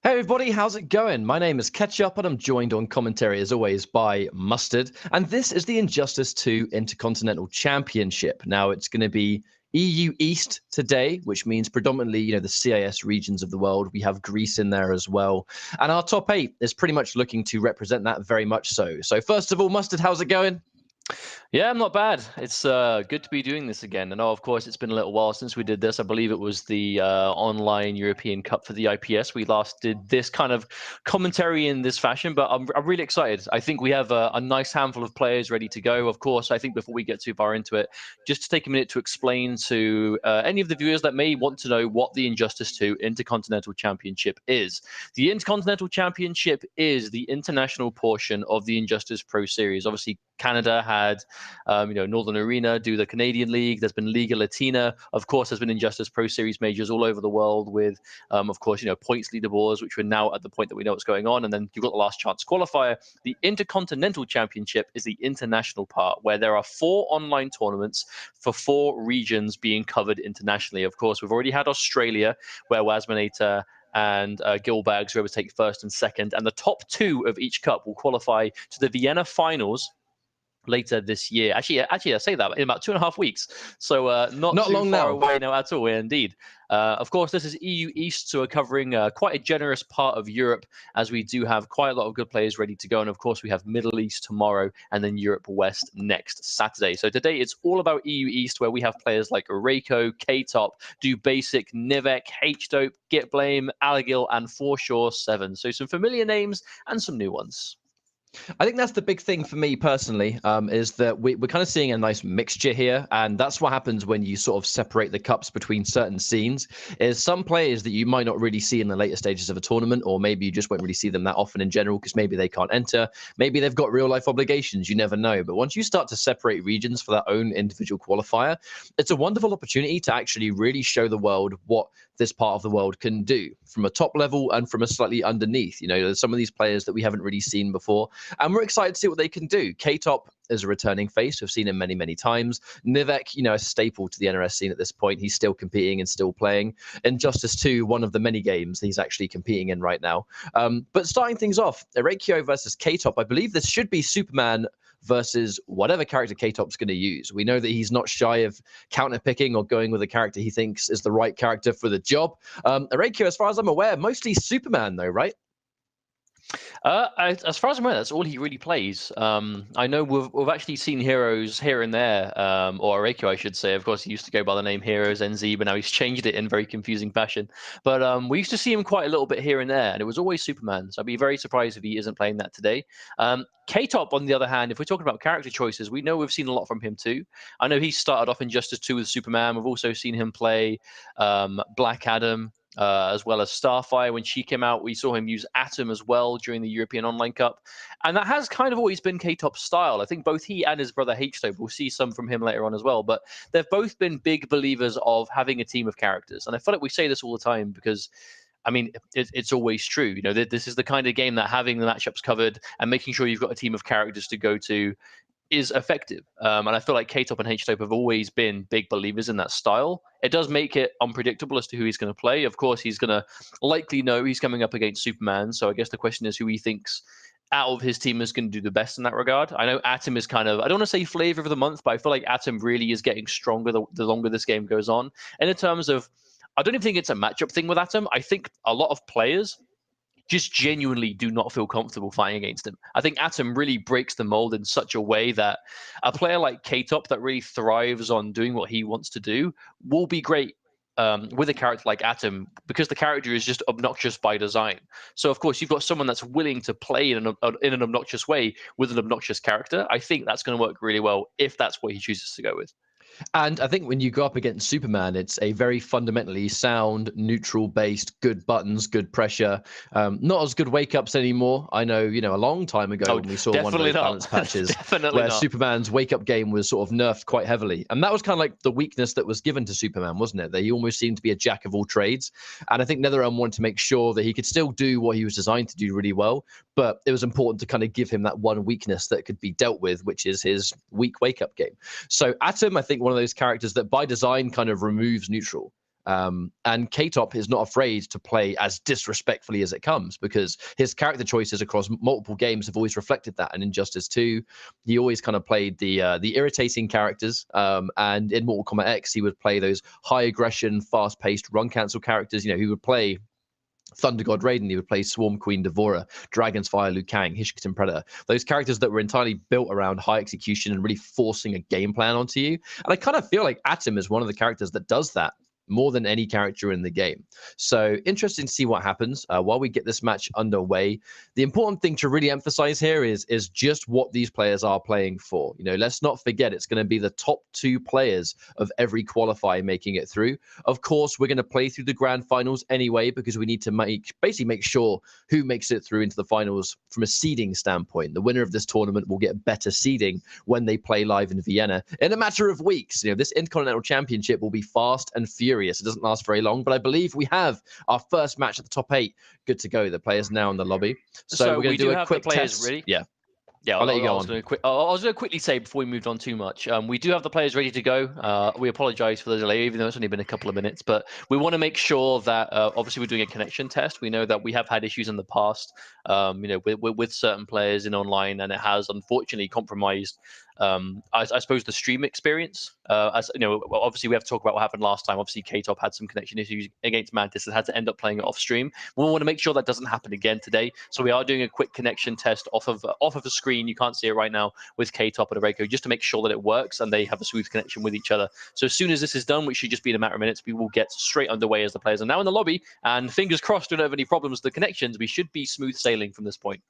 Hey everybody, how's it going? My name is Ketchup and I'm joined on commentary as always by Mustard. And this is the Injustice 2 Intercontinental Championship. Now it's going to be EU East today, which means predominantly, the CIS regions of the world. We have Greece in there as well. And our top 8 is pretty much looking to represent that very much so. So first of all, Mustard, how's it going? Yeah, I'm not bad. It's good to be doing this again. I know, of course, it's been a little while since we did this. I believe it was the online European Cup for the IPS. We last did this kind of commentary in this fashion, but I'm really excited. I think we have a nice handful of players ready to go. Of course, I think before we get too far into it, just to take a minute to explain to any of the viewers that may want to know what the Injustice 2 Intercontinental Championship is. The Intercontinental Championship is the international portion of the Injustice Pro Series. Obviously, Canada had Northern Arena do the Canadian League. There's been Liga Latina. Of course, there's been Injustice Pro Series majors all over the world with, of course, points leaderboards, which we're now at the point that we know what's going on. And then you've got the last chance qualifier. The Intercontinental Championship is the international part where there are 4 online tournaments for 4 regions being covered internationally. Of course, we've already had Australia where Wasminator and Gilbags, whoever take first and second. And the top 2 of each cup will qualify to the Vienna finals later this year. Actually, I say that in about 2.5 weeks. So not too long far now. away now at all, indeed. Of course, this is EU East, so we're covering quite a generous part of Europe, as we do have quite a lot of good players ready to go. And of course, we have Middle East tomorrow and then Europe West next Saturday. So today it's all about EU East, where we have players like Reiko, K-Top, Do Basic, Nivek, H-Dope, Get Blame, Alagil, and For Sure 7. So some familiar names and some new ones. I think that's the big thing for me personally, is that we're kind of seeing a nice mixture here. And that's what happens when you sort of separate the cups between certain scenes, is some players that you might not really see in the later stages of a tournament, or maybe you just won't really see them that often in general because maybe they can't enter. Maybe they've got real life obligations. You never know. But once you start to separate regions for their own individual qualifier, it's a wonderful opportunity to actually really show the world what this part of the world can do from a top level and from a slightly underneath. There's some of these players that we haven't really seen before. And we're excited to see what they can do. K-Top is a returning face. We've seen him many, many times. Nivek, a staple to the NRS scene at this point. He's still competing and still playing. Injustice 2, one of the many games he's actually competing in right now. But starting things off, Reikio versus K-Top. I believe this should be Superman versus whatever character K-Top's going to use. We know that he's not shy of counter-picking or going with a character he thinks is the right character for the job. Reikio, as far as I'm aware, mostly Superman though, right? As far as I'm aware, that's all he really plays. I know we've actually seen heroes here and there, or Reiko, I should say. Of course, he used to go by the name Heroes NZ, but now he's changed it in very confusing fashion. But we used to see him quite a little bit here and there, and it was always Superman. So I'd be very surprised if he isn't playing that today. K-Top, on the other hand, if we're talking about character choices, we know we've seen a lot from him too. I know he started off in Injustice 2 with Superman. We've also seen him play Black Adam, as well as Starfire. When she came out, we saw him use Atom as well during the European Online Cup. And that has kind of always been K-Top's style. I think both he and his brother H-Dope, we'll see some from him later on as well. But they've both been big believers of having a team of characters. And I feel like we say this all the time because, I mean, it's always true. This is the kind of game that having the matchups covered and making sure you've got a team of characters to go to is effective. And I feel like K-Top and H-Dope have always been big believers in that style. It does make it unpredictable as to who he's going to play. Of course, he's going to likely know he's coming up against Superman. So I guess the question is who he thinks out of his team is going to do the best in that regard. I know Atom is kind of, I don't want to say flavor of the month, but I feel like Atom really is getting stronger the longer this game goes on. And in terms of, I don't even think it's a matchup thing with Atom. I think a lot of players just genuinely do not feel comfortable fighting against him. I think Atom really breaks the mold in such a way that a player like K-Top that really thrives on doing what he wants to do will be great with a character like Atom, because the character is just obnoxious by design. So, of course, you've got someone that's willing to play in an obnoxious way with an obnoxious character. I think that's going to work really well if that's what he chooses to go with. And I think when you go up against Superman, it's a very fundamentally sound, neutral-based, good buttons, good pressure. Not as good wake-ups anymore. I know, a long time ago when we saw one of those balance patches where Superman's wake-up game was sort of nerfed quite heavily. And that was kind of like the weakness that was given to Superman, wasn't it? That he almost seemed to be a jack of all trades. And I think NetherRealm wanted to make sure that he could still do what he was designed to do really well, but it was important to kind of give him that one weakness that could be dealt with, which is his weak wake-up game. So Atom, I think, one of those characters that by design kind of removes neutral. And K-Top is not afraid to play as disrespectfully as it comes, because his character choices across multiple games have always reflected that. And in Injustice 2, he always kind of played the irritating characters. And in Mortal Kombat X, he would play those high aggression, fast-paced run cancel characters. You know, he would play Thunder God Raiden, he would play Swarm Queen Devora, Dragon's Fire Liu Kang, Hishkatan Predator. Those characters that were entirely built around high execution and really forcing a game plan onto you. And I kind of feel like Atom is one of the characters that does that more than any character in the game. So interesting to see what happens while we get this match underway. The important thing to really emphasize here is just what these players are playing for. You know, let's not forget it's going to be the top 2 players of every qualifier making it through. Of course, we're going to play through the grand finals anyway, because we need to basically make sure who makes it through into the finals from a seeding standpoint. The winner of this tournament will get better seeding when they play live in Vienna in a matter of weeks. You know, this Intercontinental Championship will be fast and furious. It doesn't last very long, but I believe we have our first match at the top 8 good to go. The players now in the lobby. So we're going to do a quick test. Ready? Yeah. Yeah, I'll let you go on. I was going to quickly say before we moved on too much, we do have the players ready to go. We apologize for the delay, even though it's only been a couple of minutes, but we want to make sure that obviously we're doing a connection test. We know that we have had issues in the past, with certain players in online, and it has unfortunately compromised I suppose the stream experience. As you know, obviously we have to talk about what happened last time. Obviously K-Top had some connection issues against Mantis and had to end up playing it off stream. We want to make sure that doesn't happen again today. So we are doing a quick connection test off of the screen. You can't see it right now with K-Top and Reiko, just to make sure that it works and they have a smooth connection with each other. So as soon as this is done, which should just be in a matter of minutes, we will get straight underway as the players are now in the lobby. And fingers crossed, don't have any problems with the connections. We should be smooth sailing from this point.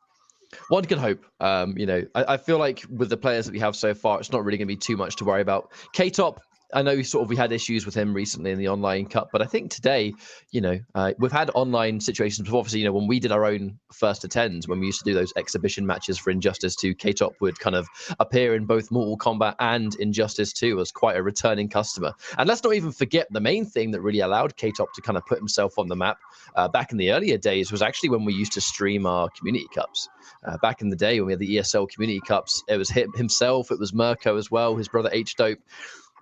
One can hope. I feel like with the players that we have so far, it's not really going to be too much to worry about. K-Top, I know we had issues with him recently in the online cup, but I think today, we've had online situations before. Obviously, when we did our own first attends, when we used to do those exhibition matches for Injustice 2, K-Top would kind of appear in both Mortal Kombat and Injustice 2 as quite a returning customer. And let's not even forget the main thing that really allowed K-Top to kind of put himself on the map back in the earlier days was actually when we used to stream our community cups. Back in the day when we had the ESL community cups, it was himself, it was Mirko as well, his brother H-Dope.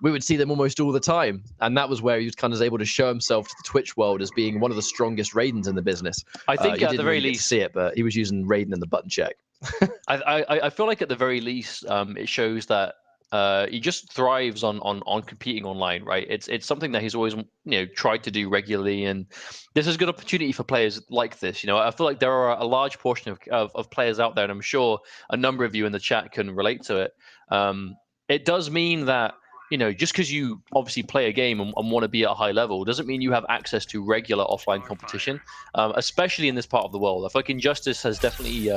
We would see them almost all the time. And that was where he was kind of able to show himself to the Twitch world as being one of the strongest Raidens in the buess. I think at the very least see it, but he was using Raiden in the button check. I feel like at the very least, it shows that he just thrives on competing online, right? It's something that he's always tried to do regularly, and this is a good opportunity for players like this. I feel like there are a large portion of players out there, and I'm sure a number of you in the chat can relate to it. It does mean that just because you obviously play a game and want to be at a high level doesn't mean you have access to regular offline competition, especially in this part of the world. I feel like Injustice has definitely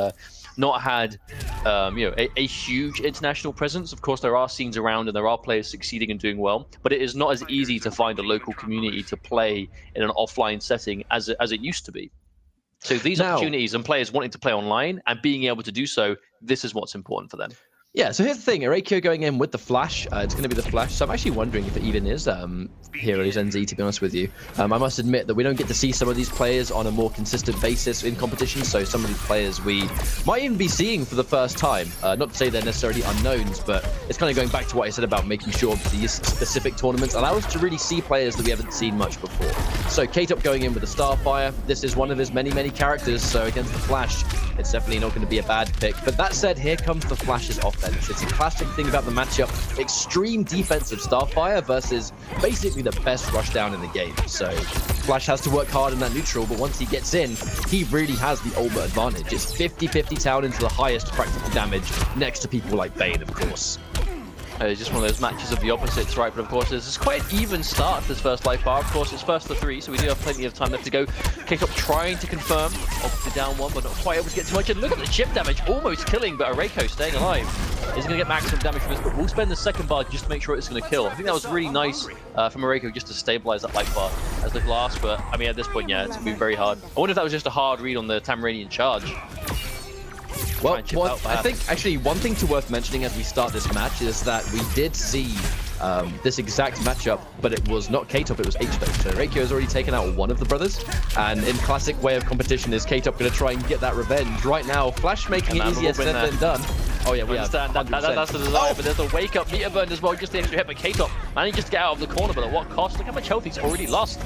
not had a huge international presence. Of course, there are scenes around and there are players succeeding and doing well, but it is not as easy to find a local community to play in an offline setting as it used to be. So these opportunities and players wanting to play online and being able to do so, this is what's important for them. Yeah, so here's the thing. Reiko going in with the Flash. It's going to be the Flash. So I'm actually wondering if it even is Heroes NZ, to be honest with you. I must admit that we don't get to see some of these players on a more consistent basis in competition. So some of these players we might even be seeing for the first time. Not to say they're necessarily unknowns, but it's kind of going back to what I said about making sure these specific tournaments allow us to really see players that we haven't seen much before. So K-Top going in with the Starfire. This is one of his many, many characters. So against the Flash, it's definitely not going to be a bad pick. But that said, here comes the Flash's offense. It's a classic thing about the matchup. Extreme defensive Starfire versus basically the best rushdown in the game. So Flash has to work hard in that neutral, but once he gets in, he really has the ultimate advantage. It's 50-50 town into the highest practical damage next to people like Bane, of course. It's just one of those matches of the opposites, right? But of course, it's quite an even start to this first life bar. Of course, it's first to 3, so we do have plenty of time left to go. K-Top trying to confirm off the down one, but not quite able to get too much. And look at the chip damage, almost killing, but Reiko staying alive. He's going to get maximum damage from this, but we'll spend the second bar just to make sure it's going to kill. I think that was really nice from Reiko just to stabilize that life bar as the glass, but I mean, at this point, yeah, it's going to be very hard. I wonder if that was just a hard read on the Tamaranian charge. Well, I think actually one thing worth mentioning as we start this match is that we did see this exact matchup, but it was not K-Top, it was H-Dope. So Reiko has already taken out one of the brothers, and in classic way of competition is K-Top going to try and get that revenge. Right now, Flash making it easier said than done. Oh yeah, we understand that's the desire, but there's a wake up meter burn as well, just the extra hit. But K-Top managed to get out of the corner, but at what cost? Look how much health he's already lost.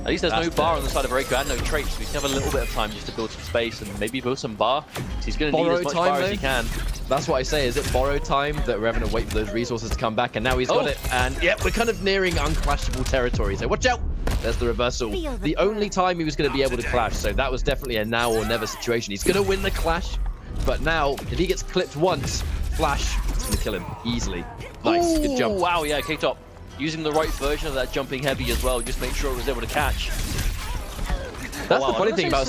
At least there's no bar on the side of Reiko and no traits, so he can have a little bit of time just to build some space and maybe build some bar. So he's going to need as much bar as he can. That's what I say. Is it borrow time that we're having to wait for those resources to come back? And now he's got it. And yeah, we're kind of nearing unclashable territory. So watch out. There's the reversal. The only time he was going to be able to clash. So that was definitely a now or never situation. He's going to win the clash. But now, if he gets clipped once, Flash is going to kill him easily. Nice. Good jump. Wow, yeah, K-Top using the right version of that jumping heavy as well. Just make sure it was able to catch. That's the funny thing about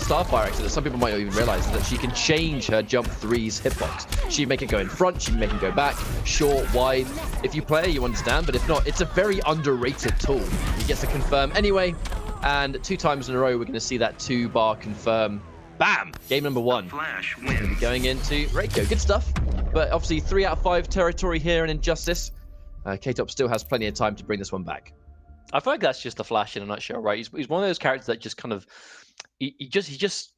Starfire, actually, that some people might not even realize, is that she can change her jump 3's hitbox. She can make it go in front, she can make it go back, short, wide. If you play, you understand, but if not, it's a very underrated tool. He gets to confirm anyway, and 2 times in a row, we're going to see that 2-bar confirm. Bam! Game number 1. We're going to be going into Reiko. Good stuff, but obviously 3 out of 5 territory here in Injustice. K-Top still has plenty of time to bring this one back. I feel like that's just a Flash in a nutshell, right? He's one of those characters that just kind of he just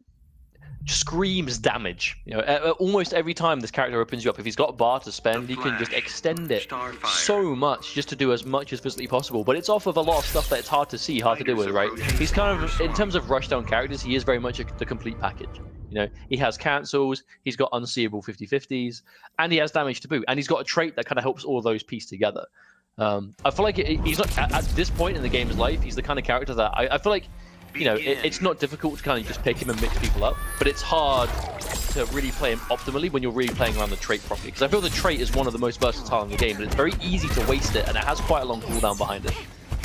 screams damage. You know, almost every time this character opens you up, if he's got a bar to spend, he can just extend it so much just to do as much as physically possible. But it's off of a lot of stuff that it's hard to see, hard to deal with, right? He's kind of, in terms of rushdown characters, he is very much the complete package. You know, he has cancels, he's got unseeable 50-50s, and he has damage to boot, and he's got a trait that kind of helps all of those piece together. I feel like he's not, at this point in the game's life, he's the kind of character that I feel like, you know, it's not difficult to kind of just pick him and mix people up, but it's hard to really play him optimally when you're really playing around the trait properly. Because I feel the trait is one of the most versatile in the game, but it's very easy to waste it, and it has quite a long cooldown behind it.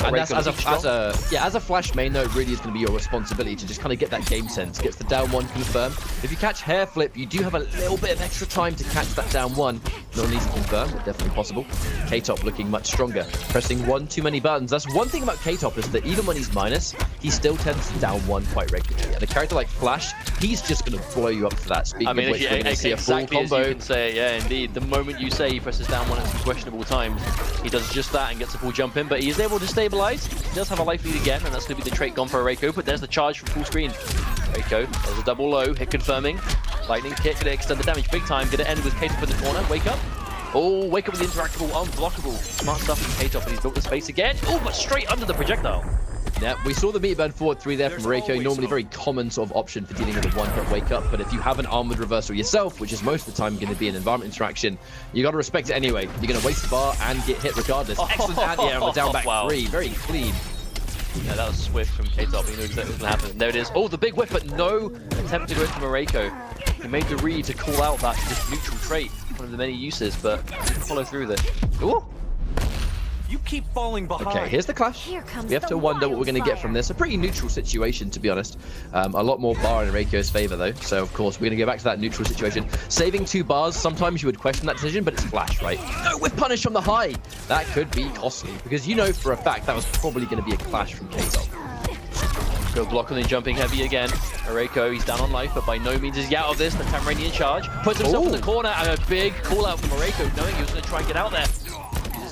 And that's, as a Flash main, though, it really is going to be your responsibility to just kind of get that game sense. Gets the down 1 confirmed. If you catch hair flip, you do have a little bit of extra time to catch that down 1. Not an easy confirm, but definitely possible. K-Top looking much stronger, pressing 1 too many buttons. That's one thing about K-Top, is that even when he's minus, he still tends to down 1 quite regularly. And a character like Flash, he's just going to blow you up for that. Speaking of which, we're going to see a full combo. As you can say, yeah, indeed. The moment you say he presses down 1 at some questionable times, he does just that and gets a full jump in, but he is able to stabilize. He does have a life lead again, and that's going to be the trait gone for Reiko, but there's the charge from full screen. Reiko, there's a double low, hit confirming. Lightning kick, gonna extend the damage big time, gonna end with K-Top in the corner, wake up. Oh, wake up with the interactable, unblockable. Smart stuff from K-Top, and he's built the space again. Oh, but straight under the projectile. Yeah, we saw the meter burn forward 3 there from Reiko. Normally very common sort of option for dealing with a 1-hit wake up, but if you have an armored reversal yourself, which is most of the time going to be an environment interaction, you got to respect it anyway. You're going to waste the bar and get hit regardless. Excellent anti-air, and we're down back 3. Very clean. Yeah, that was swift from K-Top. He knew exactly what was going to happen. There it is. Oh, the big whip, but no attempt to go from Reiko. He made the read to call out that just neutral trait, one of the many uses, but didn't follow through with it. Ooh. You keep falling behind. Okay, here's the clash. We have to wonder what we're going to get from this. A pretty neutral situation, to be honest. A lot more bar in Reiko's favor, though. So, of course, we're going to go back to that neutral situation. Saving 2 bars, sometimes you would question that decision, but it's Flash, right? No, with punish from the high. That could be costly, because you know for a fact that was probably going to be a clash from K-Top. Go block on the jumping heavy again. Reiko, he's down on life, but by no means is he out of this. The Tamranian charge puts himself in the corner, and a big call out from Reiko, knowing he was going to try and get out there.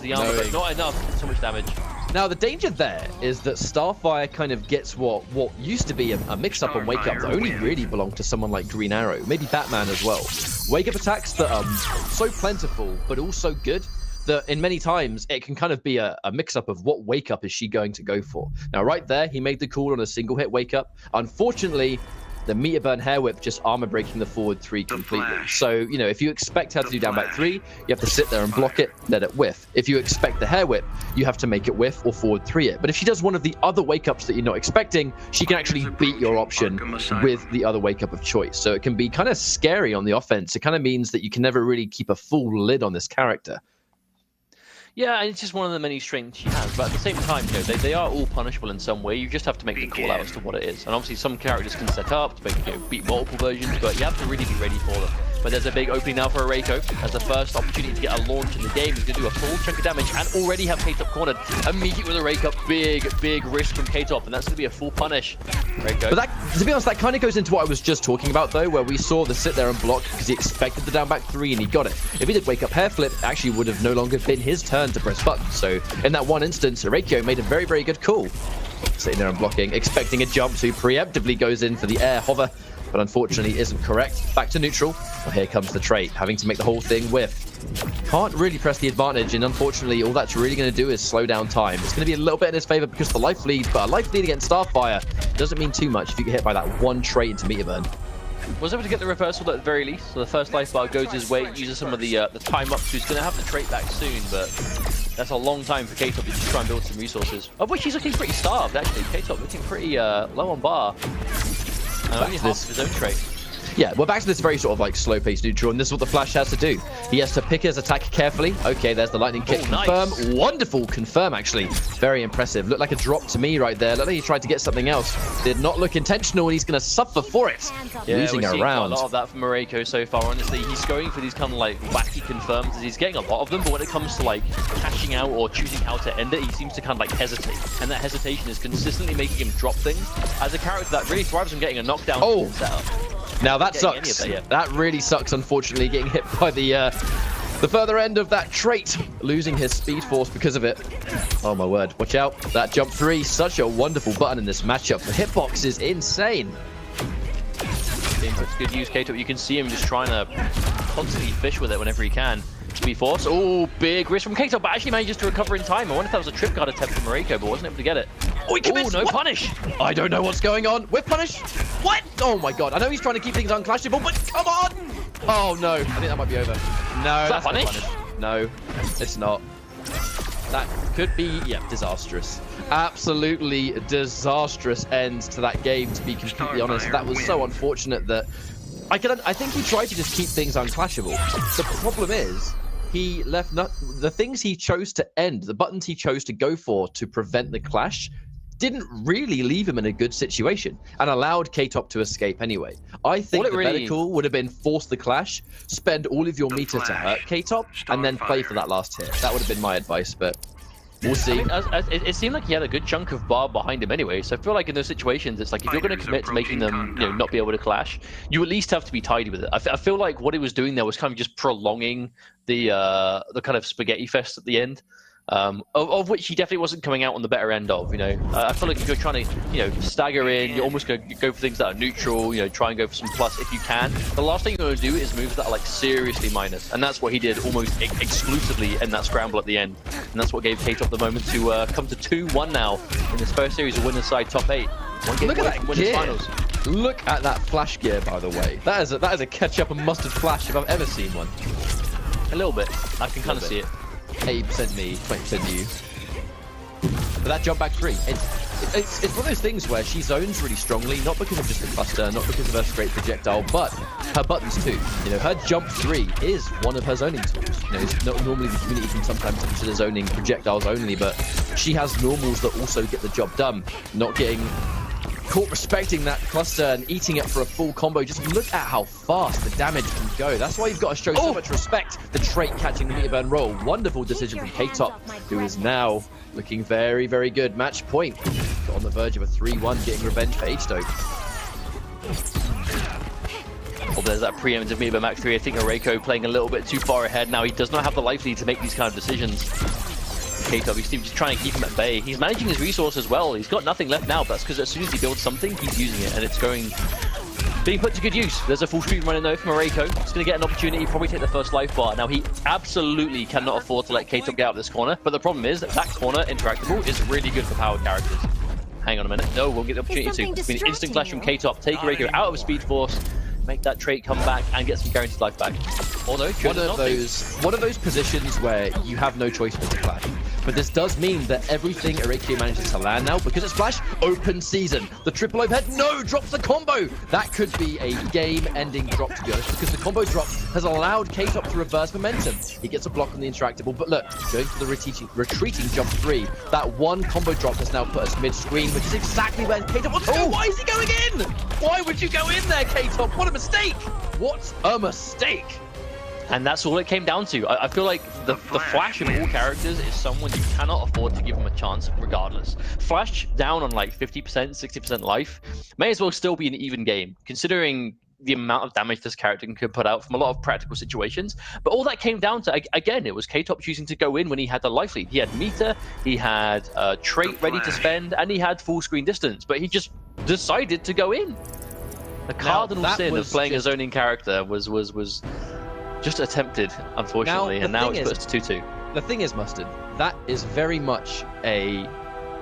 The armor, but not enough. So much damage. Now, the danger there is that Starfire kind of gets what used to be a mix-up and wake-up that only really belonged to someone like Green Arrow, maybe Batman as well. Wake-up attacks that are so plentiful, but also good, that in many times it can kind of be a mix-up of what wake-up is she going to go for. Now, right there, he made the call on a single-hit wake-up. Unfortunately, the meter burn hair whip just armor breaking the forward 3 completely. So, you know, if you expect her to do down back 3, you have to sit there and block it, let it whiff. If you expect the hair whip, you have to make it whiff or forward 3 it. But if she does one of the other wake ups that you're not expecting, she can actually beat your option with the other wake up of choice. So it can be kind of scary on the offense. It kind of means that you can never really keep a full lid on this character. Yeah, and it's just one of the many strengths she has. But at the same time, you know, they are all punishable in some way. You just have to make the call out as to what it is. And obviously, some characters can set up to make, you know, beat multiple versions, but you have to really be ready for them. But there's a big opening now for Reiko as the first opportunity to get a launch in the game. He's going to do a full chunk of damage and already have K-Top cornered. Immediately with a rake up, big risk from K-Top, and that's going to be a full punish. Reiko. But that, to be honest, that kind of goes into what I was just talking about, though, where we saw the sit there and block because he expected the down back 3 and he got it. If he did wake up hair flip, it actually would have no longer been his turn to press buttons. So in that one instance, Reiko made a very good call. Sitting there and blocking, expecting a jump, so he preemptively goes in for the air hover. but unfortunately isn't correct. Back to neutral. Well, here comes the trait, having to make the whole thing whiff. Can't really press the advantage, and unfortunately, all that's really going to do is slow down time. It's going to be a little bit in his favor because of the life lead, but a life lead against Starfire doesn't mean too much if you get hit by that one trait into meter burn. Was able to get the reversal at the very least, so the first life bar goes his way, uses some of the time up, so he's going to have the trait back soon, but that's a long time for K-Top to just try and build some resources. Of which he's looking pretty starved, actually. K-Top looking pretty low on bar. And only half of his own trait. Yeah, we're back to this very sort of like slow-paced neutral, and this is what the Flash has to do. He has to pick his attack carefully. Okay, there's the lightning kick. Confirm. Nice. Wonderful confirm, actually. Very impressive. Looked like a drop to me right there. Looked like he tried to get something else. Did not look intentional, and he's going to suffer for it. Yeah, losing a round. A lot of that from Mareko so far, honestly. He's going for these kind of like wacky confirms. He's getting a lot of them, but when it comes to like cashing out or choosing how to end it, he seems to kind of like hesitate. And that hesitation is consistently making him drop things. As a character that really thrives on getting a knockdown setup. Now that sucks. That really sucks, unfortunately, getting hit by the further end of that trait, losing his speed force because of it. Oh my word, watch out. That jump 3, such a wonderful button in this matchup. The hitbox is insane. It's good use, K-Top. You can see him just trying to constantly fish with it whenever he can. Speed force. Oh, big risk from K-Top, but actually manages to recover in time. I wonder if that was a trip guard attempt from Mareko, but wasn't able to get it. Oh, he commits. No punish. I don't know what's going on. With punish? What? Oh my god. I know he's trying to keep things unclashable, but come on. Oh no. I think that might be over. No, that's not punish. No, it's not. That could be, yeah, disastrous. Absolutely disastrous end to that game, to be completely honest. That was so unfortunate that I think he tried to just keep things unclashable. The problem is, he left the things he chose to end, the buttons he chose to go for to prevent the clash, didn't really leave him in a good situation and allowed K-Top to escape anyway. I think the better call would have been force the clash, spend all of your meter to hurt K-Top, and then play for that last hit. That would have been my advice, but we'll see. It seemed like he had a good chunk of bar behind him anyway, so I feel like in those situations, it's like if you're going to commit to making them, not be able to clash, you at least have to be tidy with it. I feel like what he was doing there was kind of just prolonging the kind of spaghetti fest at the end. Of which he definitely wasn't coming out on the better end of, I feel like if you're trying to, stagger in, you're almost going to go for things that are neutral, try and go for some plus if you can. The last thing you're going to do is moves that are like seriously minus, and that's what he did almost exclusively in that scramble at the end. And that's what gave K-Top the moment to come to 2-1 now in this first series of winner's side top 8. Look at that gear. Finals. Look at that flash gear, by the way. That is a ketchup and mustard flash if I've ever seen one. A little bit. I can kind of see it. 80% me, 20% you. But that jump back 3, it's one of those things where she zones really strongly, not because of just the cluster, not because of her straight projectile, but her buttons too. Her jump 3 is one of her zoning tools. It's not normally the community can sometimes consider zoning projectiles only, but she has normals that also get the job done, not getting caught respecting that cluster and eating it for a full combo. Just look at how fast the damage can go. That's why you've got to show so much respect. The trait catching the meter burn roll. Wonderful decision from K-Top, who is now looking very, very good. Match point. Got on the verge of a 3-1, getting revenge for H-Dope. Well, there's that preemptive meter burn max 3. I think Mareko playing a little bit too far ahead now. He does not have the life lead to make these kind of decisions. K-Top, he's just trying to keep him at bay. He's managing his resource as well. He's got nothing left now, but that's because as soon as he builds something, he's using it, and it's being put to good use. There's a full screen running though from Mareko. He's going to get an opportunity, probably take the first life bar. Now, he absolutely cannot afford to let K-Top get out of this corner, but the problem is that corner, interactable, is really good for powered characters. Hang on a minute. No, we'll get the opportunity to. It's been an instant clash from K-Top, take Mareko out of speed force, make that trait come back, and get some guaranteed life back. Although, one of those positions where you have no choice but to clash. But this does mean that everything Arakio manages to land now, because it's Flash, open season. The triple overhead, no, drops the combo. That could be a game-ending drop, to be honest, because the combo drop has allowed K-Top to reverse momentum. He gets a block on the interactable, but look, going for the retreating jump 3, that one combo drop has now put us mid-screen, which is exactly where K-Top wants to go. Why is he going in? Why would you go in there, K-Top? What a mistake! What a mistake! And that's all it came down to. I feel like the Flash of all characters is someone you cannot afford to give him a chance regardless. Flash down on like 50%, 60% life may as well still be an even game, considering the amount of damage this character can put out from a lot of practical situations. But all that came down to, again, it was K-Top choosing to go in when he had the life lead. He had meter, he had a trait ready to spend, and he had full screen distance, but he just decided to go in. The cardinal sin of playing a zoning character was just attempted, unfortunately, and now it's put us to 2-2. The thing is, Mustard, that is very much a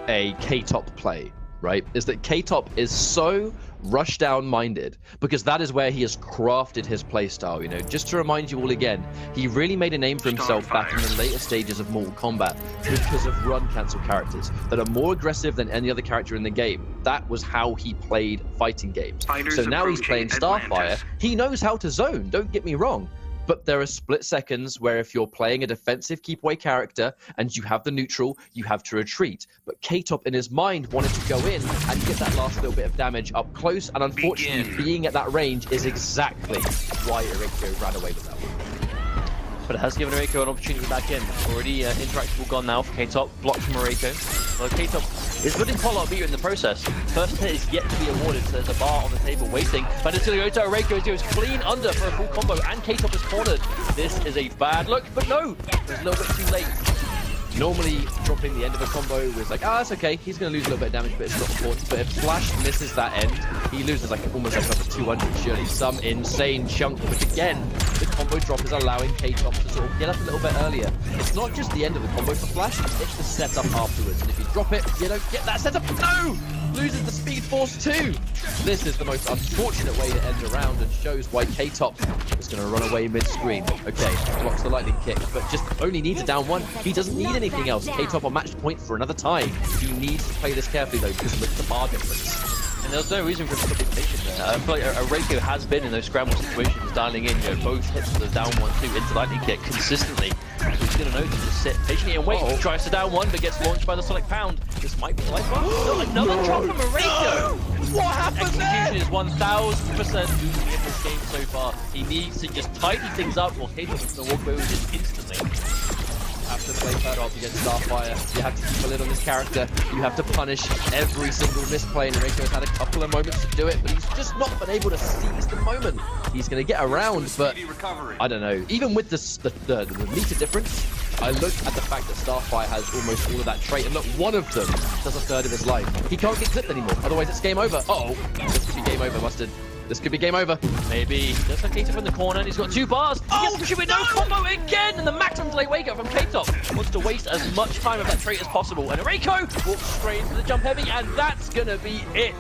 K-Top play, right? Is that K-Top is so rushdown minded because that is where he has crafted his playstyle. You know, just to remind you all again, he really made a name for himself back in the later stages of Mortal Kombat because of run cancel characters that are more aggressive than any other character in the game. That was how he played fighting games. So now he's playing Starfire. He knows how to zone, don't get me wrong. But there are split seconds where if you're playing a defensive keep away character and you have the neutral, you have to retreat. But K-Top in his mind wanted to go in and get that last little bit of damage up close, and unfortunately being at that range is exactly why Eriko ran away with that one. But it has given Eriko an opportunity back in. Already interactable gone now for K-Top, blocked from Eriko. Well, K-Top is putting quite a lot of beater in the process. First hit is yet to be awarded, so there's a bar on the table waiting. But until you go to Eriko, goes clean under for a full combo, and K-Top is cornered. This is a bad look, but no, it's a little bit too late. Normally, dropping the end of a combo is like, that's okay, he's going to lose a little bit of damage, but it's not important. But if Flash misses that end, he loses like almost like another 200, surely some insane chunk. But again, the combo drop is allowing K-Top to sort of get up a little bit earlier. It's not just the end of the combo for Flash, it's the setup afterwards. And if you drop it, you don't get that setup. No! Loses the Speed Force too. This is the most unfortunate way to end the round and shows why K-Top is going to run away mid-screen. Okay, blocks the lightning kick, but just only needs a down one. He doesn't need anything else. K-Top on match point for another time. He needs to play this carefully though, because look at the bar difference. And there's no reason for him to be patient there. I feel like Eriko has been in those scramble situations, dialing in, both hits of the down 1-2 into lightning kick consistently. So he's going to know to just sit patiently and wait. Tries to down one, but gets launched by the Sonic Pound. This might be the life bar. No, another drop from Eriko! What happened there? Execution is 1000% losing in this game so far. He needs to just tidy things up, or K-Top is going to walk away with this instantly. You have to play third off against Starfire. You have to keep a lid on this character. You have to punish every single misplay. And Eriko has had a couple of moments to do it, but he's just not been able to seize the moment. He's going to get around, but I don't know. Even with the meter difference, I look at the fact that Starfire has almost all of that trait, and look, one of them does a third of his life. He can't get clipped anymore, otherwise it's game over. Uh-oh, this could be game over, Mustard. This could be game over. Maybe. There's a K-Top in the corner, and he's got 2 bars. He gets with no combo again, and the maximum delay wake up from K-Top. Wants to waste as much time of that trait as possible, and Eriko walks straight into the jump heavy, and that's gonna be it.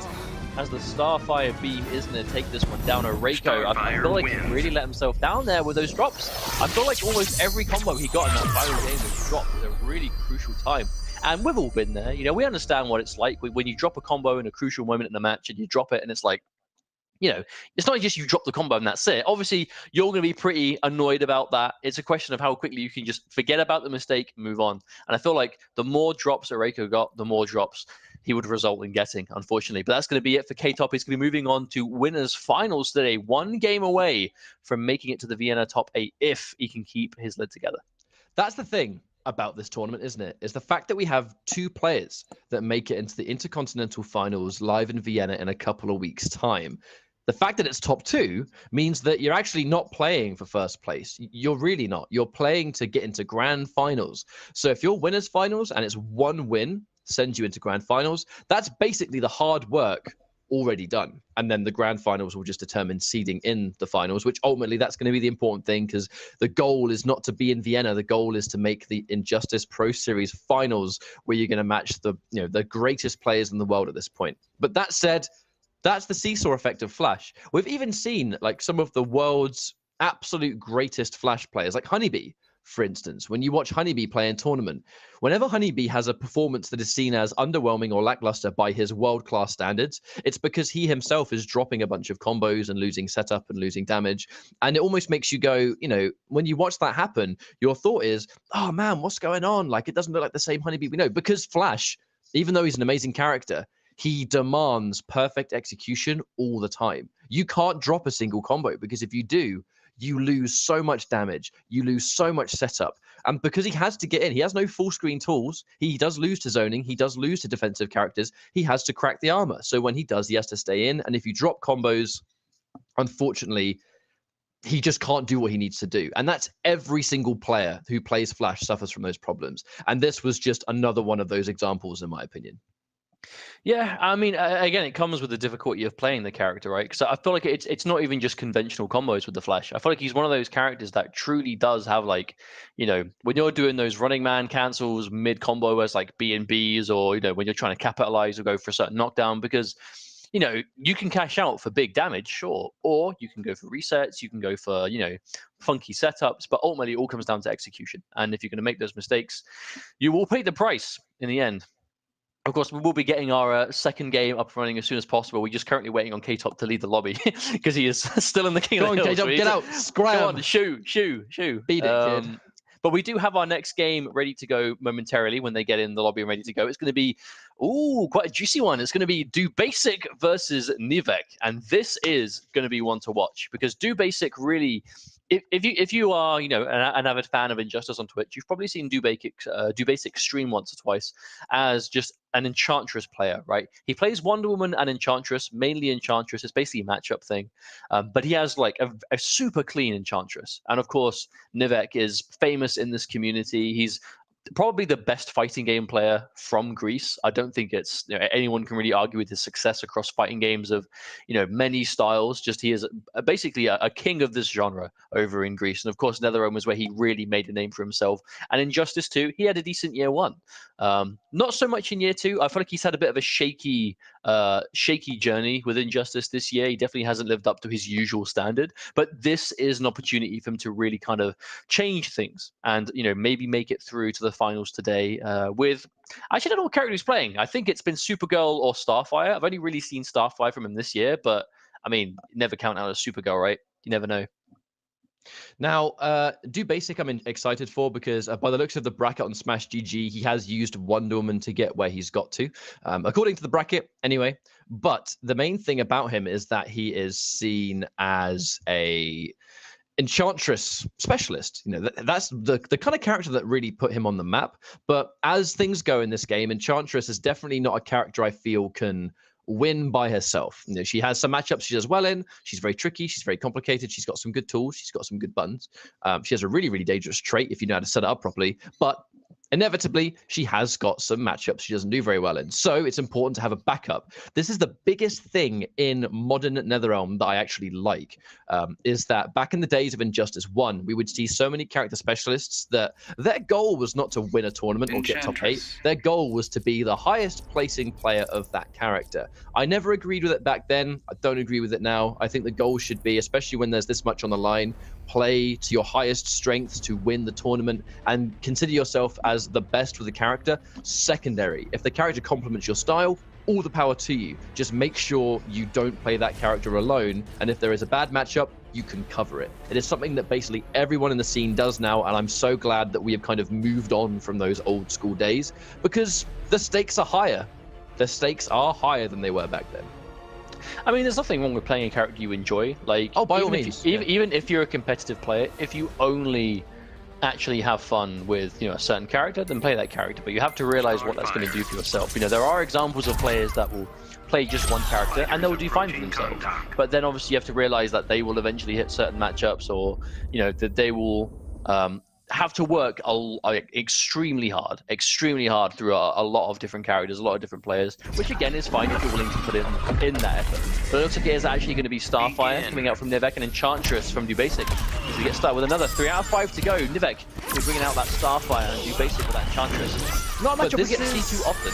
As the Starfire beam is going to take this one down, Eriko, I feel like he really let himself down there with those drops. I feel like almost every combo he got in that final game was dropped at a really crucial time. And we've all been there. We understand what it's like when you drop a combo in a crucial moment in the match and you drop it and it's like, it's not just you drop the combo and that's it. Obviously, you're going to be pretty annoyed about that. It's a question of how quickly you can just forget about the mistake and move on. And I feel like the more drops Eriko got, the more drops he would result in getting, unfortunately. But that's going to be it for K-Top. He's going to be moving on to winners finals today, 1 game away from making it to the Vienna top 8 if he can keep his lid together. That's the thing about this tournament, isn't it? Is the fact that we have 2 players that make it into the Intercontinental finals live in Vienna in a couple of weeks' time. The fact that it's top 2 means that you're actually not playing for first place. You're really not. You're playing to get into grand finals. So if you're winners finals and it's 1 win sends you into grand finals, that's basically the hard work already done. And then the grand finals will just determine seeding in the finals, which ultimately that's going to be the important thing, because the goal is not to be in Vienna. The goal is to make the Injustice Pro Series finals, where you're going to match the greatest players in the world at this point. But that said, that's the seesaw effect of Flash. We've even seen like some of the world's absolute greatest Flash players, like Honeybee, for instance. When you watch Honeybee play in tournament, whenever Honeybee has a performance that is seen as underwhelming or lackluster by his world-class standards, it's because he himself is dropping a bunch of combos and losing setup and losing damage. And it almost makes you go, when you watch that happen, your thought is, oh man, what's going on? Like, it doesn't look like the same Honeybee we know. Because Flash, even though he's an amazing character, he demands perfect execution all the time. You can't drop a single combo, because if you do, you lose so much damage. You lose so much setup. And because he has to get in, he has no full screen tools. He does lose to zoning. He does lose to defensive characters. He has to crack the armor. So when he does, he has to stay in. And if you drop combos, unfortunately, he just can't do what he needs to do. And that's every single player who plays Flash suffers from those problems. And this was just another one of those examples, in my opinion. Yeah, I mean, again, it comes with the difficulty of playing the character, right? Because I feel like it's not even just conventional combos with the Flash. I feel like he's one of those characters that truly does have like, when you're doing those running man cancels mid combo as like B and Bs, or when you're trying to capitalize or go for a certain knockdown, because you can cash out for big damage, sure, or you can go for resets, you can go for funky setups, but ultimately it all comes down to execution. And if you're going to make those mistakes, you will pay the price in the end. Of course, we will be getting our second game up and running as soon as possible. We're just currently waiting on K-Top to lead the lobby because he is still in the King of the Hill. K-Top, get out, scram. Go on, shoot. Beat it, kid. But we do have our next game ready to go momentarily when they get in the lobby and ready to go. It's going to be, quite a juicy one. It's going to be Do Basic versus Nivek. And this is going to be one to watch because Do Basic really... If you are an avid fan of Injustice on Twitch, you've probably seen Do Basic stream once or twice as just an Enchantress player, right? He plays Wonder Woman and Enchantress, mainly Enchantress. It's basically a matchup thing, but he has like a super clean Enchantress. And of course, Nivek is famous in this community. He's probably the best fighting game player from Greece. I don't think it's anyone can really argue with his success across fighting games of many styles. Just he is basically a king of this genre over in Greece. And of course, NetherRealm was where he really made a name for himself. And Injustice 2, he had a decent year one. Not so much in year two. I feel like he's had a bit of a shaky journey with Injustice this year. He definitely hasn't lived up to his usual standard. But this is an opportunity for him to really kind of change things and maybe make it through to the finals today with actually I don't know what character he's playing. I think it's been Supergirl or Starfire. I've only really seen Starfire from him this year, but I mean, never count out a Supergirl, right? You never know. Now, Do Basic I'm excited for because by the looks of the bracket on Smash GG, he has used Wonder Woman to get where he's got to, according to the bracket anyway. But the main thing about him is that he is seen as a Enchantress specialist. That's the kind of character that really put him on the map. But as things go in this game, Enchantress is definitely not a character I feel can win by herself. She has some matchups she does well in. She's very tricky. She's very complicated. She's got some good tools. She's got some good buttons. She has a really, really dangerous trait if you know how to set it up properly. But inevitably, she has got some matchups she doesn't do very well in. So it's important to have a backup. This is the biggest thing in modern NetherRealm that I actually like, is that back in the days of Injustice 1, we would see so many character specialists that their goal was not to win a tournament or get top 8. Their goal was to be the highest placing player of that character. I never agreed with it back then. I don't agree with it now. I think the goal should be, especially when there's this much on the line, play to your highest strength to win the tournament and consider yourself as the best with the character. Secondary. If the character complements your style, all the power to you. Just make sure you don't play that character alone, and if there is a bad matchup, you can cover it. It is something that basically everyone in the scene does now, and I'm so glad that we have kind of moved on from those old school days because the stakes are higher. The stakes are higher than they were back then. I mean, there's nothing wrong with playing a character you enjoy. Like, by all means. Even if you're a competitive player, if you only actually have fun with a certain character, then play that character. But you have to realize what that's going to do for yourself. There are examples of players that will play just one character and they will do fine for themselves. But then obviously you have to realize that they will eventually hit certain matchups, or that they will have to work extremely hard through a lot of different characters, a lot of different players, which again is fine if you're willing to put in that effort. But it looks like it is actually going to be Starfire coming out from Nivek and Enchantress from Do Basic. As we get started with another 3 out of 5 to go. Nivek is bringing out that Starfire and Do Basic with that Enchantress. Not a matchup we get to see too often.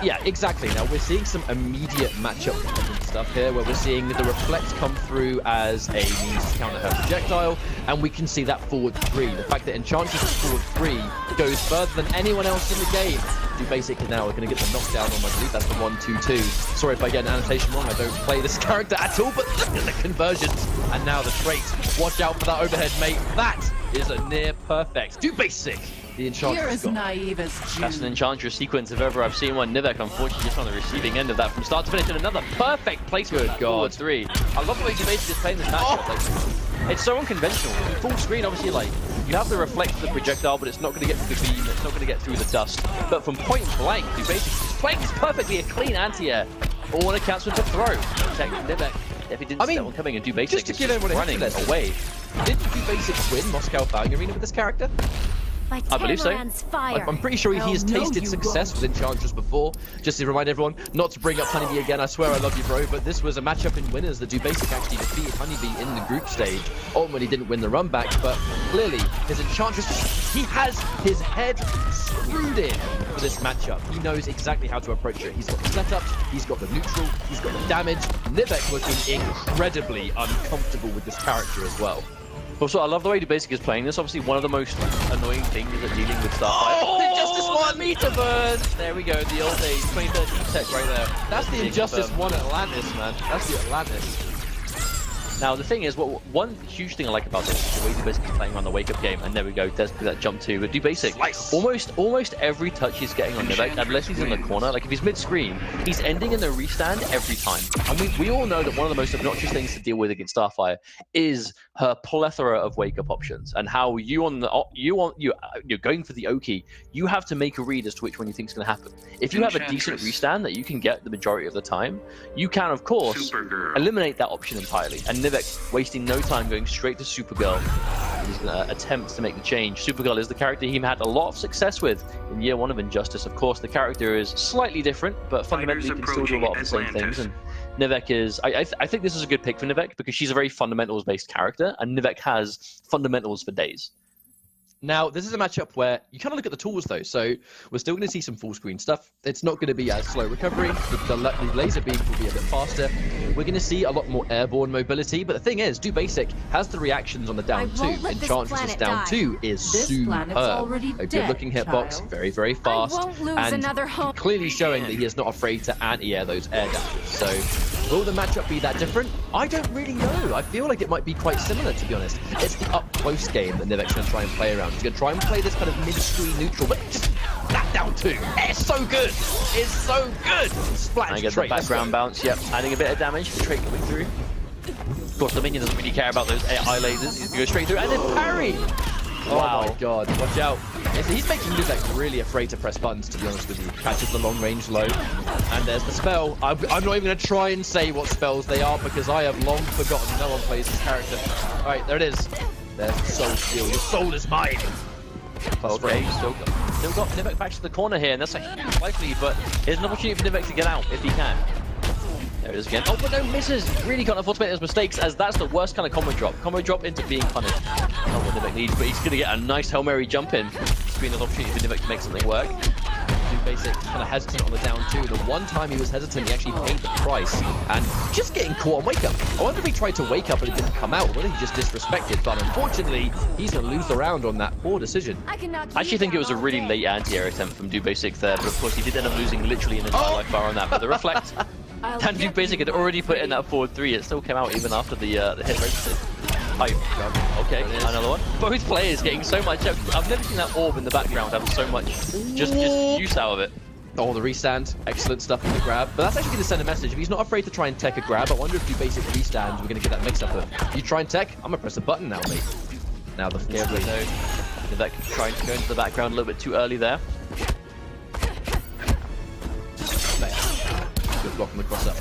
Yeah, exactly. Now we're seeing some immediate matchup stuff here, where we're seeing the Reflect come through as a means to counter her projectile, and we can see that forward 3. The fact that Enchantress' forward 3 goes further than anyone else in the game. Do Basic now are going to get the knockdown on, I believe that's the 1-2-2. Sorry if I get an annotation wrong, I don't play this character at all, but look at the conversions. And now the trait. Watch out for that overhead, mate. That is a near perfect. Do Basic. The Enchantress. You're as naive as June. That's an Enchantress sequence if ever I've seen one. Nivek, unfortunately, just on the receiving end of that from start to finish, and another perfect placement. Good God. 3. I love the way Basic is playing this matchup. Like, it's so unconventional. Full screen, obviously, like, you have the reflect of the projectile, but it's not going to get through the beam, it's not going to get through the dust. But from point blank, Do Basic is playing this perfectly, a clean anti-air. All accounts with the throw. Protect Nivek. If he didn't see that one coming, and Do Basic just to give everyone running away. Didn't Do Basic win Moscow Fighting Arena with this character? I believe so. I'm pretty sure he's tasted success with Enchantress before. Just to remind everyone, not to bring up Honeybee again, I swear I love you, bro, but this was a matchup in winners that DoBasic actually defeated Honeybee in the group stage. Ultimately didn't win the run back, but clearly his Enchantress, he has his head screwed in for this matchup. He knows exactly how to approach it. He's got the setups, he's got the neutral, he's got the damage. Nivek looking incredibly uncomfortable with this character as well. Also, I love the way DoBasic is playing this. Obviously, one of the most annoying things is dealing with Starfire. Oh, Injustice 1 meter burn! There we go, the old days, 2013 tech right there. That's the Injustice 1 Atlantis, man. That's the Atlantis. Now, the thing is, one huge thing I like about this is the way DoBasic is playing on the wake-up game. And there we go, there's that jump too. But DoBasic, almost every touch he's getting on Nivek, unless he's in the corner, like if he's mid-screen, he's ending in the restand every time. And we all know that one of the most obnoxious things to deal with against Starfire is her plethora of wake-up options, and how you're going for the Oki, you have to make a read as to which one you think is going to happen. If you have a decent restand that you can get the majority of the time, you can, of course, eliminate that option entirely. And Nivek, wasting no time, going straight to Supergirl. He's going to attempt to make the change. Supergirl is the character he had a lot of success with in year 1 of Injustice. Of course, the character is slightly different, but fundamentally can still do a lot of the same things. And Nivek is, I think this is a good pick for Nivek because she's a very fundamentals-based character, and Nivek has fundamentals for days. Now, this is a matchup where you kind of look at the tools, though. So we're still going to see some full screen stuff. It's not going to be as slow recovery. The laser beams will be a bit faster. We're going to see a lot more airborne mobility. But the thing is, DoBasic has the reactions on the down 2. Enchantress down 2 is superb. A good-looking hitbox, very, very fast. And clearly showing that he is not afraid to anti-air those air dashes. So will the matchup be that different? I don't really know. I feel like it might be quite similar, to be honest. It's the up-close game that Nivek's going to try and play around. He's going to try and play this kind of mid-screen neutral, but that down 2. It's so good. It's so good. Splat and get the background bounce. Yep, adding a bit of damage. The trait coming through. Of course, the minion doesn't really care about those eye lasers. He's going to go straight through and then parry. Wow. Oh my god, watch out. He's making Nivek really afraid to press buttons, to be honest with you. Catches the long range low. And there's the spell. I'm not even going to try and say what spells they are because I have long forgotten. No one plays this character. Alright, there it is. There's the soul steal. Your soul is mine. Okay, still got Nivek back to the corner here, and that's a huge life lead, but here's an opportunity for Nivek to get out if he can. There it is again. Oh, but no, misses. Really can't afford to make those mistakes, as that's the worst kind of combo drop. Combo drop into being punished. Not what Nivek needs, but he's going to get a nice Hail Mary jump in. It's been an opportunity for Nivek to make something work. DoBasic kind of hesitant on the down 2. The one time he was hesitant, he actually paid the price. And just getting caught on wake up. I wonder if he tried to wake up and it didn't come out, or whether he just disrespected. But unfortunately, he's going to lose the round on that poor decision. I actually think it was a really late anti-air attempt from DoBasic there, but of course he did end up losing literally an entire life bar on that. But the reflect, and DoBasic had already put in that forward 3. It still came out even after the hit registered. Okay, another one. Both players getting so much. I've never seen that orb in the background have so much just use out of it. Oh, the restand. Excellent stuff in the grab. But that's actually going to send a message. If he's not afraid to try and tech a grab, I wonder if DoBasic restand, we're going to get that mix-up of, you try and tech, I'm going to press a button now, mate. Now the yeah, we know. Nivek trying to go into the background a little bit too early there. Good block on the cross-up.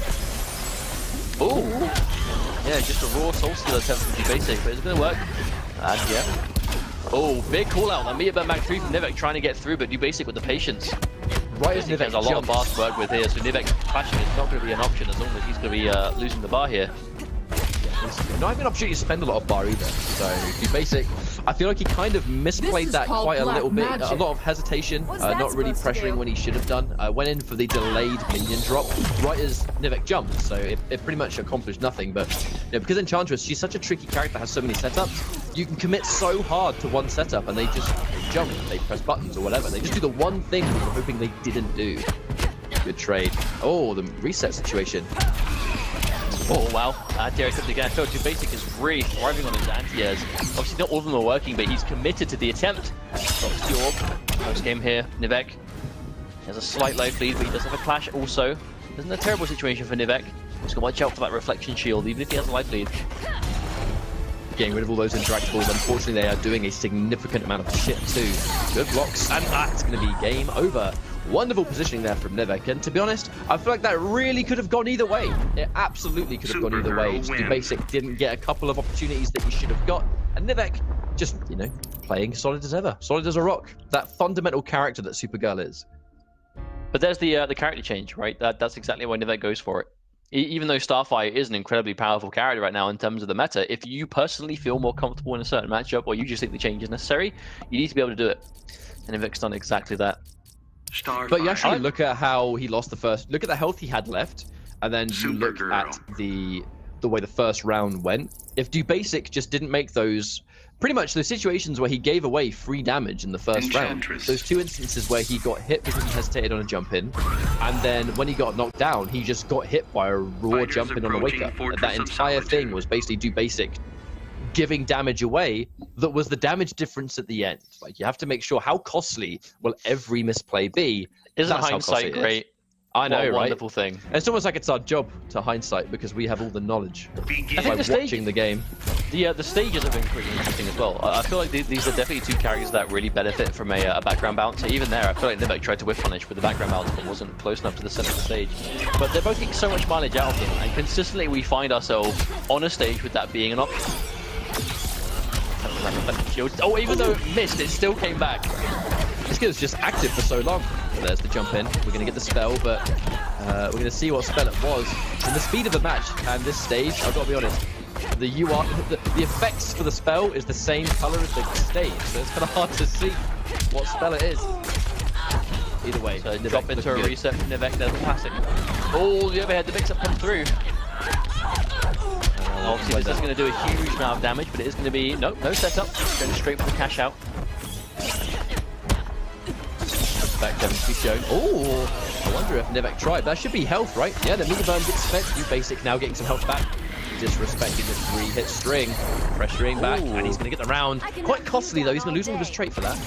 Oh! Yeah, just a raw soul steal attempt from DoBasic, but it's going to work. And yeah. Oh, big call out. That meter burn back 3 from Nivek trying to get through, but DoBasic with the patience. Right as Nivek has a lot of bars to work with here, so Nivek clashing is not going to be an option as long as he's going to be losing the bar here. Not even an opportunity to spend a lot of bar either. So DoBasic, I feel like he kind of misplayed that quite a little bit. A lot of hesitation, not really pressuring when he should have done. Went in for the delayed minion drop right as Nivek jumped, so it pretty much accomplished nothing. But you know, because Enchantress, she's such a tricky character, has so many setups, you can commit so hard to one setup and they just jump, they press buttons or whatever. They just do the one thing that you're hoping they didn't do. Good trade. Oh, the reset situation. Oh wow, anti-air attempt again. I feel DoBasic is really thriving on his anti-airs. Obviously not all of them are working, but he's committed to the attempt. Drops the orb. First game here, Nivek has a slight life lead, but he does have a clash also. Isn't a terrible situation for Nivek. He's got to watch out for that reflection shield, even if he has a life lead. Getting rid of all those interactables. Unfortunately, they are doing a significant amount of shit too. Good blocks, and that's going to be game over. Wonderful positioning there from Nivek, and to be honest, I feel like that really could have gone either way. It absolutely could have gone either way. Just Basic didn't get a couple of opportunities that he should have got, and Nivek just, you know, playing solid as ever, solid as a rock. That fundamental character that Supergirl is. But there's the character change, right? That's exactly why Nivek goes for it. Even though Starfire is an incredibly powerful character right now in terms of the meta, if you personally feel more comfortable in a certain matchup, or you just think the change is necessary, you need to be able to do it. And Nivek's done exactly that. But you actually look at how he lost the first. Look at the health he had left, and then you look at the way the first round went. If Basic just didn't make those, pretty much the situations where he gave away free damage in the first round, those 2 instances where he got hit because he hesitated on a jump in, and then when he got knocked down, he just got hit by a raw jump in on a wake up. That entire thing was basically Basic giving damage away that was the damage difference at the end. Like, you have to make sure how costly will every misplay be. Isn't hindsight great? I know, what a right? Wonderful thing. It's almost like it's our job to hindsight because we have all the knowledge by watching the game. The stages have been pretty interesting as well. I feel like these are definitely two characters that really benefit from a background bounce. Even there, I feel like Nivek tried to whiff punish with the background bounce but wasn't close enough to the center of the stage. But they're both getting so much mileage out of them, and consistently we find ourselves on a stage with that being an option. Oh, even though it missed, it still came back. This skill's just active for so long. But there's the jump in. We're going to get the spell, but we're going to see what spell it was. And the speed of the match and this stage, I've got to be honest, the effects for the spell is the same color as the stage, so it's kind of hard to see what spell it is. Either way, so drop into a reset from Nivek. There's the classic. Oh, the overhead, the mix-up comes through. Obviously, this is going to do a huge amount of damage, but it is going to be no setup. Going straight for the cash out. Back Devon to be shown. Oh, I wonder if Nivek tried. That should be health, right? Yeah, the meter burn gets spent. Basic now getting some health back. Disrespecting the 3-hit string. Pressuring back, and he's going to get the round. Quite costly, though. He's going to lose all of his trait for that.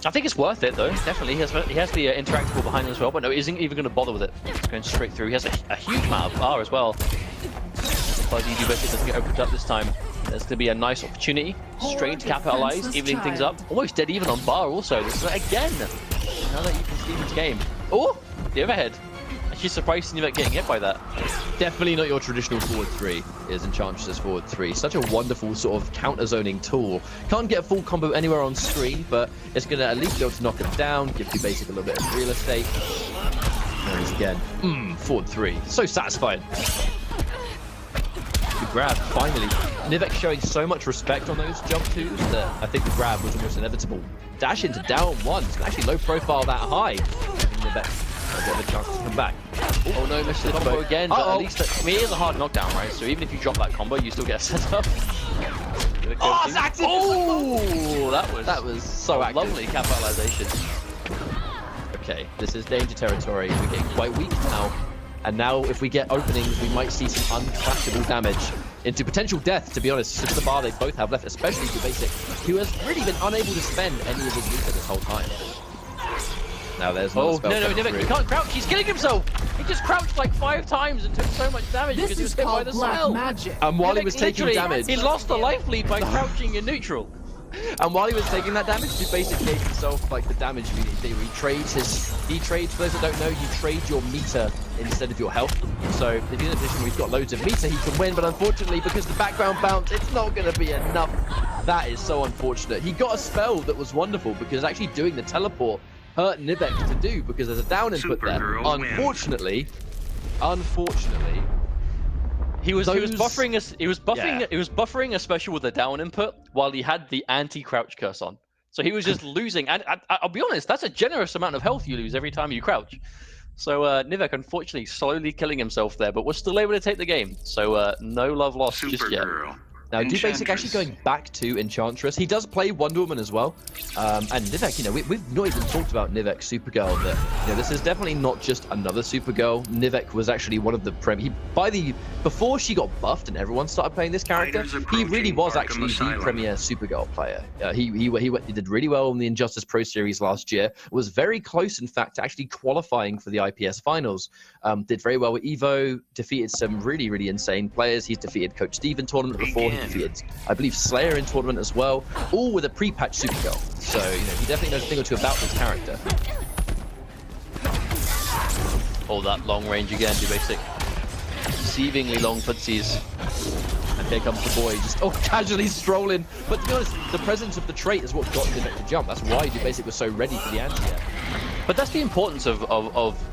I think it's worth it, though. Definitely. He has the interactable behind him as well, but no, he isn't even going to bother with it. He's going straight through. He has a huge amount of bar as well. Basic doesn't get opened up this time. There's going to be a nice opportunity. Straight to capitalize, evening things up. Almost dead even on bar also. This is again. Now that you can see this game. Oh, the overhead. Actually surprised Nivek getting hit by that. Definitely not your traditional forward 3, is Enchantress's forward 3. Such a wonderful sort of counter-zoning tool. Can't get a full combo anywhere on screen, but it's going to at least be able to knock it down, give you Basic a little bit of real estate. There he is again. Forward 3. So satisfying. The grab, finally. Nivek showing so much respect on those jump 2s that I think the grab was almost inevitable. Dash into down 1. It's actually low profile that high. Nivek a bit of a chance to come back. Oh no, missed the combo again. But at least, I mean, it is a hard knockdown, right? So even if you drop that combo, you still get a setup. Oh, it's active! Oh, that was so active. Lovely capitalization. Okay, this is danger territory. We're getting quite weak now. And now, if we get openings, we might see some uncrashable damage into potential death, to be honest, since the bar they both have left, especially to Basic, who has really been unable to spend any of his meter this whole time. Now there's no spell. No, Nivek, he can't crouch. He's killing himself. He just crouched like 5 times and took so much damage because he was hit by the spell. Magic. And while he was taking damage, he lost the life lead by crouching in neutral. And while he was taking that damage, he basically gave himself like the damage theory. He trades, for those that don't know, you trade your meter instead of your health. So if he's in a position where he's got loads of meter, he can win, but unfortunately, because the background bounce, it's not going to be enough. That is so unfortunate. He got a spell that was wonderful because actually doing the teleport hurt Nivek to do because there's a down input there. Unfortunately, he was buffering a special with a down input while he had the anti-crouch curse on. So he was just losing, and I'll be honest, that's a generous amount of health you lose every time you crouch. So Nivek unfortunately slowly killing himself there, but was still able to take the game. So no love lost just yet. Now, Basic actually going back to Enchantress. He does play Wonder Woman as well. And Nivek, you know, we've not even talked about Nivek Supergirl. That, you know, this is definitely not just another Supergirl. Nivek was actually one of the before she got buffed and everyone started playing this character, he really was actually the premier Supergirl player. He did really well in the Injustice Pro Series last year. Was very close, in fact, to actually qualifying for the IPS finals. Did very well with Evo. Defeated some really, really insane players. He's defeated Coach Steve in tournament before. He defeated, I believe, Slayer in tournament as well, all with a pre-patch Supergirl. So, you know, he definitely knows a thing or two about this character. Oh, that long range again, basic. Deceivingly long footsies. And here comes the boy, just casually strolling. But to be honest, the presence of the trait is what got Nivek to jump. That's why basic was so ready for the anti-air. But that's the importance of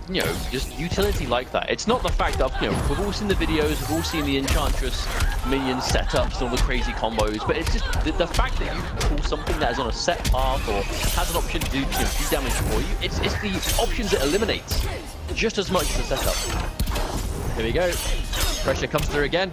you know, just utility like that. It's not the fact that, you know, we've all seen the videos, we've all seen the Enchantress minion setups and all the crazy combos, but it's just the fact that you can pull something that is on a set path or has an option to do, you know, do damage for you. It's the options it eliminates just as much as the setup. Here we go. Pressure comes through again.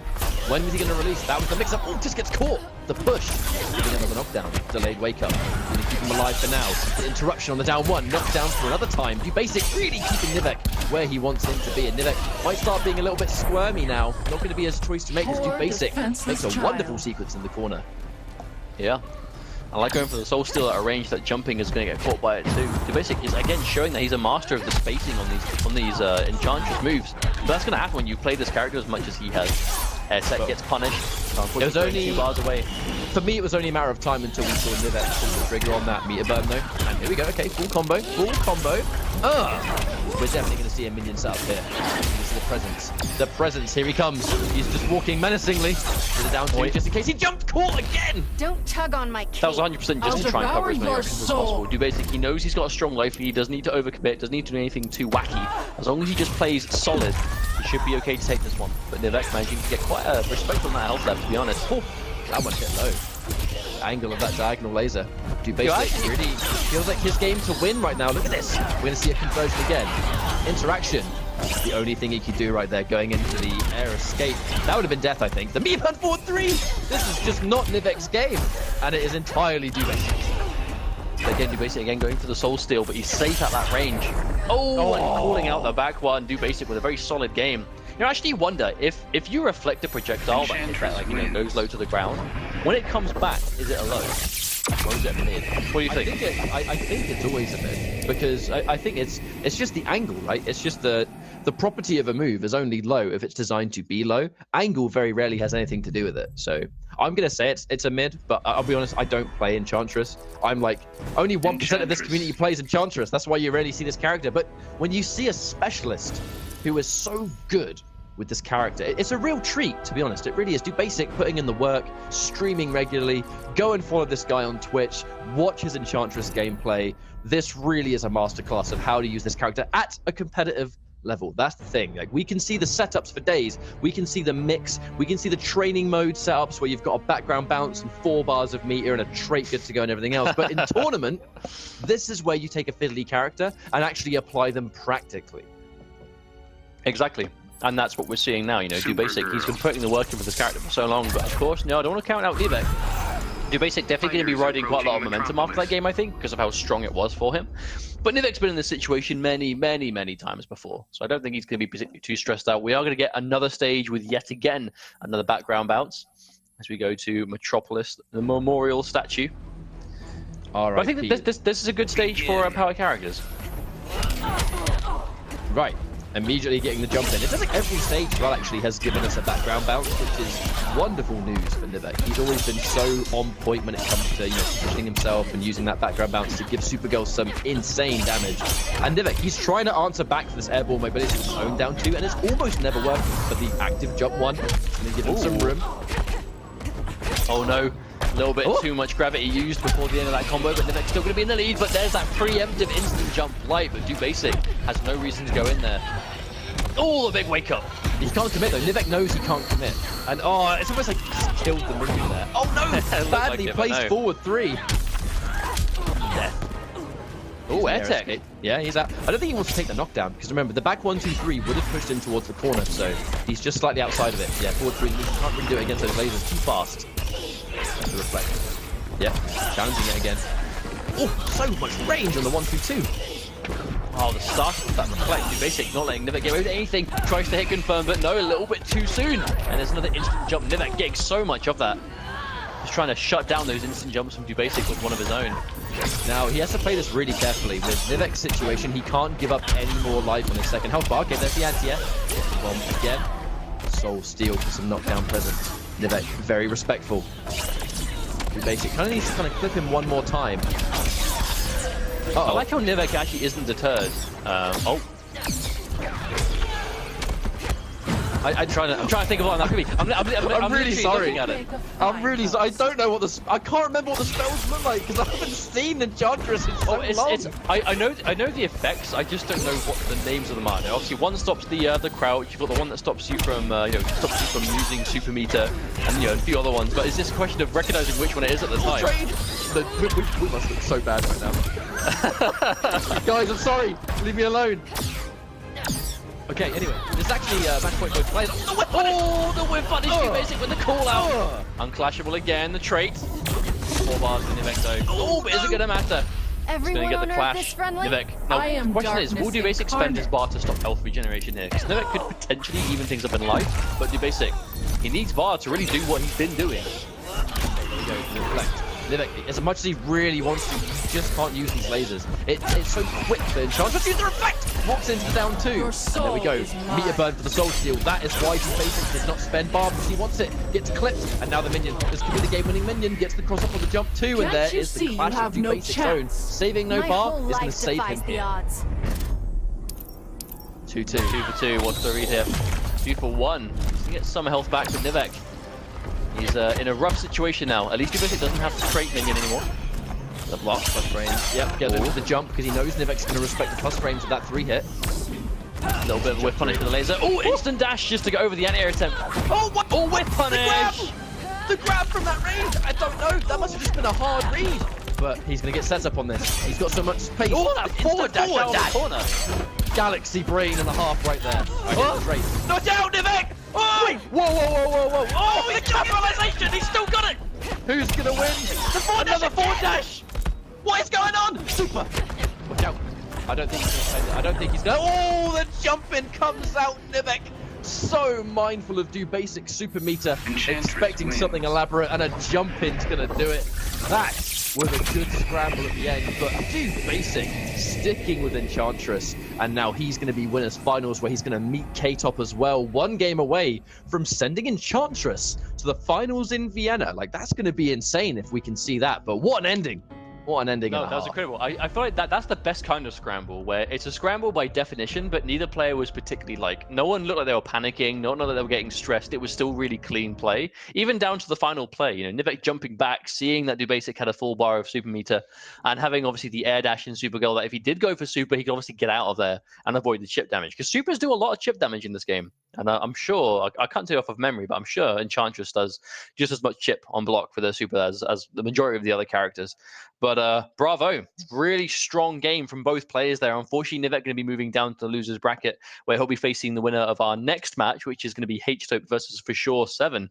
When was he going to release? That was the mix-up. Oh, just gets caught. The push. Giving another knockdown. Delayed wake-up. Going to keep him alive for now. The interruption on the down one. Knockdown for another time. basic really keeping Nivek where he wants him to be. And Nivek might start being a little bit squirmy now. Not going to be his choice to make. As basic makes a wonderful sequence in the corner. Yeah. I like going for the soul steal at a range that jumping is going to get caught by it too. basic is again showing that he's a master of the spacing on these Enchantress moves. But that's going to happen when you play this character as much as he has. Set gets punished. It was only 2 bars away. For me, it was only a matter of time until we saw Nivek pull the trigger on that meter burn though. And here we go. Okay, full combo. Full combo. We're definitely going to see a minion set up here. This is the presence. The presence. Here he comes. He's just walking menacingly to the down two, just in case he jumped. Caught again. Don't tug on my cape. That was 100% just to try and cover as many options as possible. basic, he knows he's got a strong life. He doesn't need to overcommit. Doesn't need to do anything too wacky. As long as he just plays solid, he should be okay to take this one. But Nivek managing to get quite a respect on that health left, to be honest. Oh, that one hit low. The angle of that diagonal laser. basic really feels like his game to win right now. Look at this. We're going to see a conversion again. Interaction. The only thing he could do right there, going into the air escape. That would have been death, I think. The Meatburn forward 3! This is just not Nivek's game. And it is entirely basic. Again, basic again going for the soul steal, but he's safe at that range. Oh, and calling out the back one. basic with a very solid game. You know, I actually wonder if you reflect a projectile that like, you know, goes low to the ground, when it comes back, is it a low? Or is it a mid? What do you think? I think it's always a mid, because I think it's just the angle, right? It's just the property of a move is only low if it's designed to be low. Angle very rarely has anything to do with it. So I'm gonna say it's a mid, but I'll be honest, I don't play Enchantress. I'm like, only 1% of this community plays Enchantress. That's why you rarely see this character. But when you see a specialist who is so good with this character, it's a real treat, to be honest. It really is. basic, putting in the work, streaming regularly, go and follow this guy on Twitch, watch his Enchantress gameplay. This really is a masterclass of how to use this character at a competitive level. That's the thing. Like, we can see the setups for days, we can see the mix, we can see the training mode setups where you've got a background bounce and 4 bars of meter and a trait good to go and everything else. But in tournament, this is where you take a fiddly character and actually apply them practically. Exactly. And that's what we're seeing now, you know. basic, he's been putting the work in with this character for so long, but of course, no, I don't want to count out Nivek. basic definitely going to be riding quite a lot of momentum after that game, I think, because of how strong it was for him. But Nivek's been in this situation many, many, many times before, so I don't think he's going to be particularly too stressed out. We are going to get another stage with yet again another background bounce as we go to Metropolis, the memorial statue. All right. But I think that this is a good stage for power characters. Right. Immediately getting the jump in. It feels like every stage as well actually has given us a background bounce, which is wonderful news for Nivek. He's always been so on point when it comes to, you know, positioning himself and using that background bounce to give Supergirl some insane damage. And Nivek, he's trying to answer back to this airborne mobility with his own down 2, and it's almost never working. But the active jump 1, and then give him some room. Oh no. A little bit too much gravity used before the end of that combo, but Nivek's still going to be in the lead. But there's that preemptive instant jump light, but basic has no reason to go in there. Oh, a big wake up. He can't commit though. Nivek knows he can't commit. And it's almost like he just killed the minion there. Oh no! Badly placed forward 3. Death. Oh, air tech. Yeah, he's out. I don't think he wants to take the knockdown, because remember, the back 1, 2, 3 would have pushed him towards the corner, so he's just slightly outside of it. Yeah, forward 3, he can't really do it against those lasers too fast. To reflect. Yeah, challenging it again. Oh, so much range on the 1, 2, 2. Oh, the start of that reflect. basic not letting Nivek get away with anything. Tries to hit confirm, but no, a little bit too soon. And there's another instant jump. Nivek getting so much of that. He's trying to shut down those instant jumps from basic with one of his own. Now, he has to play this really carefully. With Nivek's situation, he can't give up any more life on his second health bar. Okay, there's the anti-air. Bomb again. Soul steal for some knockdown presence. Nivek, very respectful. basic kind of needs to kind of clip him one more time. I like how Nivek actually isn't deterred. I'm trying to think of what that could be. I'm really sorry. looking at it. I'm really sorry. I don't know what the... I can't remember what the spells look like because I haven't seen Enchantress in so long. I know the effects. I just don't know what the names of them are. Now, obviously, one stops the crouch. You've got the one that stops you from stops you from using super meter, and a few other ones. But it's just a question of recognizing which one it is at the time. We must look so bad right now. Guys, I'm sorry. Leave me alone. Okay, anyway, there's actually match point both players. Oh, the whip punish basic with the call out. Unclashable again, the trait. 4 bars in Nivek though. Oh, but is it gonna matter? He's gonna get the clash. Nivek. Now, the question is, will do basic spend his bar to stop health regeneration here? Because Nivek could potentially even things up in life, but do basic, he needs bar to really do what he's been doing. There we go, reflect. Nivek, as much as he really wants to, he just can't use these lasers. It's so quick for Enchantress. Use the reflect! Walks into the down 2. And there we go. Meter burn for the soul steal. That is why he basically does not spend bar because he wants it. Gets clipped. And now the minion. This could be the game-winning minion. Gets the cross up on the jump 2. And there is the clash of the basic zone. Saving no bar is going to save him here. 2-2. 2 for 2. What's the read here? 2 for 1. He's to get some health back to Nivek. He's in a rough situation now. At least Dubasic doesn't have to trait minion anymore. The block, plus frames. Yep, get into the jump because he knows Nivek's going to respect the plus frames of that 3 hit. A little bit of a whiff punish with the laser. Oh, instant dash just to go over the anti-air attempt. Oh, what? Oh, whiff punish! The grab from that read! I don't know. That must have just been a hard read. But he's going to get set up on this. He's got so much space. Oh, that forward dash out of the corner. Galaxy brain and a half right there. Oh. Not out, Nivek! Oh! Wait, whoa. Oh, the capitalization! He's still got it! Who's going to win? The forward dash! Another forward dash! What is going on? Super! Watch out. I don't think he's going to spend it. I don't think he's going to... Oh, the jumping comes out, Nivek. So mindful of do basic super meter, expecting something elaborate, and a jump in's going to do it. That was a good scramble at the end, but do basic sticking with Enchantress, and now he's going to be winners finals where he's going to meet K-Top as well, 1 game away from sending Enchantress to the finals in Vienna. Like, that's going to be insane if we can see that, but what an ending. What an ending. No, that was incredible. I feel like that's the best kind of scramble, where it's a scramble by definition, but neither player was particularly no one looked like they were panicking, not that they were getting stressed. It was still really clean play, even down to the final play. Nivek jumping back, seeing that Dubasic had a full bar of super meter, and having obviously the air dash in Super Girl that if he did go for super, he could obviously get out of there and avoid the chip damage, because supers do a lot of chip damage in this game. And I'm sure, I can't tell you off of memory, but I'm sure Enchantress does just as much chip on block for their super as the majority of the other characters. But bravo, really strong game from both players there. Unfortunately, Nivek going to be moving down to the loser's bracket, where he'll be facing the winner of our next match, which is going to be H-Tope versus For Sure 7.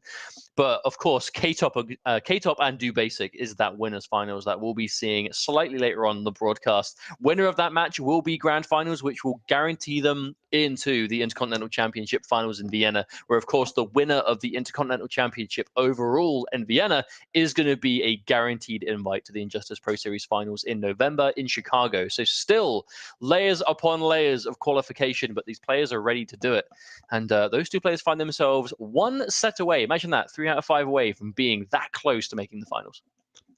But of course, K-Top and Do Basic is that winners finals that we'll be seeing slightly later on in the broadcast. Winner of that match will be grand finals, which will guarantee them into the Intercontinental Championship finals in Vienna, where of course the winner of the Intercontinental Championship overall in Vienna is going to be a guaranteed invite to the Injustice Pro Series finals in November in Chicago. So still layers upon layers of qualification, but these players are ready to do it. And those 2 players find themselves 1 set away. Imagine that, 3 out of 5 away from being that close to making the finals.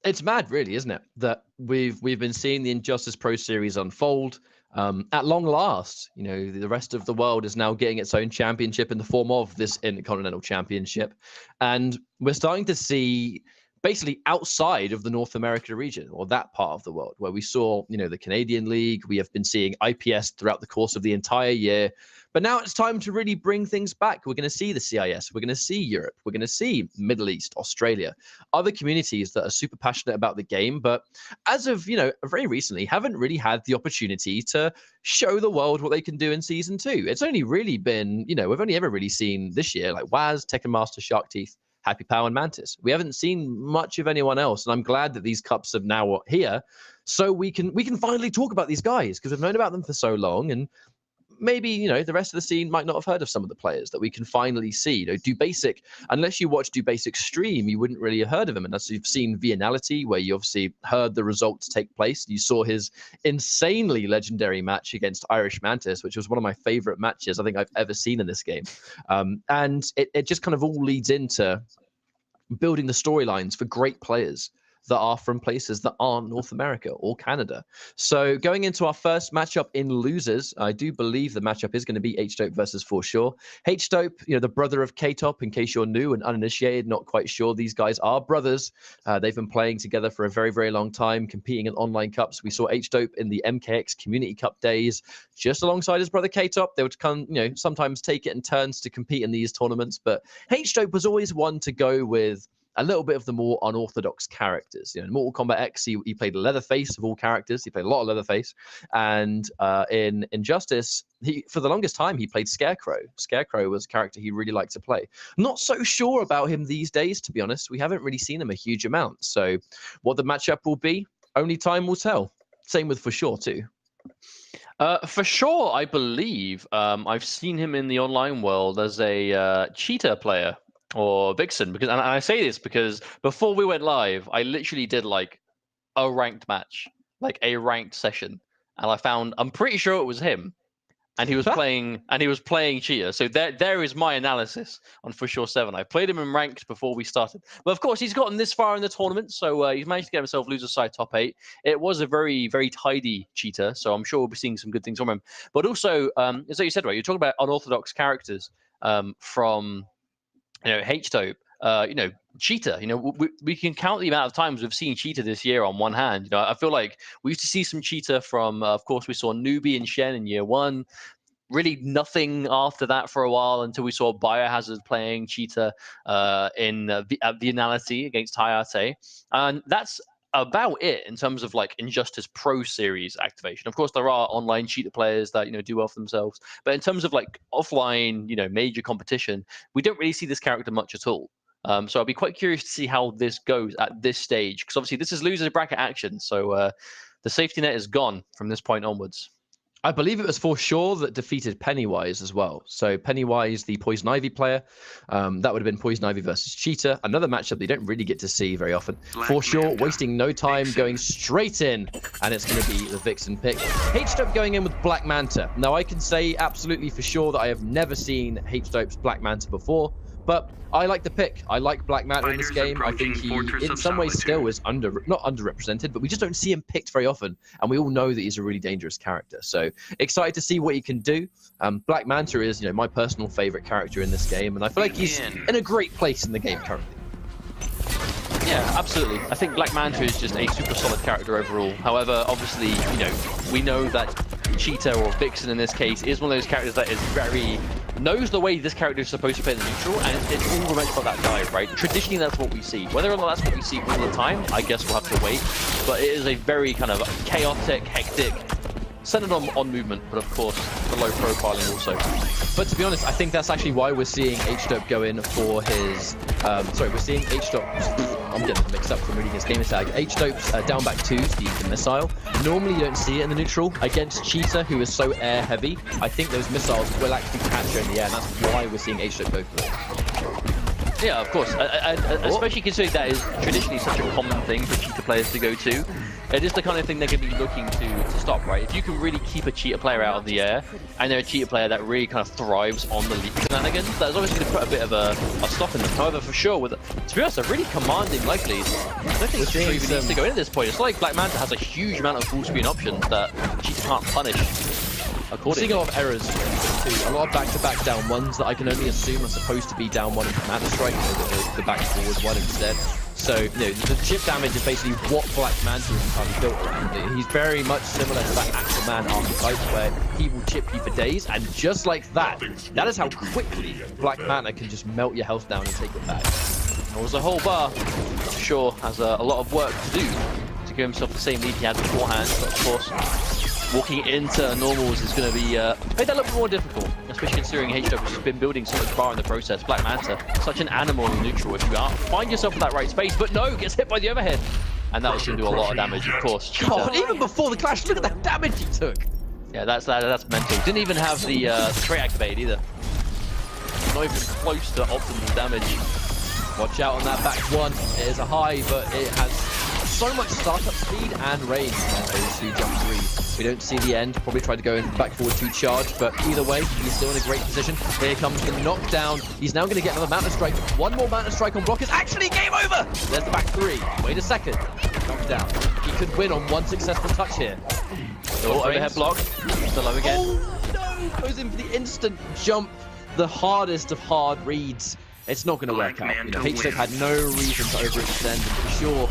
It's mad, really, isn't it? That we've been seeing the Injustice Pro Series unfold. At long last, the rest of the world is now getting its own championship in the form of this Intercontinental Championship. And we're starting to see basically outside of the North America region, or that part of the world, where we saw, the Canadian League. We have been seeing IPS throughout the course of the entire year. But now it's time to really bring things back. We're going to see the CIS. We're going to see Europe. We're going to see Middle East, Australia, other communities that are super passionate about the game. But as of, very recently, haven't really had the opportunity to show the world what they can do in Season 2. It's only really been, we've only ever really seen this year, like Waz, Tekken Master, Shark Teeth, Happy Pow, and Mantis. We haven't seen much of anyone else. And I'm glad that these cups are now here so we can finally talk about these guys, because we've known about them for so long. And maybe, the rest of the scene might not have heard of some of the players that we can finally see. Do Basic, unless you watch Do Basic stream, you wouldn't really have heard of him unless you've seen Vienality, where you obviously heard the results take place. You saw his insanely legendary match against Irish Mantis, which was one of my favorite matches I think I've ever seen in this game. And it just kind of all leads into building the storylines for great players that are from places that aren't North America or Canada. So going into our first matchup in losers, I do believe the matchup is going to be H-Dope versus For Sure. H-Dope, the brother of K-Top, in case you're new and uninitiated, not quite sure, these guys are brothers. They've been playing together for a very, very long time, competing in online cups. We saw H-Dope in the MKX Community Cup days, just alongside his brother K-Top. They would come, sometimes take it in turns to compete in these tournaments, but H-Dope was always one to go with a little bit of the more unorthodox characters. In Mortal Kombat X, he played Leatherface of all characters. He played a lot of Leatherface. And in Injustice, for the longest time, he played Scarecrow. Scarecrow was a character he really liked to play. Not so sure about him these days, to be honest. We haven't really seen him a huge amount. So what the matchup will be, only time will tell. Same with For Sure, too. For Sure, I believe I've seen him in the online world as a cheetah player. Or Vixen, and I say this because before we went live, I literally did like a ranked match, like a ranked session, and I'm pretty sure it was him, and he was playing cheetah. So there is my analysis on For Sure 7. I played him in ranked before we started, but of course he's gotten this far in the tournament, so he's managed to get himself loser side top 8. It was a very, very tidy cheetah, so I'm sure we'll be seeing some good things from him. But also, as you said, right, you're talking about unorthodox characters from H-Dope, Cheetah. We can count the amount of times we've seen Cheetah this year on one hand. I feel like we used to see some Cheetah from, of course, we saw Newbie and Shen in year 1. Really nothing after that for a while until we saw Biohazard playing Cheetah in the Anality against Hayate. And that's about it in terms of like Injustice Pro Series activation. Of course, there are online cheetah players that do well for themselves, but in terms of like offline, major competition, we don't really see this character much at all. So I'll be quite curious to see how this goes at this stage, because obviously this is losers bracket action, so the safety net is gone from this point onwards. I believe it was For Sure that defeated Pennywise as well. So Pennywise, the Poison Ivy player, that would have been Poison Ivy versus Cheetah. Another matchup they don't really get to see very often. For Sure, wasting no time, Vixen. Going straight in, and it's going to be the Vixen pick. H-Dope going in with Black Manta. Now, I can say absolutely for sure that I have never seen H-Dope's Black Manta before, but I like the pick. I like Black Manta in this game. I think he, in some ways, still is not underrepresented, but we just don't see him picked very often. And we all know that he's a really dangerous character. So excited to see what he can do. Black Manta is, my personal favorite character in this game, and I feel like he's in a great place in the game currently. Yeah, absolutely. I think Black Manta is just a super solid character overall. However, obviously, we know that Cheetah, or Vixen in this case, is one of those characters that is knows the way this character is supposed to play the neutral, and it's all very much about that dive, right? Traditionally, that's what we see. Whether or not that's what we see all the time, I guess we'll have to wait. But it is a very kind of chaotic, hectic, centered on movement, but of course, the low profiling also. But to be honest, I think that's actually why we're seeing H-Dope go in for his... we're seeing H-Dope... I'm getting mixed up from reading his gamer tag. H-Dope's down back 2s, the missile. Normally you don't see it in the neutral. Against Cheetah, who is so air heavy, I think those missiles will actually catch her in the air, and that's why we're seeing H-Dope go for it. Yeah, of course. Especially considering that is traditionally such a common thing for Cheetah players to go to. It is the kind of thing they're going to be looking to stop, right? If you can really keep a Cheetah player out of the air, and they're a Cheetah player that really kind of thrives on the leap shenanigans, that's obviously going to put a bit of a stop in them. However, for sure, to be honest, a really commanding life lead, I don't think Cheetah even needs to go in at this point. It's like Black Manta has a huge amount of full screen options that Cheetah can't punish. Seeing a lot of errors too. A lot of back-to-back down ones that I can only assume are supposed to be down one in Command Strike, the back forward one instead. So, the chip damage is basically what Black Manta is entirely built on. He's very much similar to that Aquaman archetype where he will chip you for days, and just like that is how quickly Black Manta can just melt your health down and take it back. There was a whole bar. I'm sure has a lot of work to do to give himself the same lead he had beforehand, but of course, walking into normals is going to be made that a little bit more difficult, especially considering H-Dope has been building so much bar in the process. Black Manta, such an animal in neutral if you find yourself in that right space, but no, gets hit by the overhead. And that was going to do a lot of damage, of course. Cheetah. God, even before the clash, look at the damage he took. Yeah, that's mental. Didn't even have the trait activate either. Not even close to optimal damage. Watch out on that back one. It is a high, but it has so much startup speed and range on those two jump threes. We don't see the end. Probably tried to go in back forward to charge, but either way, he's still in a great position. Here comes the knockdown. He's now going to get another Mountain Strike. One more Mountain Strike on block is actually game over. There's the back three. Wait a second. Knockdown. He could win on one successful touch here. Oh, overhead block. Still low again. Oh no! Goes in for the instant jump. The hardest of hard reads. It's not going to work out. You know, H-Step had no reason to overextend. For sure,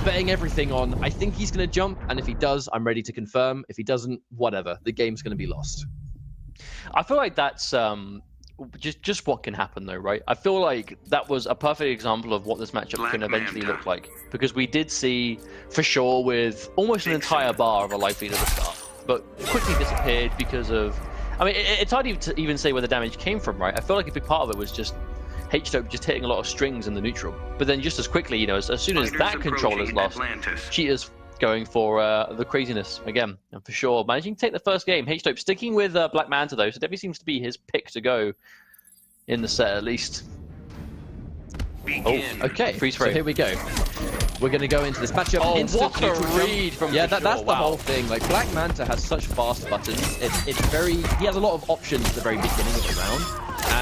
betting everything on, I think he's going to jump, and if he does, I'm ready to confirm. If he doesn't, whatever. The game's going to be lost. I feel like that's just what can happen, though, right? I feel like that was a perfect example of what this matchup can eventually look like, because we did see, for sure, with almost an entire bar of a life lead at the start, but it quickly disappeared because of... I mean, it's hard to even say where the damage came from, right? I feel like a big part of it was just H-Dope just hitting a lot of strings in the neutral. But then just as quickly, you know, as soon as that control is lost, Cheetah's going for the craziness again. And for sure, managing to take the first game. H-Dope sticking with Black Manta, though, so definitely seems to be his pick to go in the set, at least. Oh, okay. Freeze so frame. here we go. We're going to go into this matchup. Oh, Instant what a neutral read jump. from Yeah, For that's Sure. the Wow. whole thing. Like, Black Manta has such fast buttons. It's very... He has a lot of options at the very beginning of the round.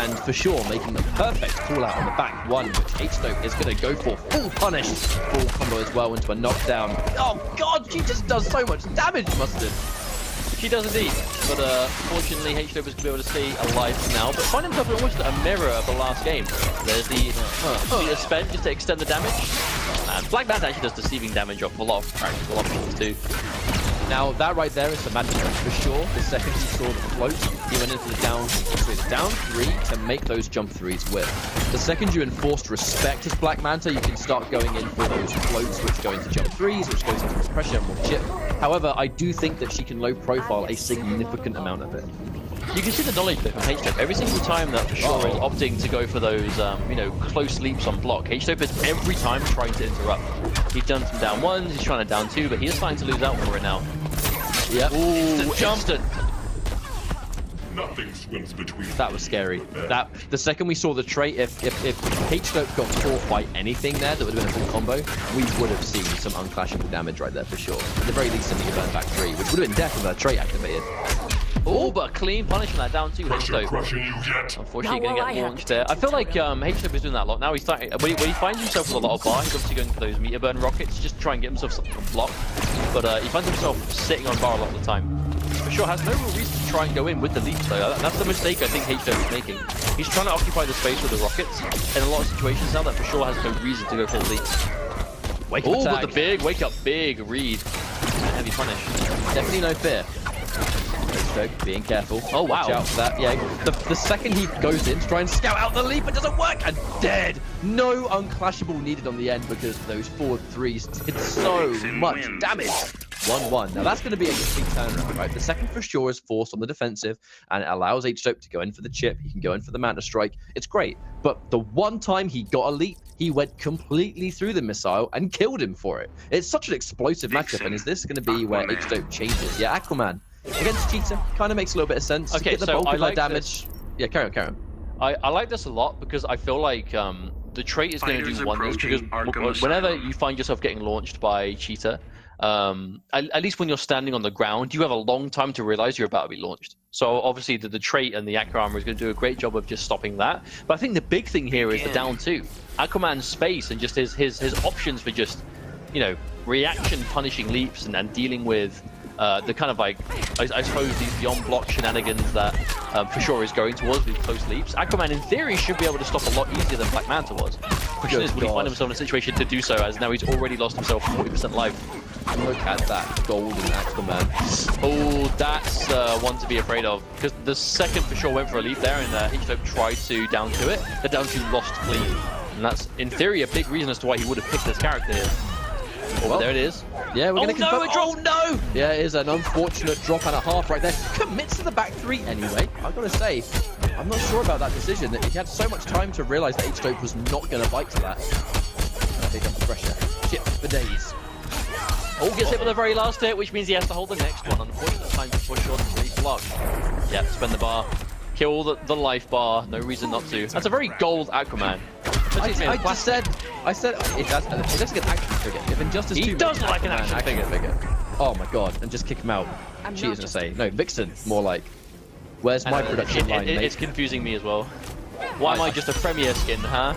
And For Sure making the perfect call out on the back one, which H-Stoke is going to go for full punish. Full combo as well into a knockdown. Oh, God, she just does so much damage, Mustard. She does indeed, but fortunately H-Dope is going to be able to stay alive now, but find himself in almost a mirror of the last game. There's the spend just to extend the damage, and Black Manta actually does deceiving damage off a lot of practical options too. Now, that right there is the magic For Sure. The second he saw the float, he went into the down three to make those jump threes with. The second you enforced respect as Black Manta, you can start going in for those floats, which go into jump threes, which goes into more pressure and more chip. However, I do think that she can low profile a significant amount of it. You can see the knowledge bit from H-Dope. Every single time that For Sure is opting to go for those, you know, close leaps on block, H-Dope is every time trying to interrupt. He's done some down ones, he's trying to down two, but he is starting to lose out for it now. Yep. Ooh, instant. Nothing swims between. That was scary. That the second we saw the trait, if H-Dope got core fight anything there, that would have been a full combo, we would have seen some unclashable damage right there For Sure. At the very least, something a burn back three, which would have been death with that trait activated. Oh, but a clean punish from that down two H-Dope. Crushing you yet. Unfortunately, going to get launched there. I feel like H-Dope is doing that a lot now. He's starting when he finds himself with a lot of bar. He's obviously going for those meter burn rockets just to try and get himself something on block. But he finds himself sitting on bar a lot of the time. For Sure has no real reason to try and go in with the leaps though. That's the mistake I think H-Dope is making. He's trying to occupy the space with the rockets. In a lot of situations now that For Sure has no reason to go for the leaps. Oh, but the big wake up, big read, and heavy punish. Definitely no fear. H-Dope being careful. Oh wow! Watch out for that. Yeah, the second he goes in to try and scout out the leap, it doesn't work, and dead. No unclashable needed on the end because those forward threes did so much damage. 1-1. Now that's going to be a complete turnaround, right? The second For Sure is forced on the defensive and it allows H-Dope to go in for the chip. He can go in for the Manta Strike. It's great. But the one time he got a leap, he went completely through the missile and killed him for it. It's such an explosive matchup, and is this going to be where H-Dope changes? Yeah, Aquaman against Cheetah kind of makes a little bit of sense. Okay, get the so bulk I of like that damage. Yeah, carry on. I like this a lot because I feel like the trait is going to do wonders because whenever you find yourself getting launched by Cheetah, at least when you're standing on the ground, you have a long time to realize you're about to be launched. So obviously the trait and the Aqua Armor is going to do a great job of just stopping that. But I think the big thing here is the down two. Aquaman's space and just his options for just, you know, reaction punishing leaps and dealing with the kind of like, I suppose these beyond block shenanigans that For Sure is going towards with close leaps. Aquaman in theory should be able to stop a lot easier than Black Manta was. Question is, will he find himself in a situation to do so, as now he's already lost himself 40% life. Look at that golden Aquaman. Oh, that's one to be afraid of, because the second For Sure went for a leap there and H-Dope tried to down to it, the down to lost clean. And that's, in theory, a big reason as to why he would have picked this character here. Oh, well, there it is. Yeah, we're going to confirm. Oh no! Yeah, it is an unfortunate drop and a half right there. Commits to the back three anyway. I've got to say, I'm not sure about that decision. He had so much time to realize that H-Dope was not going to bite to that. Here comes the pressure. Chip for days. Oh, gets hit with the very last hit, which means he has to hold the next one. Unfortunate time for For Sure to re-block. Yeah, spend the bar. Kill the life bar. No reason not to. That's a very gold Aquaman. I said it looks like an action figure. If Injustice 2 he does like an action figure. Oh my god, and just kick him out. Cheater's gonna say. No, Vixen, more like. Where's my production line, mate? It's confusing me as well. Why am I just a Premier skin, huh?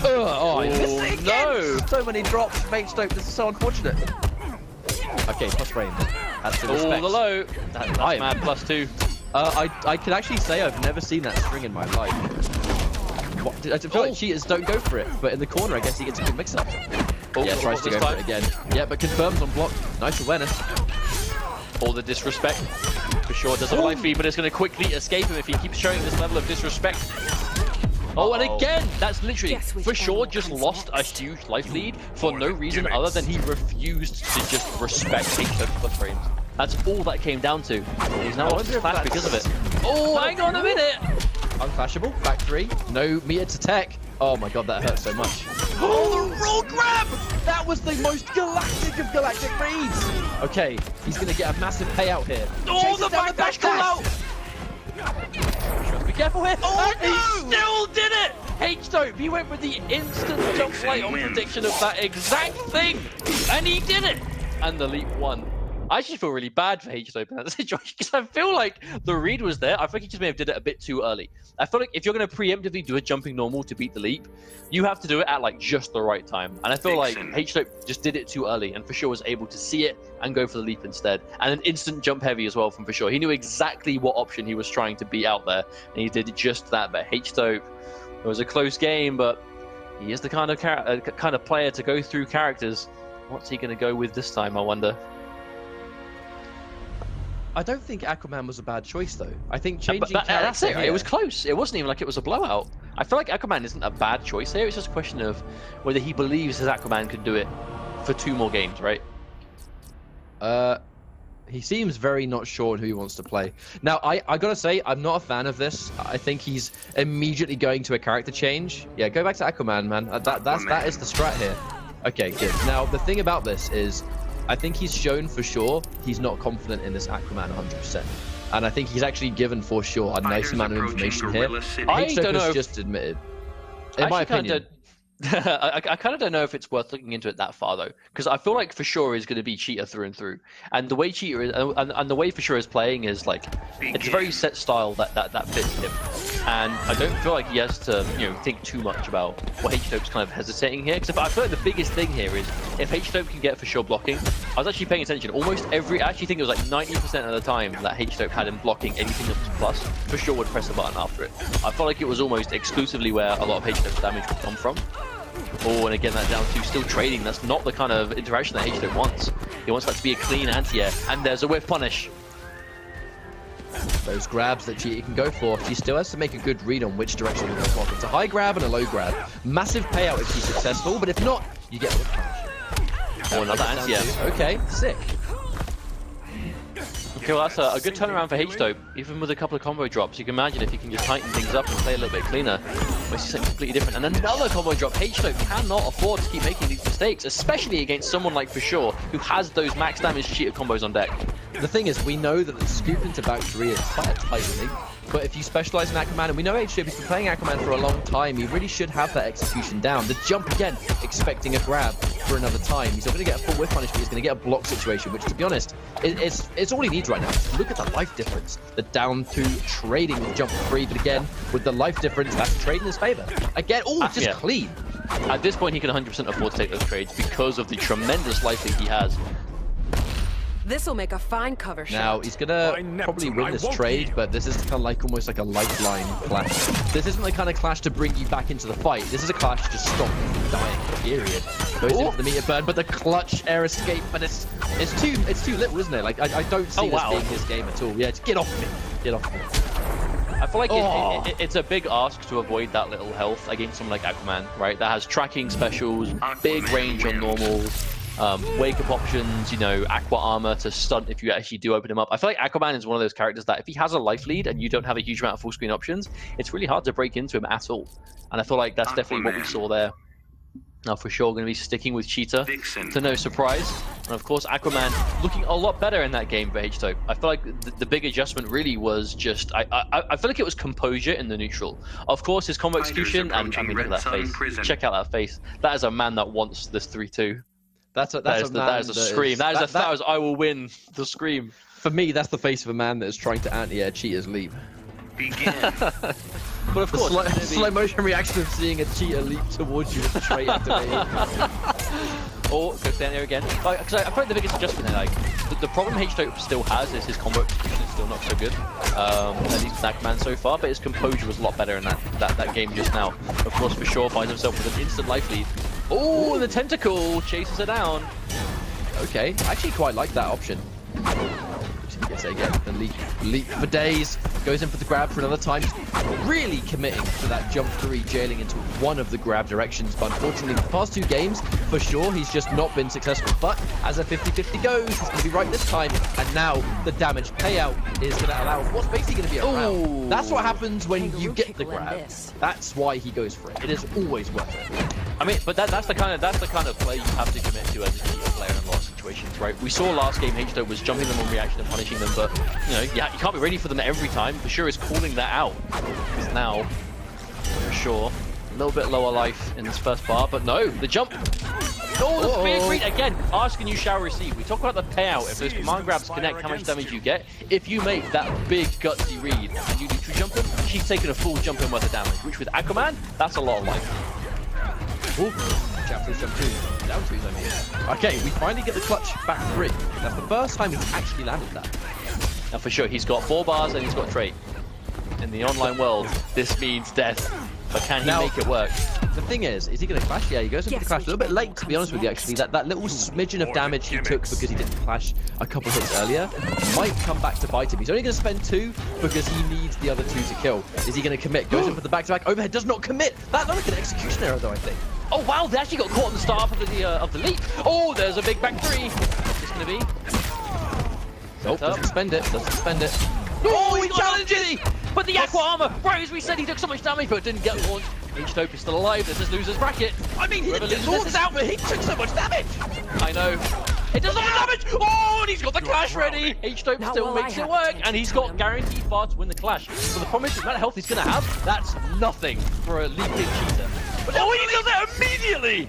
Oh, I missed it again! No! So many drops, mate. Stoke. This is so unfortunate. Okay, plus range. That's the respect. All the low. That's mad. +2. I can actually say I've never seen that string in my life. I feel like cheaters don't go for it, but in the corner, I guess he gets a good mix-up. Yeah, tries to go for it again. Yeah, but confirms on block. Nice awareness. All the disrespect. For sure does have a life feed, but it's going to quickly escape him if he keeps showing this level of disrespect. Oh, and again, that's literally, for sure, just lost a huge life lead for no reason other than he refused to just respect H-Tope plus frames. That's all that came down to. He's now lost his clash because of it. Oh, hang on a minute! Unclashable, back 3, no meter to tech. Oh my god, that hurts so much. Oh, the roll grab! That was the most galactic of galactic reads! Okay, he's gonna get a massive payout here. Oh, the backdash come out! Be careful here! Oh, and he still did it! H-Tope, he went with the instant jump flight on prediction of that exact thing! And he did it! And the leap won. I actually feel really bad for H-Tope in that situation because I feel like the read was there. I think he just may have did it a bit too early. I feel like if you're going to preemptively do a jumping normal to beat the leap, you have to do it at like just the right time. And I feel like H-Tope just did it too early and for sure was able to see it and go for the leap instead. And an instant jump heavy as well from for sure. He knew exactly what option he was trying to beat out there and he did just that. But H-Tope, it was a close game, but he is the kind of player to go through characters. What's he going to go with this time, I wonder? I don't think Aquaman was a bad choice, though. I think changing that's it. here... It was close. It wasn't even like it was a blowout. I feel like Aquaman isn't a bad choice here. It's just a question of whether he believes his Aquaman could do it for 2 more games, right? He seems very not sure on who he wants to play. Now, I gotta say, I'm not a fan of this. I think he's immediately going to a character change. Yeah, go back to Aquaman, man. That is the strat here. Okay, good. Now, the thing about this is, I think he's shown for sure he's not confident in this Aquaman 100%. And I think he's actually given for sure a nice amount of information here. I don't know if... just admitted. In my opinion. I kind of don't know if it's worth looking into it that far though, because I feel like for sure he's going to be Cheater through and through, and the way Cheater is, and the way for sure is playing is like it's a very set style that fits him, and I don't feel like he has to think too much about what H-Tope's kind of hesitating here. Because I feel like the biggest thing here is if H-Tope can get for sure blocking. I was actually paying attention. Almost I actually think it was like 90% of the time that H-Tope had him blocking anything that was plus, for sure would press a button after it. I felt like it was almost exclusively where a lot of H-Tope's damage would come from. Oh, and again, that down 2 still trading. That's not the kind of interaction that H-Tope wants. He wants that to be a clean anti-air. And there's a whiff punish. Those grabs that Cheater can go for. She still has to make a good read on which direction to go for. It's a high grab and a low grab. Massive payout if she's successful, but if not, you get a whiff punish. Oh, another anti-air. Okay, sick. Okay, well, that's a good turnaround for H-Tope. Even with a couple of combo drops, you can imagine if you can just tighten things up and play a little bit cleaner. We see something completely different. And another combo drop. H-Tope cannot afford to keep making these mistakes, especially against someone like For Sure, who has those max damage Cheater combos on deck. The thing is, we know that the scoop into back 3 is quite a tight link. But if you specialize in Aquaman, and we know H-Tope has been playing Aquaman for a long time, he really should have that execution down. The jump again, expecting a grab for another time. He's not going to get a full whiff punish, but he's going to get a block situation, which, to be honest, it's all he needs right now. Look at the life difference. The down 2 trading with jump 3, but again, with the life difference, that's trade in his favor. Again, just clean. At this point, he can 100% afford to take those trades because of the tremendous life lead he has. This'll make a fine cover shot. Now, he's gonna probably win this trade, but this is kind of like almost like a lifeline clash. This isn't the kind of clash to bring you back into the fight. This is a clash to stop you from dying, period. Goes in for the meter burn, but the clutch air escape, but it's too little, isn't it? Like, I don't see this being his game at all. Yeah, get off me. Get off me. I feel like it's a big ask to avoid that little health against someone like Aquaman, right? That has tracking specials, big range on normals. Wake-up options, aqua armor to stunt if you actually do open him up. I feel like Aquaman is one of those characters that if he has a life lead and you don't have a huge amount of full-screen options, it's really hard to break into him at all. And I feel like that's definitely what we saw there. Now for sure going to be sticking with Cheetah to no surprise. And of course Aquaman looking a lot better in that game for H-Tope. I feel like the big adjustment really was just, I feel like it was composure in the neutral. Of course his combo execution, and I mean look at that face. Check out that face. That is a man that wants this 3-2. That is a scream. That is I will win the scream. For me, that's the face of a man that is trying to anti-air Cheetah's leap. Begin. But of course, slow motion reaction of seeing a cheetah leap towards you straight activated. Or goes down here again. Because I feel like the biggest adjustment there, like the problem H-Tope still has is his combo execution is still not so good. At least with Aquaman so far, but his composure was a lot better in that game just now. Of course, for sure finds himself with an instant life lead. Oh, the tentacle chases her down. Okay, I actually quite like that option. Yes, again, the leap for days, goes in for the grab for another time, really committing to that jump 3, jailing into one of the grab directions, but unfortunately the past 2 games, for sure, he's just not been successful. But as a 50-50 goes, he's going to be right this time, and now the damage payout is going to allow what's basically going to be a round. That's what happens when you get the grab. That's why he goes for it. It is always worth it. I mean, but that's the kind of play you have to commit to as a Cheetah player in a lot of situations, right? We saw last game H-Tope was jumping them on reaction and punishing them, but you know, yeah, you can't be ready for them every time. For sure, is calling that out. Because now, for sure, a little bit lower life in this first bar, but no, the jump. Oh, the big read again. Ask and you shall receive. We talk about the payout. If those command grabs connect, how much damage you get. If you make that big gutsy read and you neutral jump him, she's taking a full jump in worth of damage. Which with Aquaman, that's a lot of life. Ooh, chapter jump 2, down 2, I mean. Okay, we finally get the clutch back 3. That's the first time he's actually landed that. Now for sure, he's got 4 bars and he's got trait. In the online world, this means death. But can he make it work? The thing is he going to clash? Yeah, he goes into the clash a little bit late, to be honest with you, actually. That little smidgen of damage he took because he didn't clash a couple hits earlier might come back to bite him. He's only going to spend 2 because he needs the other 2 to kill. Is he going to commit? Goes in for the back-to-back. Overhead does not commit. That's like an execution error, though, I think. Oh, wow, they actually got caught on the start of the leap. Oh, there's a big back 3. What's this going to be? Nope, doesn't spend it. Doesn't spend it. Oh, he challenged it! But the aqua armor, right as we said, he took so much damage, but didn't get launched. H-Tope is still alive. This is loser's bracket. I mean, he didn't get launched out, but he took so much damage. I know. It does so much damage. Oh, and he's got the clash ready. H-Tope still makes it work, and he's got guaranteed bar to win the clash. But the problem is, the amount of health he's going to have, that's nothing for a leaping cheetah. But oh, he does it immediately.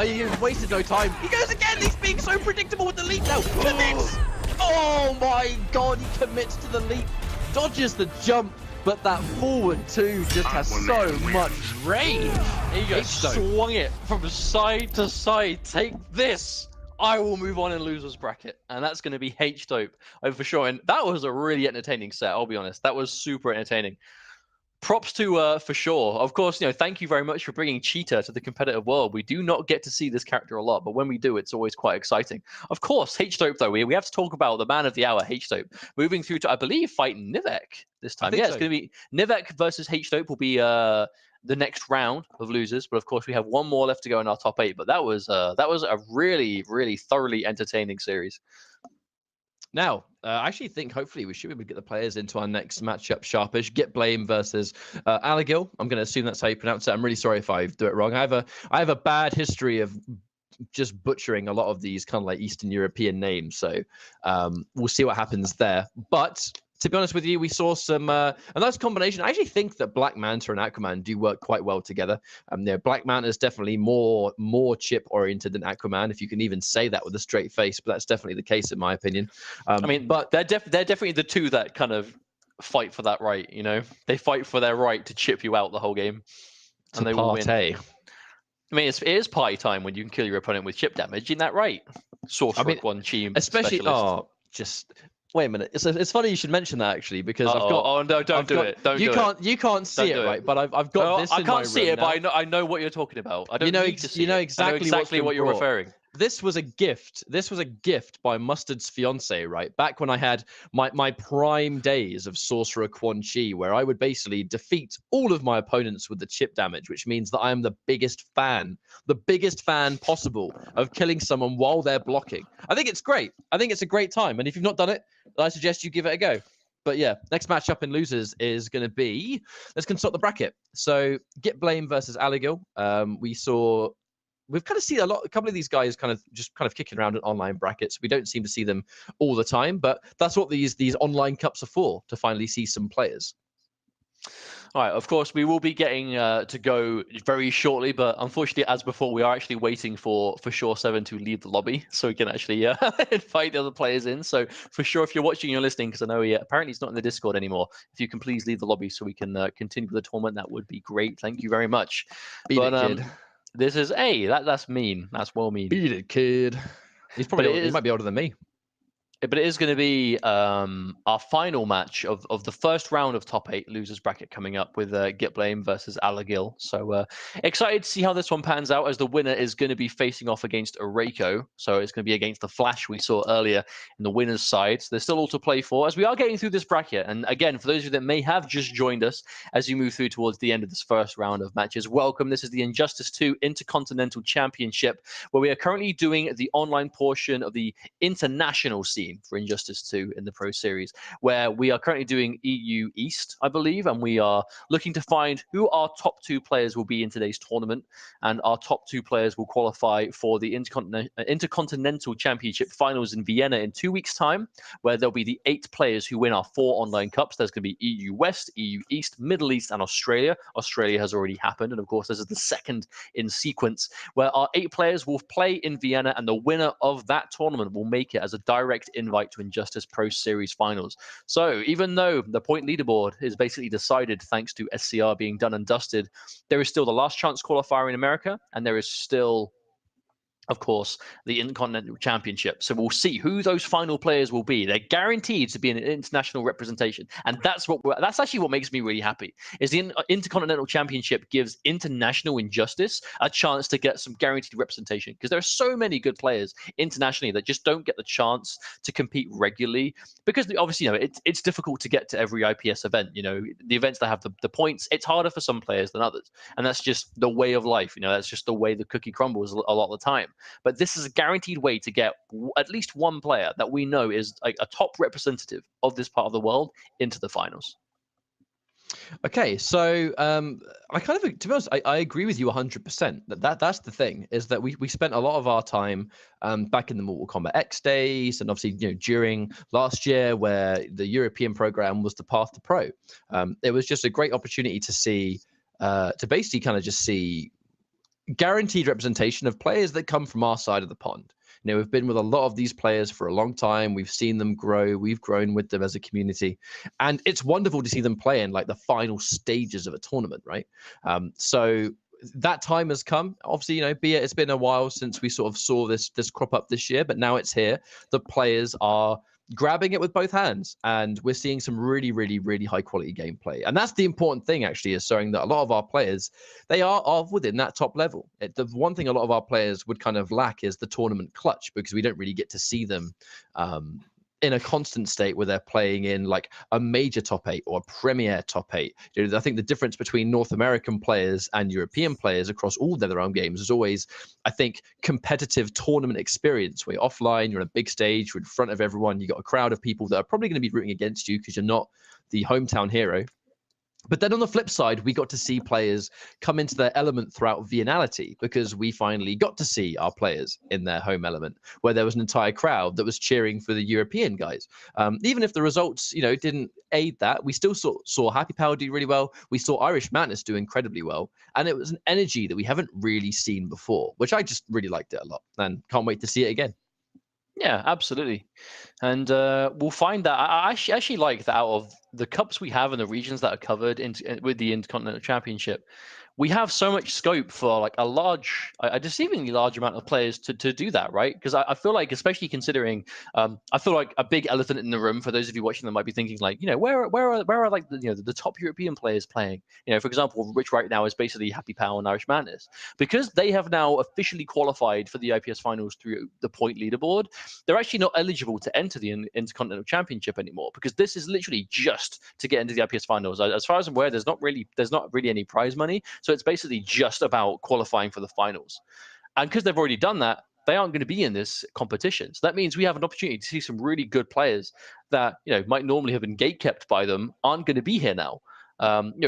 He wasted no time. He goes again. He's being so predictable with the leap now. Commits. Oh my God, he commits to the leap. Dodges the jump. But that forward 2 just has so much range. He just swung it from side to side. Take this. I will move on in loser's bracket. And that's going to be H-Tope for sure. And that was a really entertaining set, I'll be honest. That was super entertaining. Props to for sure. Of course, you know, thank you very much for bringing Cheetah to the competitive world. We do not get to see this character a lot, but when we do, it's always quite exciting. Of course, H-Tope though, we have to talk about the man of the hour, H-Tope, moving through to, I believe, fight Nivek this time. Yeah, so. It's going to be Nivek versus H-Tope will be the next round of losers. But of course, we have one more left to go in our top 8. But that was a really, really thoroughly entertaining series. Now, I actually think hopefully we should be able to get the players into our next matchup sharpish. Get Blame versus Alagil. I'm going to assume that's how you pronounce it. I'm really sorry if I do it wrong. I have a bad history of just butchering a lot of these kind of like Eastern European names. So we'll see what happens there. But to be honest with you, we saw some a nice combination. I actually think that Black Manta and Aquaman do work quite well together. Black Manta is definitely more chip oriented than Aquaman, if you can even say that with a straight face. But that's definitely the case in my opinion. I mean, but they're definitely the 2 that kind of fight for that right. You know, they fight for their right to chip you out the whole game, and they will win. I mean, it is party time when you can kill your opponent with chip damage. Isn't that right? Sorcerer Quan Chi, especially Wait a minute. It's funny you should mention that actually, because I've got. Oh no! Don't do it. You can't see it, right? But I've got this. I can't see it, but I know what you're talking about. I don't need to see it. Exactly what you're referring. This was a gift. This was a gift by Mustard's fiance, right? Back when I had my prime days of Sorcerer Quan Chi, where I would basically defeat all of my opponents with the chip damage, which means that I am the biggest fan possible of killing someone while they're blocking. I think it's great. I think it's a great time. And if you've not done it, I suggest you give it a go. But yeah, next matchup in losers is going to be, let's consult the bracket. So Get Blame versus Alagil. We saw we've kind of seen a couple of these guys kind of kicking around in online brackets. We don't seem to see them all the time, but that's what these online cups are for, to finally see some players. All right, of course, we will be getting to go very shortly, but unfortunately, as before, we are actually waiting for Shore7 to leave the lobby so we can actually invite the other players in. So for sure, if you're watching, you're listening, because I know apparently he's not in the Discord anymore. If you can please leave the lobby so we can continue with the tournament, that would be great. Thank you very much. Beat it, kid. This is that's mean. That's well mean. Beat it, kid. He might be older than me. But it is going to be our final match of the first round of top 8 losers bracket coming up with Gitblame versus Alagil. So excited to see how this one pans out, as the winner is going to be facing off against Areiko. So it's going to be against the Flash we saw earlier in the winner's side. So there's still all to play for as we are getting through this bracket. And again, for those of you that may have just joined us as you move through towards the end of this first round of matches, welcome. This is the Injustice 2 Intercontinental Championship, where we are currently doing the online portion of the international scene for Injustice 2 in the Pro Series, where we are currently doing EU East, I believe, and we are looking to find who our top 2 players will be in today's tournament, and our top 2 players will qualify for the Intercontinental Championship finals in Vienna in 2 weeks' time, where there'll be the 8 players who win our 4 online cups. There's going to be EU West, EU East, Middle East, and Australia. Australia has already happened, and of course, this is the second in sequence, where our 8 players will play in Vienna, and the winner of that tournament will make it as a direct invite to Injustice Pro Series finals. So even though the point leaderboard is basically decided thanks to SCR being done and dusted, there is still the last chance qualifier in America, and there is still, of course, the Intercontinental Championship. So we'll see who those final players will be. They're guaranteed to be an international representation, and that's actually what makes me really happy. Is the Intercontinental Championship gives international Injustice a chance to get some guaranteed representation, because there are so many good players internationally that just don't get the chance to compete regularly, because obviously, it's difficult to get to every IPS event. The events that have the points, it's harder for some players than others, and that's just the way of life. That's just the way the cookie crumbles a lot of the time. But this is a guaranteed way to get at least one player that we know is like a top representative of this part of the world into the finals. Okay, so I kind of, to be honest, I agree with you 100%. That's the thing, is that we spent a lot of our time back in the Mortal Kombat X days, and obviously during last year, where the European program was the path to pro. It was just a great opportunity to see, to basically kind of just see guaranteed representation of players that come from our side of the pond. We've been with a lot of these players for a long time. We've seen them grow. We've grown with them as a community, and it's wonderful to see them play in like the final stages of a tournament, right? So that time has come. Obviously, it's been a while since we sort of saw this crop up this year, but now it's here. The players are grabbing it with both hands, and we're seeing some really, really, really high quality gameplay. And that's the important thing, actually, is showing that a lot of our players, they are within that top level. The one thing a lot of our players would kind of lack is the tournament clutch, because we don't really get to see them in a constant state where they're playing in like a major top 8 or a premier top 8. I think the difference between North American players and European players across all their own games is always, I think, competitive tournament experience, where you're offline, you're on a big stage, you're in front of everyone, you got a crowd of people that are probably going to be rooting against you because you're not the hometown hero. But then on the flip side, we got to see players come into their element throughout Vienality, because we finally got to see our players in their home element, where there was an entire crowd that was cheering for the European guys. Even if the results, didn't aid that, we still saw Happy Power do really well. We saw Irish Madness do incredibly well. And it was an energy that we haven't really seen before, which I just really liked it a lot, and can't wait to see it again. Yeah, absolutely. And we'll find that I actually like that out of the cups we have and the regions that are covered with the Intercontinental Championship, we have so much scope for like a deceivingly large amount of players to do that, right? Because I feel like, especially considering, I feel like a big elephant in the room for those of you watching that might be thinking like, where are like the top European players playing? For example, which right now is basically Happy Power and Irish Madness, because they have now officially qualified for the IPS finals through the point leaderboard. They're actually not eligible to enter the Intercontinental Championship anymore, because this is literally just to get into the IPS finals. As far as I'm aware, there's not really any prize money. So it's basically just about qualifying for the finals. And because they've already done that, they aren't going to be in this competition. So that means we have an opportunity to see some really good players that might normally have been gatekept by them, aren't going to be here now.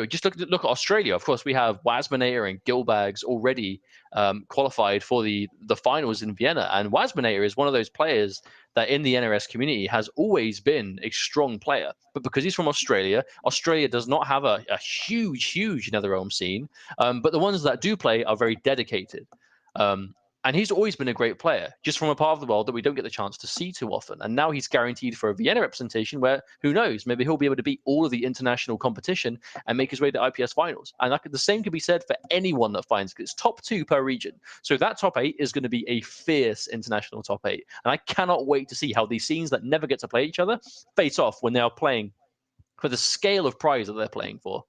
Just look at Australia. Of course, we have Wasmanator and Gilbags already qualified for the finals in Vienna, and Wasmanator is one of those players that in the NRS community has always been a strong player. But because he's from Australia, Australia does not have a huge NetherRealm scene. But the ones that do play are very dedicated. And he's always been a great player, just from a part of the world that we don't get the chance to see too often. And now he's guaranteed for a Vienna representation where, who knows, maybe he'll be able to beat all of the international competition and make his way to IPS finals. And the same could be said for anyone that finds it's top 2 per region. So that top 8 is going to be a fierce international top 8. And I cannot wait to see how these scenes that never get to play each other face off when they are playing for the scale of prize that they're playing for.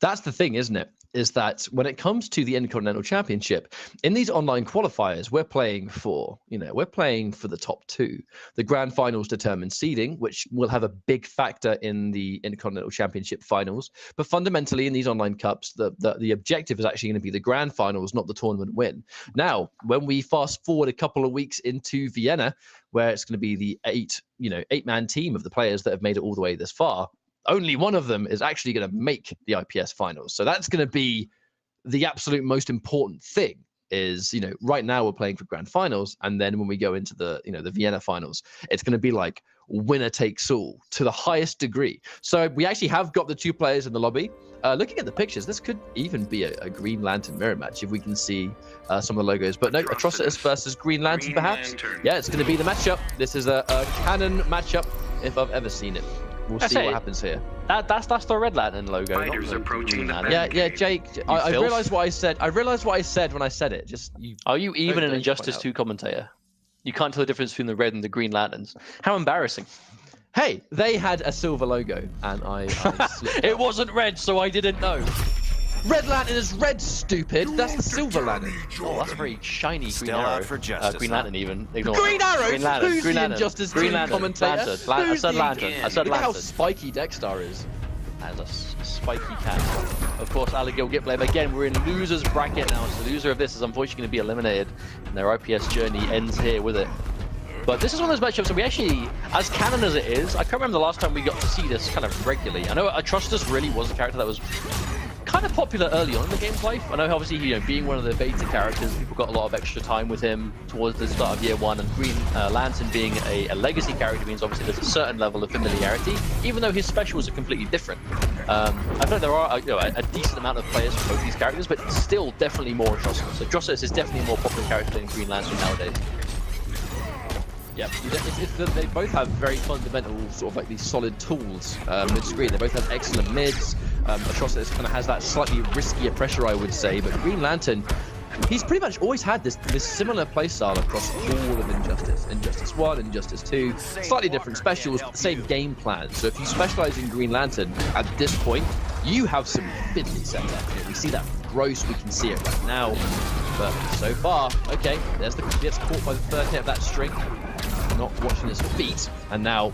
That's the thing, isn't it? Is that when it comes to the Intercontinental Championship, in these online qualifiers, we're playing for the top 2. The grand finals determine seeding, which will have a big factor in the Intercontinental Championship finals. But fundamentally, in these online cups, the objective is actually going to be the grand finals, not the tournament win. Now, when we fast forward a couple of weeks into Vienna, where it's going to be the 8-man team of the players that have made it all the way this far, only one of them is actually going to make the IPS finals. So that's going to be the absolute most important thing is, right now we're playing for grand finals. And then when we go into the Vienna finals, it's going to be like winner takes all to the highest degree. So we actually have got the 2 players in the lobby. Looking at the pictures, this could even be a Green Lantern mirror match if we can see some of the logos. But no, Atrocitus versus Green Lantern, perhaps. Yeah, it's going to be the matchup. This is a canon matchup if I've ever seen it. We'll see what happens here. That's the Red Lantern logo. Fighters approaching the yeah, Jake. I realized what I said. I realized what I said when I said it. Are you even an Injustice 2 commentator? You can't tell the difference between the red and the green lanterns. How embarrassing! Hey, they had a silver logo, and I it wasn't red, so I didn't know. Red Lantern is red, stupid. That's the Silver Lantern. Oh, that's a very shiny Still Green Arrow. out for justice, Green Lantern, even. Ignore Green Arrow? Green Lantern. Who's Green the Lantern. Injustice Green 2 Lantern. commentator? I said Lantern. I said Look at how Lantern. spiky Dexter is. As a spiky cat. Of course, Alagil Gitleb. Again, we're in loser's bracket now. So the loser of this is unfortunately going to be eliminated. And their IPS journey ends here with it. But this is one of those matchups that we actually, as canon as it is, I can't remember the last time we got to see this kind of regularly. I know Atrocitus really was a character that was kind of popular early on in the game's life. I know obviously, being one of the beta characters, people got a lot of extra time with him towards the start of year 1, and Green Lantern being a legacy character means obviously there's a certain level of familiarity, even though his specials are completely different. I feel like there are a decent amount of players for both these characters, but still definitely more Atrocitus. So Atrocitus is definitely a more popular character than Green Lantern nowadays. Yeah, they both have very fundamental sort of like these solid tools mid-screen. They both have excellent mids. Atrocitus kind of has that slightly riskier pressure, I would say, but Green Lantern, he's pretty much always had this similar playstyle across all of Injustice. Injustice 1, Injustice 2, slightly different specials, but the same game plan. So if you specialize in Green Lantern at this point, you have some fiddly setup. We see that gross, we can see it right now. But so far, okay, gets caught by the third hit of that string. Not watching his feet, and now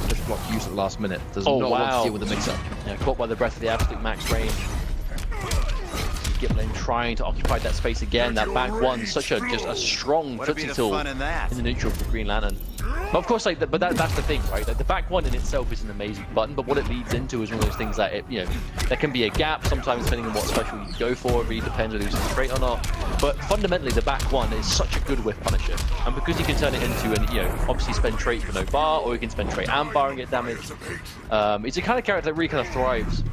push block used at the last minute. Does not want to deal with the mix-up. Yeah, caught by the breath of the absolute max range. Gitlin trying to occupy that space again. That back one, just a strong footsie tool in the neutral for Green Lantern. But of course, but that's the thing, right? Like, the back one in itself is an amazing button, but what it leads into is one of those things that there can be a gap sometimes depending on what special you go for. It really depends on who's straight or not. But fundamentally, the back one is such a good whiff punisher, and because you can turn it into obviously spend trait for no bar, or you can spend trait and bar and get damage. It's a kind of character that really kind of thrives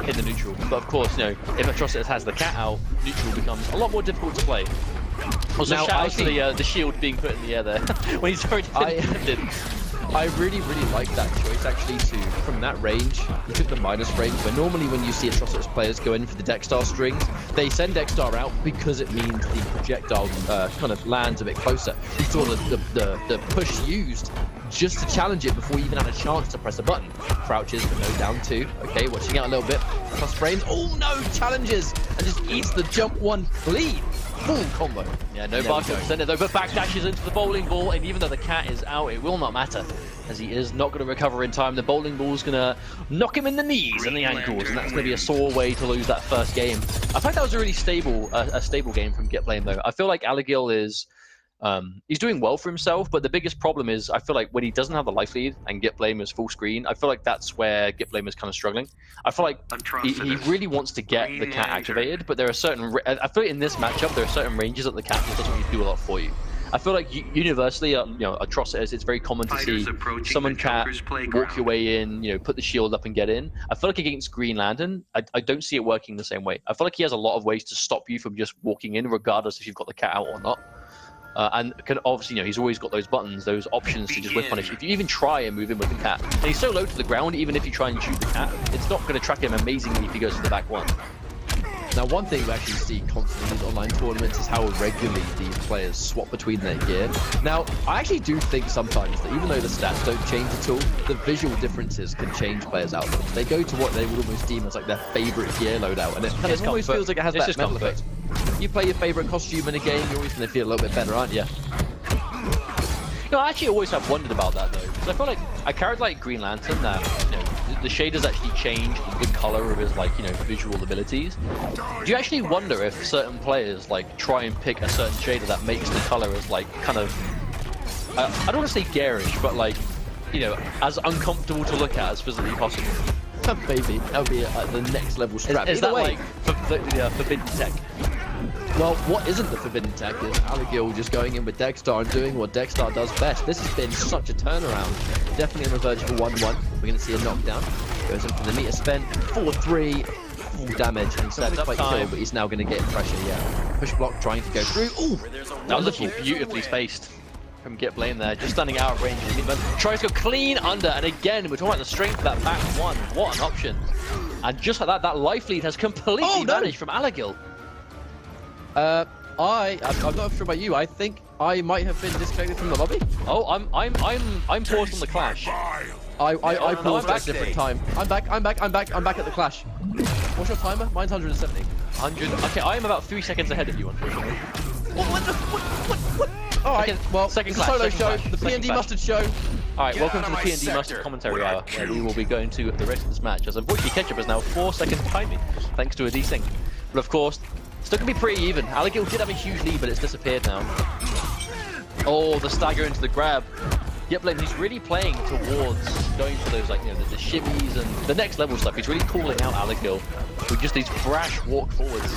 in the neutral. But of course, if Atrocitus has the cat out, neutral becomes a lot more difficult to play. Also, shout out to the shield being put in the air there when he's already defended. I really like that choice actually from that range. You took the minus range, where normally when you see Atrocitus players go in for the Dexstar strings, they send Dexstar out because it means the projectile kind of lands a bit closer. We saw the push used just to challenge it before you even had a chance to press a button. Crouches, but no down 2. Okay, watching out a little bit. Plus frames. Oh no, challenges! And just eats the jump 1 clean. Full combo. Yeah, no bar to extend it though, but backdashes into the bowling ball, and even though the cat is out, it will not matter, as he is not going to recover in time. The bowling ball's going to knock him in the knees and the ankles, and that's going to be a sore way to lose that first game. I think that was a really stable game from Gitlane though. I feel like Alagil is He's doing well for himself, but the biggest problem is I feel like when he doesn't have the life lead and Get Blame is full screen, I feel like that's where Get Blame is kind of struggling. I feel like he really wants to get the cat activated, but there are certain... I feel like in this matchup, there are certain ranges that the cat just doesn't really do a lot for you. I feel like universally, Atrocitus, it's very common to see someone cat walk your way in, put the shield up and get in. I feel like against Green Lantern, I don't see it working the same way. I feel like he has a lot of ways to stop you from just walking in, regardless if you've got the cat out or not. And obviously, he's always got those buttons, those options to just whip punish. If you even try and move in with the cat, and he's so low to the ground, even if you try and shoot the cat, it's not going to track him amazingly if he goes to the back one. Now, one thing we actually see constantly in these online tournaments is how regularly these players swap between their gear. Now, I actually do think sometimes that even though the stats don't change at all, the visual differences can change players' outcomes. They go to what they would almost deem as like their favorite gear loadout, and it kind of almost feels like it has that mental effect. You play your favorite costume in a game, you're always going to feel a little bit better, aren't you? No, I actually always have wondered about that though, because I feel like a character like Green Lantern that the shaders actually change the color of his visual abilities. Do you actually wonder if certain players try and pick a certain shader that makes the color as kind of I don't want to say garish, but as uncomfortable to look at as physically possible? Maybe that would be the next level strap. Is that forbidden tech? Well, what isn't the forbidden tech is Alagil just going in with Degstar and doing what Degstar does best. This has been such a turnaround. Definitely on the verge of a 1-1. We're going to see a knockdown. Goes in for the meter spent. 4-3. Full damage. And instead of quite kill, but he's now going to get pressure, yeah. Push block trying to go through. Ooh! That was actually beautifully spaced from Get Blame there. Just standing out of range. Tries to go clean under. And again, we're talking about the strength of that back one. What an option. And just like that, that life lead has completely vanished from Alagil. I'm not sure about you. I think I might have been disconnected from the lobby. Oh, I'm paused on the clash. I paused at a different time. I'm back at the clash. What's your timer? Mine's 170. 100. Okay, I am about 3 seconds ahead of you, unfortunately. What? All right. Well, second clash, solo show, the P&D Mustard show. All right, welcome to the P&D Mustard commentary hour, where we will be going to the rest of this match. As unfortunately, Ketchup is now 4 seconds behind me, thanks to a desync. But of course, still gonna be pretty even. Alagil did have a huge lead, but it's disappeared now. Oh, the stagger into the grab. Get Blame, he's really playing towards going for those, the shimmies and the next level stuff. He's really calling out Alagil with just these brash walk forwards.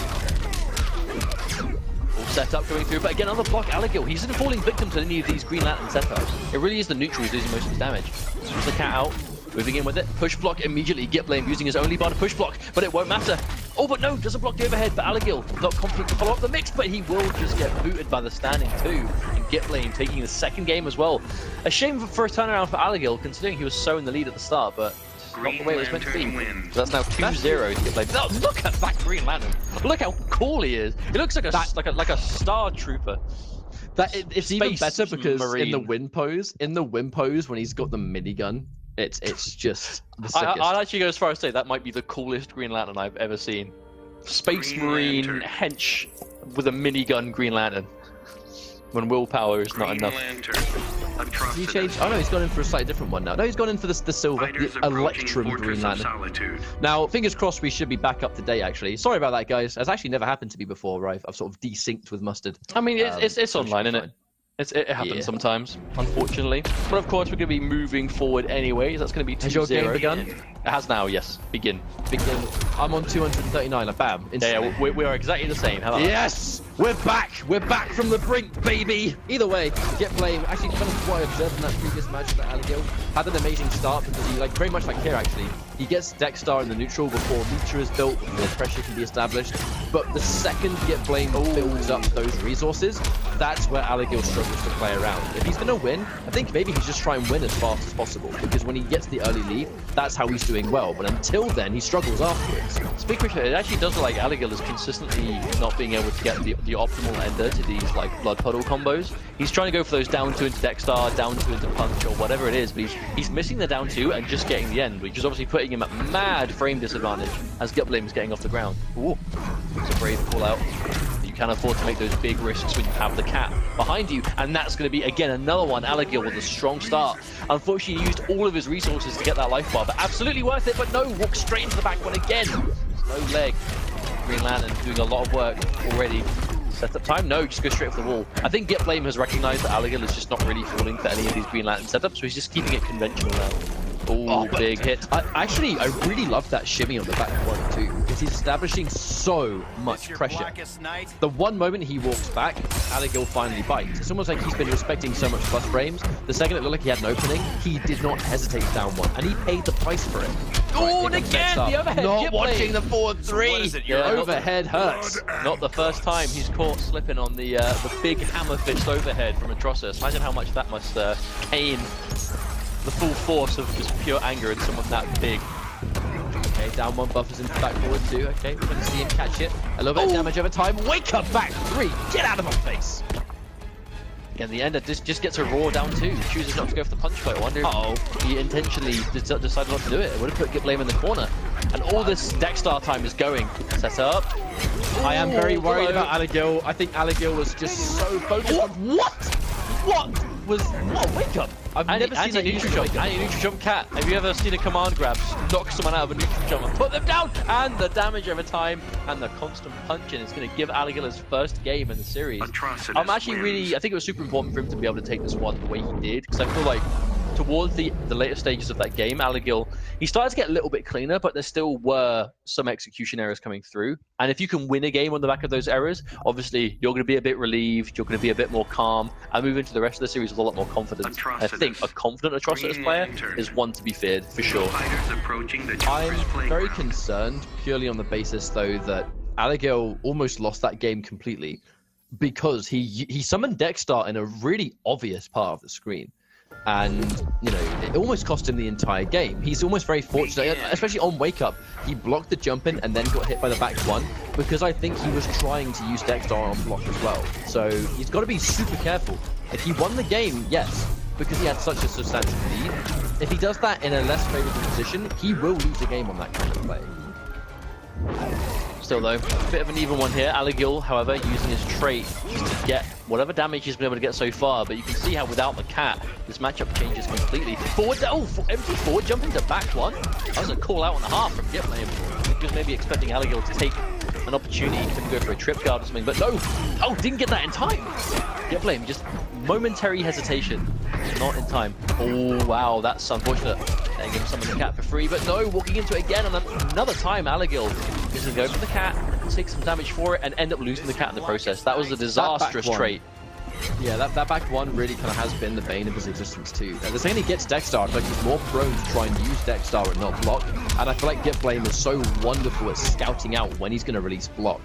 All set up going through, but again, another block. Alagil, he isn't falling victim to any of these Green Lantern setups. It really is the neutral who's losing most of his damage. Switch the cat out. Moving in with it, push block immediately. Get Blame using his only bar to push block, but it won't matter. Oh, but no, doesn't block the overhead. But Alagil not confident to follow up the mix, but he will just get booted by the standing two. And Get Blame taking the second game as well. A shame for a turnaround for Alagil, considering he was so in the lead at the start, but not the way it was meant to be. So that's now 2-0 to Get Blame. Oh, look at that Green Lantern. Look how cool he is. He looks like a star trooper. It's even better because in the win pose, when he's got the minigun. It's just the sickest. I'd actually go as far as to say that might be the coolest Green Lantern I've ever seen. Space Marine hench with a minigun Green Lantern. When willpower is not enough. Has he changed? Oh no, he's gone in for a slightly different one now. No, he's gone in for the silver, the Electrum Green Lantern. Now, fingers crossed we should be back up to date actually. Sorry about that, guys. That's actually never happened to me before, right? I've sort of desynced with Mustard. I mean, it's online, isn't it? It happens sometimes, unfortunately. But of course, we're going to be moving forward anyways. That's going to be 2-0. Has your game begun? It has now, yes. Begin. I'm on 239, like bam. Yeah, we are exactly the same. How about yes! That? We're back! We're back from the brink, baby! Either way, Get Blame, actually kind of what I observed in that previous match that Alagil had an amazing start because he, very much like here actually, he gets Degstar in the neutral before Lucha is built, before pressure can be established. But the second Get Blame builds up those resources, that's where Alagil struggles to play around. If he's going to win, I think maybe he's just try and win as fast as possible because when he gets the early lead, that's how he's doing well. But until then, he struggles afterwards. Speaking of which, it actually does look like Alagil is consistently not being able to get the optimal ender to these blood puddle combos. He's trying to go for those down 2 into Degstar, down 2 into punch or whatever it is, but he's missing the down 2 and just getting the end, which is obviously putting him at mad frame disadvantage as Get Blame is getting off the ground. Ooh, it's a brave call out. You can afford to make those big risks when you have the cat behind you, and that's going to be again another one. Alagil with a strong start. Unfortunately, he used all of his resources to get that life bar, but absolutely worth it. But no, walks straight into the back one again. No leg. Green Lantern doing a lot of work already. setup time? No, just go straight for the wall. I think Gitblame has recognized that Aligil is just not really falling for any of these Green Lantern setups, so he's just keeping it conventional now. Oh, big hit. I really love that shimmy on the back one too, because he's establishing so much pressure. The one moment he walks back, Aligil finally bites. It's almost like he's been respecting so much plus frames. The second it looked like he had an opening, he did not hesitate down one, and he paid the price for it. Oh, and again, the overhead. Not watching the forward three. Yeah, overhead hurts. Not the first time he's caught slipping on the big hammer-fist overhead from Atrocitus. Imagine how much that must pain the full force of just pure anger in someone that big. Okay, down one buffers into back forward two. Okay, we're going to see him catch it. A little bit of damage over time. Wake up back three. Get out of my face. Again, the end just gets a raw down two. He chooses not to go for the punch fight. I wonder if he intentionally decided not to do it. It would have put Gitblame in the corner. And all this Dexstar time is going. Set up. I am very worried about Aligil. I think Aligil was just so focused on... What wake up? I've never seen a neutral jump. Anti-neutral jump cat. Have you ever seen a command grab knock someone out of a neutral jump and put them down? And the damage over time and the constant punching is going to give Aligil his first game in the series. I'm actually I think it was super important for him to be able to take this one the way he did, because I feel like towards the later stages of that game, Aligil, he started to get a little bit cleaner, but there still were some execution errors coming through. And if you can win a game on the back of those errors, obviously you're going to be a bit relieved, you're going to be a bit more calm, and move into the rest of the series with a lot more confidence. I think a confident Atrocitus player is one to be feared, for sure. I'm very concerned, purely on the basis, though, that Aligil almost lost that game completely because he summoned Dexstar in a really obvious part of the screen. And, you know, it almost cost him the entire game. He's almost very fortunate, especially on Wake Up. He blocked the jump in and then got hit by the back one, because I think he was trying to use Dexstar on block as well. So he's got to be super careful. If he won the game, yes, because he had such a substantial lead. If he does that in a less favorable position, he will lose a game on that kind of play. Still though, a bit of an even one here. Aligil, however, using his trait just to get whatever damage he's been able to get so far, but you can see how without the cat, this matchup changes completely. Empty forward jump into back one. That was a call out and a half from Gitblame. He was maybe expecting Aligil to take an opportunity to go for a trip guard or something, but no! Oh, didn't get that in time! Gitblame, just momentary hesitation. Not in time. Oh, wow, that's unfortunate. Letting him summon the cat for free, but no, walking into it again, and another time Aligil is going to go for the cat, take some damage for it, and end up losing the cat in the process. That was a disastrous trait. Yeah, that back one really kind of has been the bane of his existence too. The second he gets Dexstar, I feel like he's more prone to try and use Dexstar and not block. And I feel like Gitblame is so wonderful at scouting out when he's going to release block.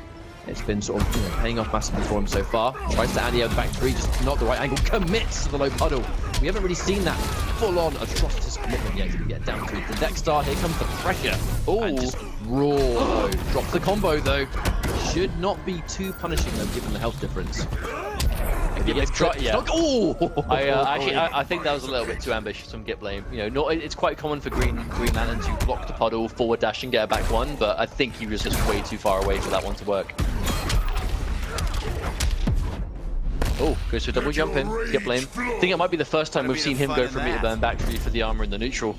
It's been sort of paying off massively for him so far. Tries to anti-air the back three, just not the right angle. Commits to the low puddle. We haven't really seen that full-on Atrocitus commitment yet. Did we get down to the Dexstar? Here comes the pressure. Oh, and just raw. Drops the combo though. Should not be too punishing though, given the health difference. I think that was a little bit too ambitious from Gitblame. You know, it's quite common for Green Lantern to block the puddle, forward dash, and get a back one, but I think he was just way too far away for that one to work. Oh, goes for a double jump in. Gitblame. I think it might be the first time we've seen him go for meter burn back three for the armor in the neutral.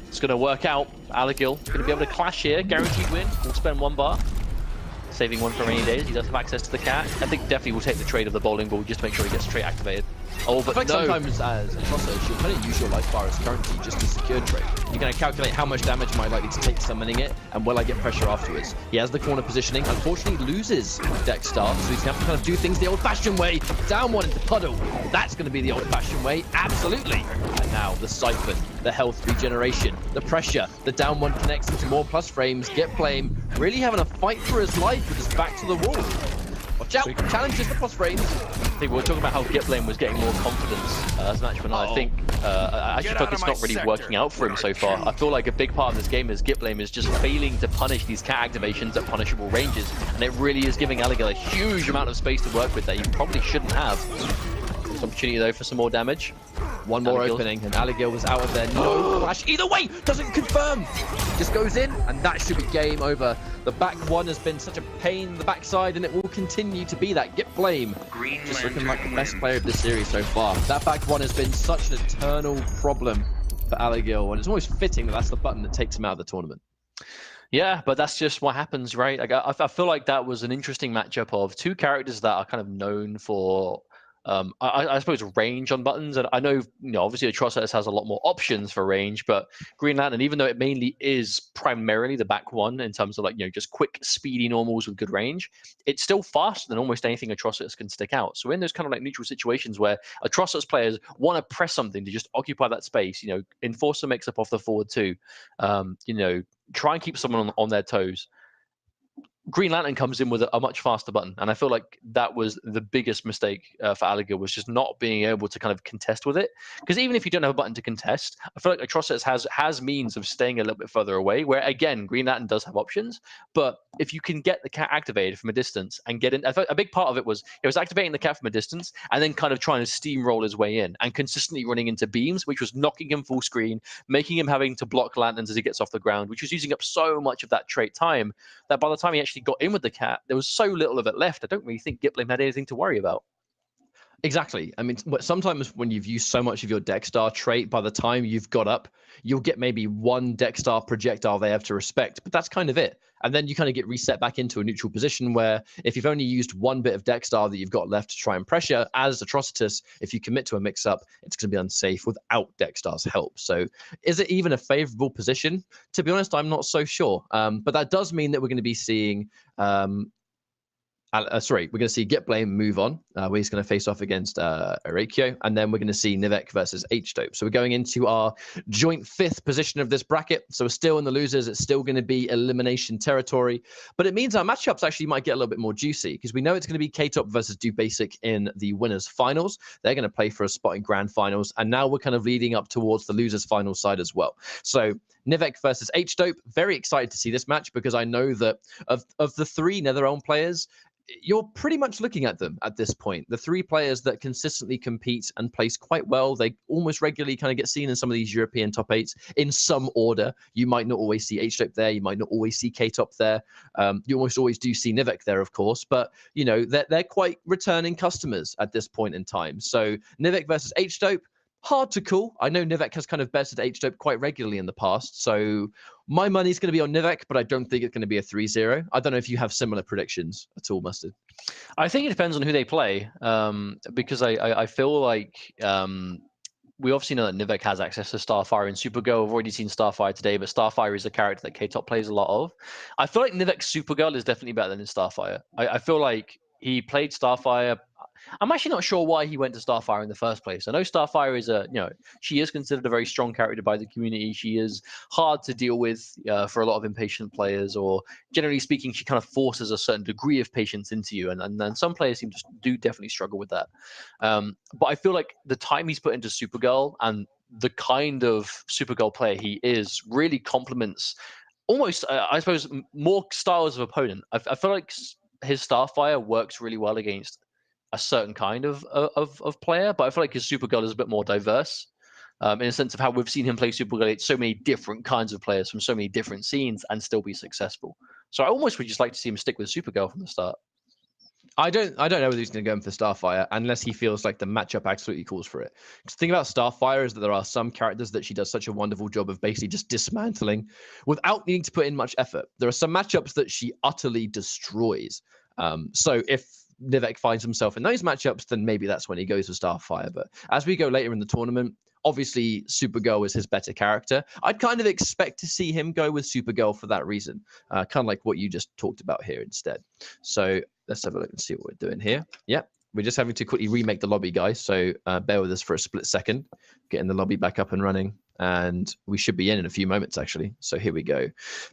It's going to work out. Aligil going to be able to clash here. Guaranteed win. We'll spend one bar. Saving one for rainy days. He does have access to the cat. I think definitely will take the trade of the bowling ball just to make sure he gets straight activated. Oh, but I feel like sometimes as a Atrocitus, you'll kind of use your life bar as currency just to secure trade. You're going to calculate how much damage am I likely to take summoning it, and will I get pressure afterwards. He has the corner positioning. Unfortunately, loses Dexstar, so he's going to have to kind of do things the old-fashioned way. Down one into puddle. That's going to be the old-fashioned way. Absolutely. And now the siphon, the health regeneration, the pressure, the down one connects into more plus frames. Gitblame really having a fight for his life with his back to the wall. Watch out, challenges the plus frames. I think we were talking about how Gitblame was getting more confidence as an matchman. I think I actually feel like it's not really working out for him so far. I feel like a big part of this game is Gitblame is just failing to punish these cat activations at punishable ranges, and it really is giving Aligil a huge amount of space to work with that he probably shouldn't have. Opportunity though for some more damage. One more opening, and Aligil was out of there. No flash. Either way, doesn't confirm. Just goes in, and that should be game over. The back one has been such a pain in the backside, and it will continue to be that. Gitblame just looking like the best player of the series so far. That back one has been such an eternal problem for Aligil, and it's almost fitting that that's the button that takes him out of the tournament. Yeah, but that's just what happens, right? Like I feel like that was an interesting matchup of two characters that are kind of known for, I suppose, range on buttons. And I know, obviously Atrocitus has a lot more options for range, but Green Lantern, even though it mainly is primarily the back one in terms of like, just quick, speedy normals with good range, it's still faster than almost anything Atrocitus can stick out. So in those kind of like neutral situations where Atrocitus players want to press something to just occupy that space, Enforcer makes up off the forward too, try and keep someone on their toes. Green Lantern comes in with a much faster button, and I feel like that was the biggest mistake for Alligator, was just not being able to kind of contest with it. Because even if you don't have a button to contest, I feel like Atrocitus has means of staying a little bit further away, where again Green Lantern does have options, but if you can get the cat activated from a distance and get in, I thought a big part of it was activating the cat from a distance and then kind of trying to steamroll his way in and consistently running into beams, which was knocking him full screen, making him having to block lanterns as he gets off the ground, which was using up so much of that trait time that by the time he actually got in with the cat, there was so little of it left. I don't really think Gipling had anything to worry about. Exactly. I mean, sometimes when you've used so much of your Dexstar trait, by the time you've got up, you'll get maybe one Dexstar projectile they have to respect, but that's kind of it. And then you kind of get reset back into a neutral position where if you've only used one bit of Dexstar that you've got left to try and pressure, as Atrocitus, if you commit to a mix-up, it's going to be unsafe without Dexstar's help. So is it even a favorable position? To be honest, I'm not so sure. But that does mean that we're going to be seeing we're going to see Gitblame move on, where he's going to face off against Arakio, and then we're going to see Nivek versus H-Dope. So we're going into our joint 5th position of this bracket. So we're still in the losers. It's still going to be elimination territory, but it means our matchups actually might get a little bit more juicy, because we know it's going to be K-Top versus Do Basic in the winners finals. They're going to play for a spot in grand finals, and now we're kind of leading up towards the losers final side as well. So Nivek versus H-Dope, very excited to see this match, because I know that of the 3 NetherRealm players, you're pretty much looking at them at this point. The 3 players that consistently compete and place quite well. They almost regularly kind of get seen in some of these European top 8s in some order. You might not always see H-Top there. You might not always see K-Top there. You almost always do see Nivek there, of course. But, they're quite returning customers at this point in time. So Nivek versus H-Top, hard to call. I know Nivek has kind of betted H-Dope quite regularly in the past, so my money's going to be on Nivek, but I don't think it's going to be a 3-0. I don't know if you have similar predictions at all, Mustard. I think it depends on who they play, because I feel like we obviously know that Nivek has access to Starfire and Supergirl. I've already seen Starfire today, but Starfire is a character that K-Top plays a lot of. I feel like Nivek's Supergirl is definitely better than his Starfire. I feel like he played Starfire. I'm actually not sure why he went to Starfire in the first place. I know Starfire is she is considered a very strong character by the community. She is hard to deal with for a lot of impatient players, or generally speaking, she kind of forces a certain degree of patience into you. And then some players do definitely struggle with that. But I feel like the time he's put into Supergirl and the kind of Supergirl player he is really complements almost, I suppose, more styles of opponent. I feel like his Starfire works really well against a certain kind of player, but I feel like his Supergirl is a bit more diverse in a sense of how we've seen him play Supergirl. It's so many different kinds of players from so many different scenes and still be successful. So I almost would just like to see him stick with Supergirl from the start. I don't know whether he's going to go in for Starfire unless he feels like the matchup absolutely calls for it. Because the thing about Starfire is that there are some characters that she does such a wonderful job of basically just dismantling without needing to put in much effort. There are some matchups that she utterly destroys. So if Nivek finds himself in those matchups, then maybe that's when he goes for Starfire. But as we go later in the tournament, obviously Supergirl is his better character. I'd kind of expect to see him go with Supergirl for that reason, kind of like what you just talked about here instead. So let's have a look and see what we're doing here. Yep, we're just having to quickly remake the lobby, guys. So bear with us for a split second, getting the lobby back up and running. And we should be in a few moments, actually. So here we go.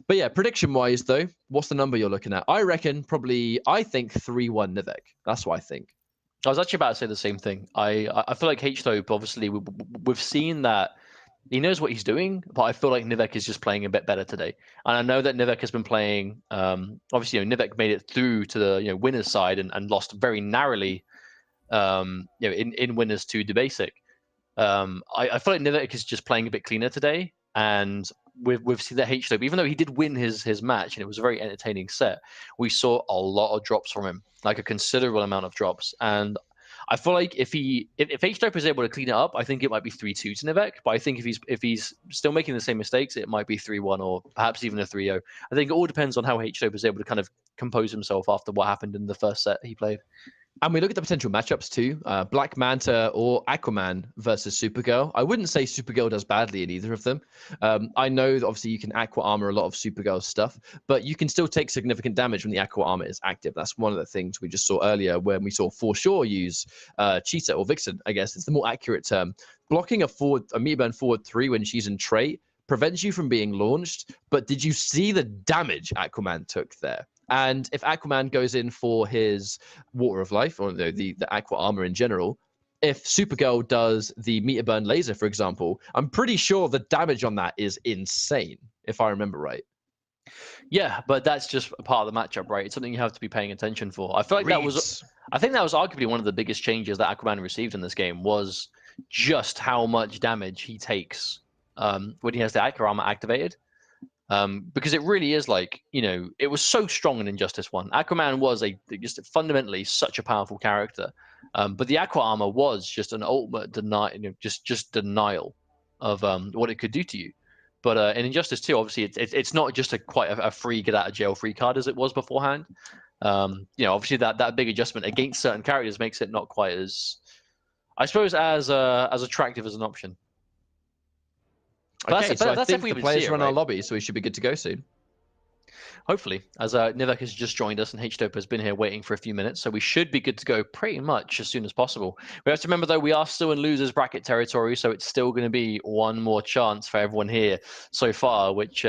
But yeah, prediction-wise, though, what's the number you're looking at? I think 3-1 Nivek. That's what I think. I was actually about to say the same thing. I feel like H-Dope, obviously, we've seen that he knows what he's doing, but I feel like Nivek is just playing a bit better today. And I know that Nivek has been playing, obviously, Nivek made it through to the winners side and lost very narrowly in winners to the basic. I feel like Nivek is just playing a bit cleaner today, and we've seen that H-Dope, even though he did win his match and it was a very entertaining set, we saw a lot of drops from him, like a considerable amount of drops. And I feel like if H-Dope is able to clean it up, I think it might be 3-2 to Nivek. But I think if he's still making the same mistakes, it might be 3-1 or perhaps even a 3-0. I think it all depends on how H-Dope is able to kind of compose himself after what happened in the first set he played. And we look at the potential matchups too. Black Manta or Aquaman versus Supergirl. I wouldn't say Supergirl does badly in either of them. I know that obviously you can Aqua Armor a lot of Supergirl's stuff, but you can still take significant damage when the Aqua Armor is active. That's one of the things we just saw earlier when we saw For Sure use Cheetah or Vixen, I guess. It's the more accurate term. Blocking a meter burn forward 3 when she's in trait prevents you from being launched, but did you see the damage Aquaman took there? And if Aquaman goes in for his Water of Life, or the Aqua Armor in general, if Supergirl does the meter burn laser, for example, I'm pretty sure the damage on that is insane, if I remember right. Yeah, but that's just a part of the matchup, right? It's something you have to be paying attention for. I feel like I think that was arguably one of the biggest changes that Aquaman received in this game was just how much damage he takes when he has the Aqua Armor activated. Because it really is like, it was so strong in Injustice 1. Aquaman was just fundamentally such a powerful character. But the Aqua Armor was just an ultimate just denial of what it could do to you. But in Injustice 2, obviously, it's not just quite a free get out of jail free card as it was beforehand. Obviously that big adjustment against certain characters makes it not quite as, I suppose, as attractive as an option. Okay, so I think the players are in our lobby, so we should be good to go soon. Hopefully, as Nivek has just joined us and H-Dope has been here waiting for a few minutes, so we should be good to go pretty much as soon as possible. We have to remember, though, we are still in losers bracket territory, so it's still going to be one more chance for everyone here so far, which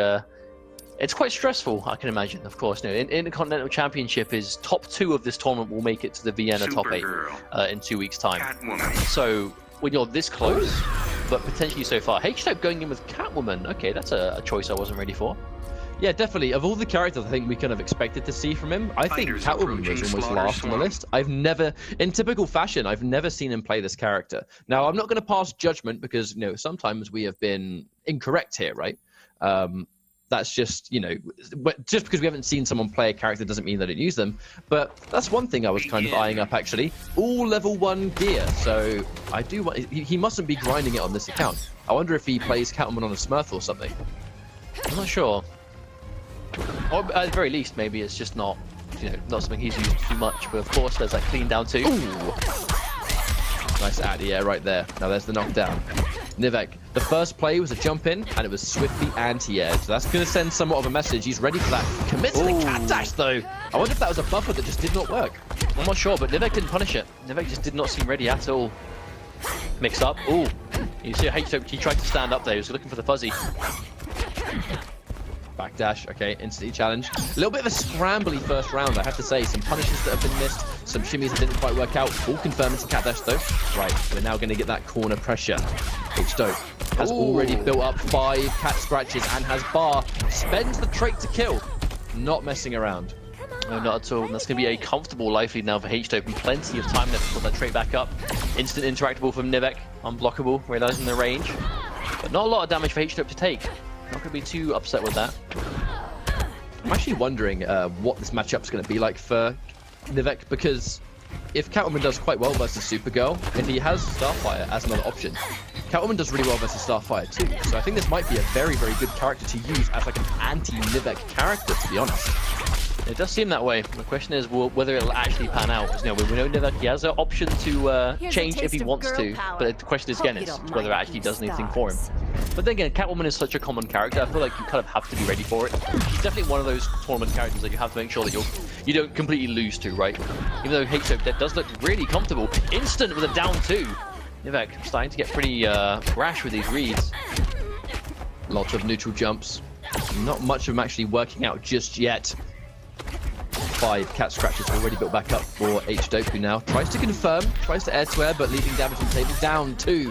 it's quite stressful, I can imagine, of course. Intercontinental Championship is top 2 of this tournament will make it to the Vienna top 8 in 2 weeks' time. So when you're this close, but potentially so far, H-Dope going in with Catwoman. Okay, that's a choice I wasn't ready for. Yeah, definitely. Of all the characters I think we kind of expected to see from him, I think Catwoman was almost last on the list. In typical fashion, I've never seen him play this character. Now, I'm not going to pass judgment because, sometimes we have been incorrect here, right? That's just, just because we haven't seen someone play a character doesn't mean they don't use them. But that's one thing I was kind of eyeing up, actually. All level 1 gear. So I do want, he mustn't be grinding it on this account. I wonder if he plays Catwoman on a Smurf or something. I'm not sure. Or at the very least, maybe it's just not, not something he's used too much. But of course, there's that clean down too. Ooh. Nice anti-air right there. Now there's the knockdown. Nivek, the first play was a jump in, and it was swiftly anti-air. So that's going to send somewhat of a message. He's ready for that. Commits to the cat dash, though. I wonder if that was a buffer that just did not work. I'm not sure, but Nivek didn't punish it. Nivek just did not seem ready at all. Mixed up. Ooh. You see H-Dope, he tried to stand up there. He was looking for the fuzzy. Backdash, okay, instantly challenged. A little bit of a scrambly first round, I have to say. Some punishes that have been missed, some shimmies that didn't quite work out. Full confirm into cat dash though. Right, we're now going to get that corner pressure. H-Dope has already built up 5 cat scratches and has bar. Spends the trait to kill. Not messing around. No, not at all. And that's going to be a comfortable life lead now for H-Dope and plenty of time left to put that trait back up. Instant interactable from Nivek. Unblockable, realizing the range. But not a lot of damage for H-Dope to take. Not going to be too upset with that. I'm actually wondering what this matchup's going to be like for Nivek, because if Catwoman does quite well versus Supergirl, if he has Starfire as another option, Catwoman does really well versus Starfire too. So I think this might be a very, very good character to use as like an anti-Nivek character, to be honest. It does seem that way. The question is whether it'll actually pan out. Because, we know Nivek, he has an option to change if he wants to. But the question is, again, is whether it actually does anything for him. But then again, Catwoman is such a common character. I feel like you kind of have to be ready for it. She's definitely one of those tournament characters that you have to make sure that you don't completely lose to, right? Even though H-Dope does look really comfortable. Instant with a down 2. Nivek starting to get pretty rash with these reads. Lots of neutral jumps. Not much of them actually working out just yet. 5 cat scratches already built back up for H-Dope, who now tries to confirm, tries to air-to-air, but leaving damage on the table. Down 2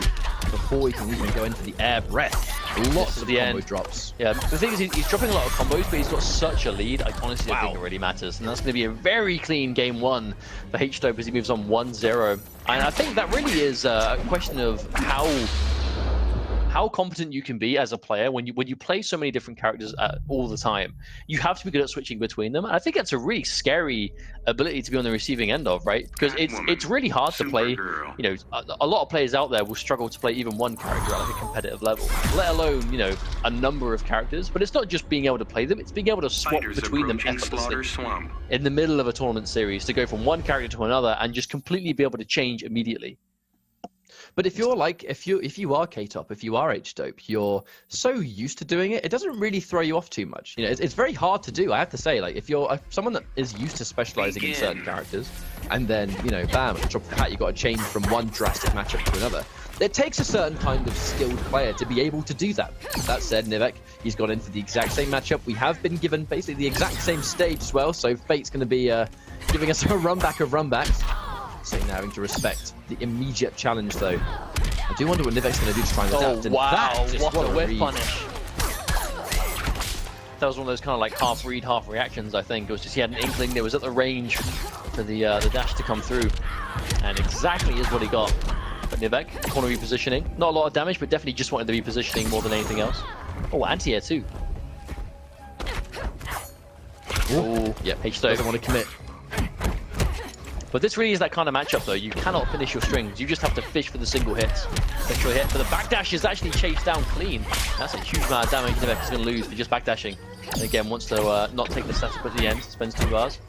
before he can even go into the air breath. Lots of combo drops. Yeah, the thing is he's dropping a lot of combos, but he's got such a lead, I honestly don't think it really matters. And that's going to be a very clean game 1 for H-Dope as he moves on 1-0. And I think that really is a question of how how competent you can be as a player when you play so many different characters all the time. You have to be good at switching between them. And I think that's a really scary ability to be on the receiving end of, right? Because it's really hard to play. You know, a lot of players out there will struggle to play even one character at like a competitive level, let alone, you know, a number of characters. But it's not just being able to play them; it's being able to swap between them effortlessly in the middle of a tournament series, to go from one character to another and just completely be able to change immediately. But if you're like, if you are K-Top, if you are H-Dope, you're so used to doing it, it doesn't really throw you off too much. You know, it's very hard to do, I have to say. Like, if you're someone that is used to specializing in certain characters, and then, you know, bam, at the drop of the hat, you got to change from one drastic matchup to another. It takes a certain kind of skilled player to be able to do that. That said, Nivek, he's got into the exact same matchup. We have been given basically the exact same stage as well, so Fate's going to be giving us a run back of runbacks. So now having to respect the immediate challenge, though. I do wonder what Nivek's going to do to try and adapt. Oh, wow, what a whip read. punish. That was one of those kind of like half read, half reactions, I think. It was just he had an inkling that was at the range for the dash to come through. And exactly is what he got. But Nivek, corner repositioning. Not a lot of damage, but definitely just wanted the repositioning more than anything else. Oh, anti-air too. Oh, yeah, H-Dope Doesn't want to commit. But this really is that kind of matchup, though. You cannot finish your strings. You just have to fish for the single hits. Special hit, but the backdash is actually chased down clean. That's a huge amount of damage Nivek is going to lose for just backdashing. And again, wants to not take the setup at the end. Spends 2 bars.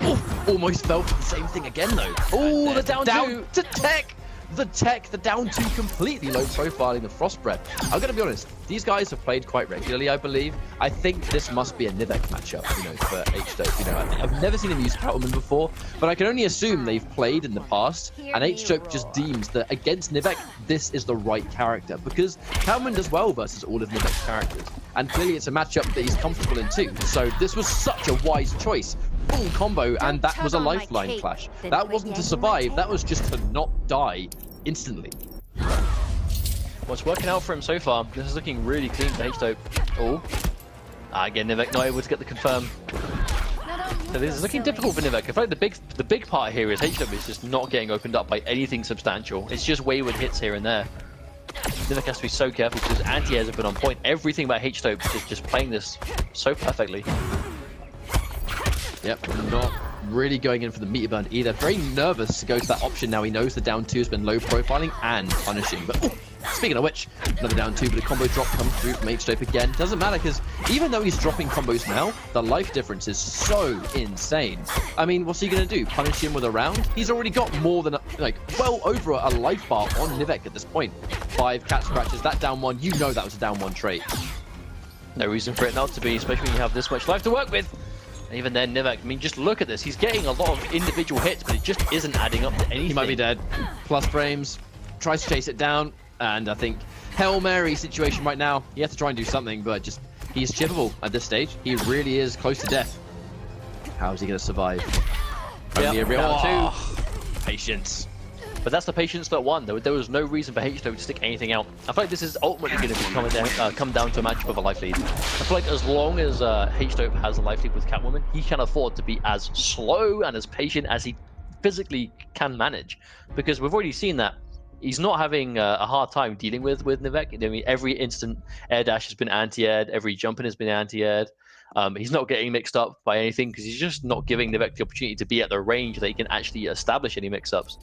Oh, almost fell for the same thing again, though. Oh, the down two to tech. The down 2 completely low profiling the Frostbreath. I'm going to be honest, these guys have played quite regularly, I believe. I think this must be a Nivek matchup, you know, for H-Dope. You know, I've never seen him use Cattleman before, but I can only assume they've played in the past, and H-Dope just deems that against Nivek, this is the right character, because Cattleman does well versus all of Nivek's characters, and clearly it's a matchup that he's comfortable in too, so this was such a wise choice. Full combo, and that was a lifeline clash. That wasn't to survive, that was just to not die instantly. Well, it's working out for him so far. This is looking really clean for H-Dope. Oh. Again, Nivek not able to get the confirm. So this is looking difficult for Nivek. I feel like the big part here is H-Dope is just not getting opened up by anything substantial. It's just wayward hits here and there. Nivek has to be so careful because his anti-airs have been on point. Everything about H-Dope is just playing this so perfectly. Yep, not really going in for the meter burn either. Very nervous to go to that option now. He knows the down 2 has been low profiling and punishing. But ooh, speaking of which, another down 2, but a combo drop comes through from H-Dope again. Doesn't matter because even though he's dropping combos now, the life difference is so insane. I mean, what's he going to do? Punish him with a round? He's already got more than, well over a life bar on Nivek at this point. 5 cat scratches, that down 1, you know that was a down 1 trait. No reason for it not to be, especially when you have this much life to work with. And even then, Nivek, I mean, just look at this. He's getting a lot of individual hits, but it just isn't adding up to anything. He might be dead. Plus frames, tries to chase it down, and I think Hail Mary situation right now, he has to try and do something, but just, he's chippable at this stage. He really is close to death. How is he going to survive? Only a real down 2. Patience. But that's the patience that won. There was no reason for H-Dope to stick anything out. I feel like this is ultimately going to come down to a matchup of a life lead. I feel like as long as H-Dope has a life lead with Catwoman, he can afford to be as slow and as patient as he physically can manage. Because we've already seen that he's not having a hard time dealing with Nivek. I mean, every instant air dash has been anti-aired, every jumping has been anti-aired. He's not getting mixed up by anything because he's just not giving Nivek the opportunity to be at the range that he can actually establish any mix-ups.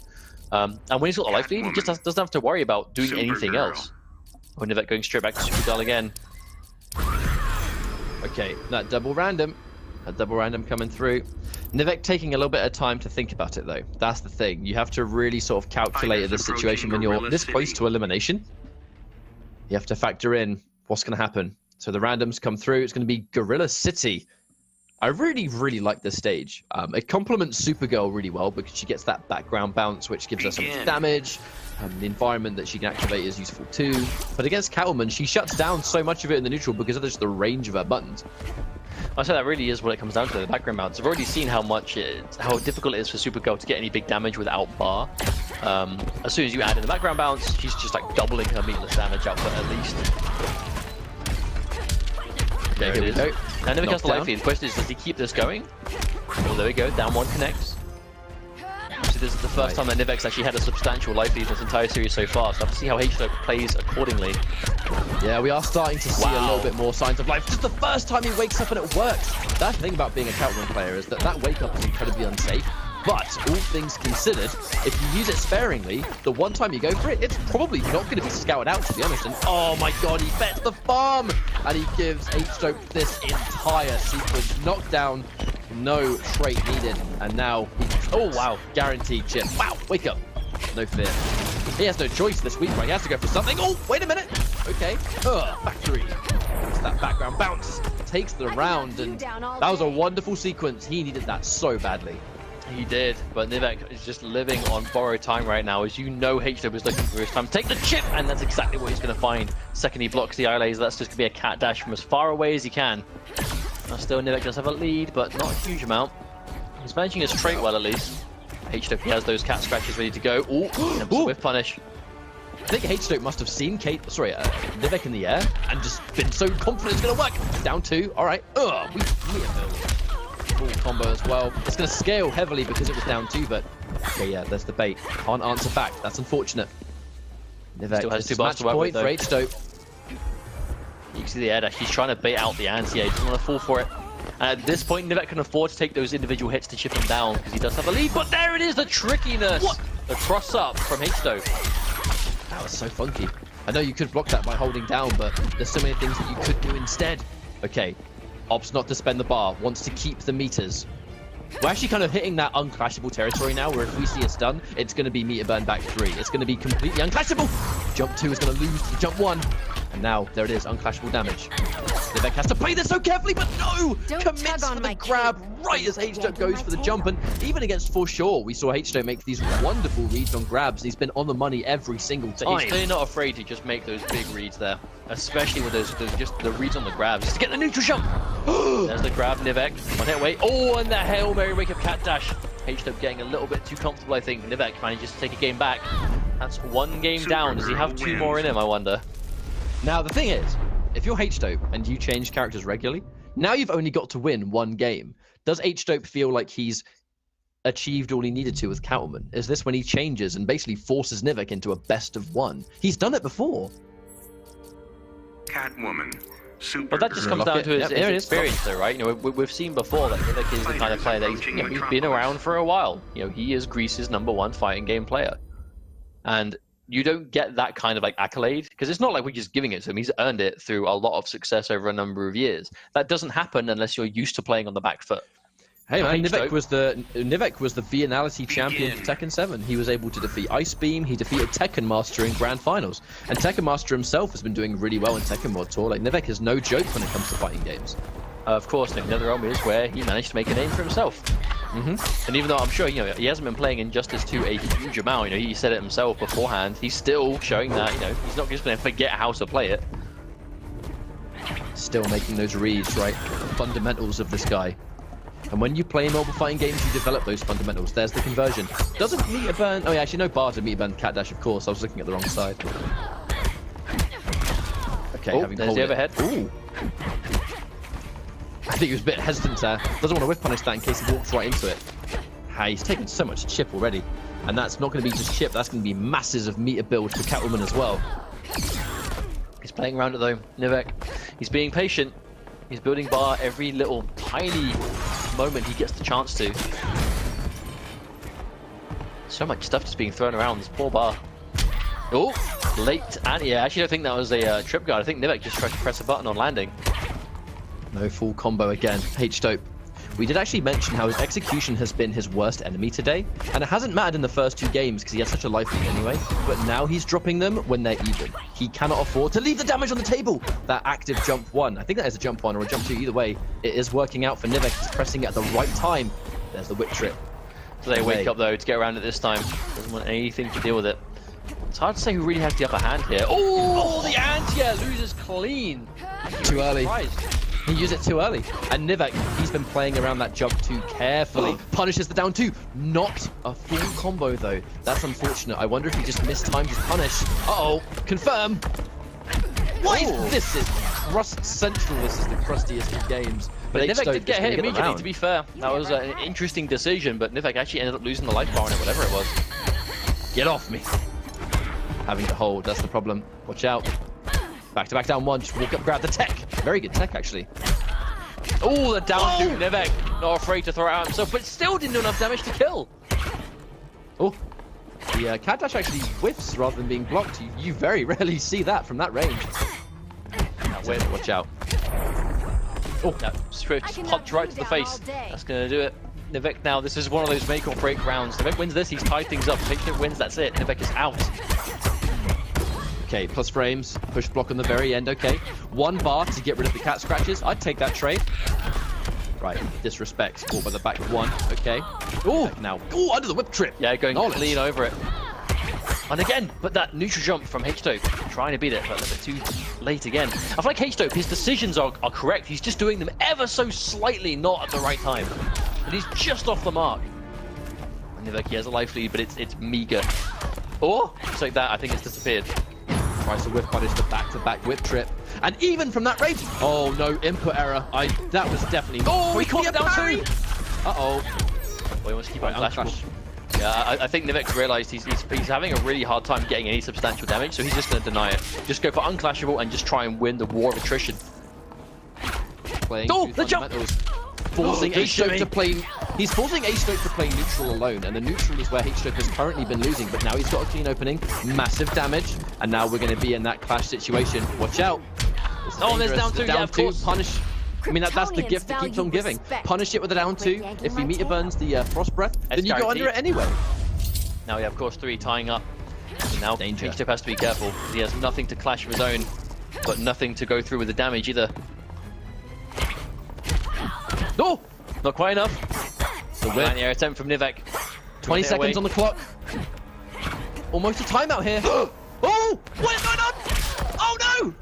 And when he's got a life lead, he just doesn't have to worry about doing anything else. When Nivek going straight back to Supergirl again. Okay, that double random coming through. Nivek taking a little bit of time to think about it though. That's the thing. You have to really sort of calculate this situation when you're this close to elimination. You have to factor in what's going to happen. So the randoms come through. It's going to be Gorilla City. I really, really like this stage. It complements Supergirl really well because she gets that background bounce, which gives her some damage. The environment that she can activate is useful too. But against Catwoman, she shuts down so much of it in the neutral because of just the range of her buttons. I say that really is what it comes down to, the background bounce. I've already seen how difficult it is for Supergirl to get any big damage without bar. As soon as you add in the background bounce, she's just like doubling her meatless damage output at least. There it is. And Nivek has the life lead. The question is, does he keep this going? Well, there we go. Down 1 connects. Obviously, this is the first time that Nivek's actually had a substantial life lead in this entire series so far, so I have to see how H-Dope plays accordingly. Yeah, we are starting to see a little bit more signs of life. Just the first time he wakes up and it works. That's the thing about being a Catwoman player, is that wake up is incredibly unsafe. But all things considered, if you use it sparingly, the one time you go for it, it's probably not going to be scouted out, to be honest. And oh my god, he bets the farm! And he gives H-Dope this entire sequence. Knockdown, no trait needed. And now, oh wow, guaranteed chip. Wow, wake up. No fear. He has no choice this week, right? He has to go for something. Oh, wait a minute. Okay. Back three. It's that background bounce. Takes the round. And that was a wonderful sequence. He needed that so badly. He did, but Nivek is just living on borrowed time right now. As you know, H-Dope is looking for his time. Take the chip, and that's exactly what he's going to find. Second, he blocks the eye laser. That's just going to be a cat dash from as far away as he can. Now, still, Nivek does have a lead, but not a huge amount. He's managing his trait well, at least. H-Dope, he has those cat scratches ready to go. Ooh, with punish. I think H-Dope must have seen Nivek in the air and just been so confident it's going to work. Down two, all right. Full combo as well. It's going to scale heavily because it was down two, but okay, yeah, there's the bait. Can't answer back. That's unfortunate. Nivek still has two match bars to work point with, for H-Dope. You can see the air dash. He's trying to bait out the ants. Yeah, he doesn't want to fall for it. And at this point, Nivek can afford to take those individual hits to chip him down because he does have a lead. But there it is, the trickiness. What? The cross up from H-Dope. That was so funky. I know you could block that by holding down, but there's so many things that you could do instead. Okay. Opts not to spend the bar, wants to keep the meters. We're actually kind of hitting that unclashable territory now, where if we see a stun, it's going to be meter burn back 3. It's going to be completely unclashable. Jump 2 is going to lose to jump 1. And now, there it is, unclashable damage. Nivek has to play this so carefully, but no! Commits for the grab right as H-Dope goes for the jump. And even against For Sure, we saw H-Dope make these wonderful reads on grabs. He's been on the money every single time. He's clearly not afraid to just make those big reads there. Especially with those just the reads on the grabs. Just to get the neutral jump! There's the grab, Nivek. One hit away. Oh, and the Hail Mary wake up cat dash. H-Dope getting a little bit too comfortable, I think. Nivek manages to take a game back. That's one game down. Does he have 2 more in him, I wonder? Now, the thing is, if you're H-Dope and you change characters regularly, now you've only got to win 1 game. Does H-Dope feel like he's achieved all he needed to with Catwoman? Is this when he changes and basically forces Nivek into a best of 1? He's done it before. Catwoman. But that just comes down to his experience, though, right? You know, we've seen before that Nivek is the kind of player that he's been around for a while. You know, he is Greece's #1 fighting game player, and you don't get that kind of like accolade because it's not like we're just giving it to him. He's earned it through a lot of success over a number of years. That doesn't happen unless you're used to playing on the back foot. Hey man, Nivek was the Vianality champion for Tekken 7. He was able to defeat Ice Beam. He defeated Tekken Master in Grand Finals, and Tekken Master himself has been doing really well in Tekken World Tour. Like Nivek is no joke when it comes to fighting games. Of course, the other realm is where he managed to make a name for himself. And even though I'm sure he hasn't been playing Injustice 2 a huge amount, he said it himself beforehand. He's still showing that he's not just going to forget how to play it. Still making those reads, right? The fundamentals of this guy. And when you play mobile fighting games, you develop those fundamentals. There's the conversion. Doesn't meter burn? Oh yeah, actually no bar to meter burn cat dash. Of course, I was looking at the wrong side. Okay, there's the overhead. Ooh. I think he was a bit hesitant there. Doesn't want to whiff punish that in case he walks right into it. He's taken so much chip already. And that's not going to be just chip, that's going to be masses of meter build for Catwoman as well. He's playing around it though, Nivek. He's being patient. He's building bar every little tiny moment he gets the chance to. So much stuff just being thrown around this poor bar. Oh, late anti. I actually don't think that was a trip guard. I think Nivek just tried to press a button on landing. No full combo again. H-Dope. We did actually mention how his execution has been his worst enemy today, and it hasn't mattered in the first 2 games because he has such a life lead anyway, but now he's dropping them when they're even. He cannot afford to leave the damage on the table. That active jump 1, I think that is a jump 1 or a jump 2, either way, it is working out for Nivek. He's pressing it at the right time. There's the whip trip. So they wake up though to get around it this time. Doesn't want anything to deal with it. It's hard to say who really has the upper hand here. Oh, the anti-air loses clean. Too early. He used it too early. And Nivek, he's been playing around that jump 2 carefully. Punishes the down 2. Not a full combo though. That's unfortunate. I wonder if he just mistimed his punish. Uh-oh. Confirm. What is this? Is Crust Central. This is the crustiest of games. But Nivek H-Stoke did get is hit gonna the immediately, round. to be fair. That was an interesting decision, but Nivek actually ended up losing the life bar on it, whatever it was. Get off me. Having to hold, that's the problem. Watch out. Back to back down one, just walk up, grab the tech. Very good tech, actually. Oh, the down two, Nivek. Not afraid to throw it out himself, but still didn't do enough damage to kill. Oh, the cat dash actually whiffs rather than being blocked. You very rarely see that from that range. Watch out. Oh, that Swift just popped right to the face. That's going to do it. Nivek now, this is one of those make or break rounds. Nivek wins this, he's tied things up. If Nivek wins, that's it. Nivek is out. Okay, plus frames, push block on the very end, okay. 1 bar to get rid of the cat scratches. I'd take that trade. Right, disrespect. Caught by the back 1, okay. Oh, now, oh, under the whip trip. Yeah, going clean over it. And again, but that neutral jump from H-Dope, trying to beat it, but a little bit too late again. I feel like H-Dope, his decisions are correct. He's just doing them ever so slightly not at the right time. And he's just off the mark. And Nivek, he has a life lead, but it's meager. Oh, just like that, I think it's disappeared. Tries to whip punish the back-to-back whip trip. And even from that range, oh no, input error. That was definitely... Oh, he caught it down too! Uh-oh. Well, he wants to keep on clash. Yeah, I think Nivek's realized he's having a really hard time getting any substantial damage, so he's just going to deny it. Just go for unclashable and just try and win the war of attrition. Playing the jump! Forcing H-Dope to play... He's forcing H-Dope to play neutral alone, and the neutral is where H-Dope has currently been losing, but now he's got a clean opening, massive damage, and now we're going to be in that clash situation. Watch out. Oh, there's down 2, yeah, of course. Punish. I mean, that's the gift that keeps on giving. Punish it with a down 2. If he meter burns the Frost Breath, then you go under it anyway. Now, yeah, of course, 3 tying up. So now Danger. H-Dope has to be careful. He has nothing to clash of his own, but nothing to go through with the damage either. No! Not quite enough. The air attempt from Nivek. 20 seconds on the clock. Almost a timeout here. Oh! What is going on? Oh no!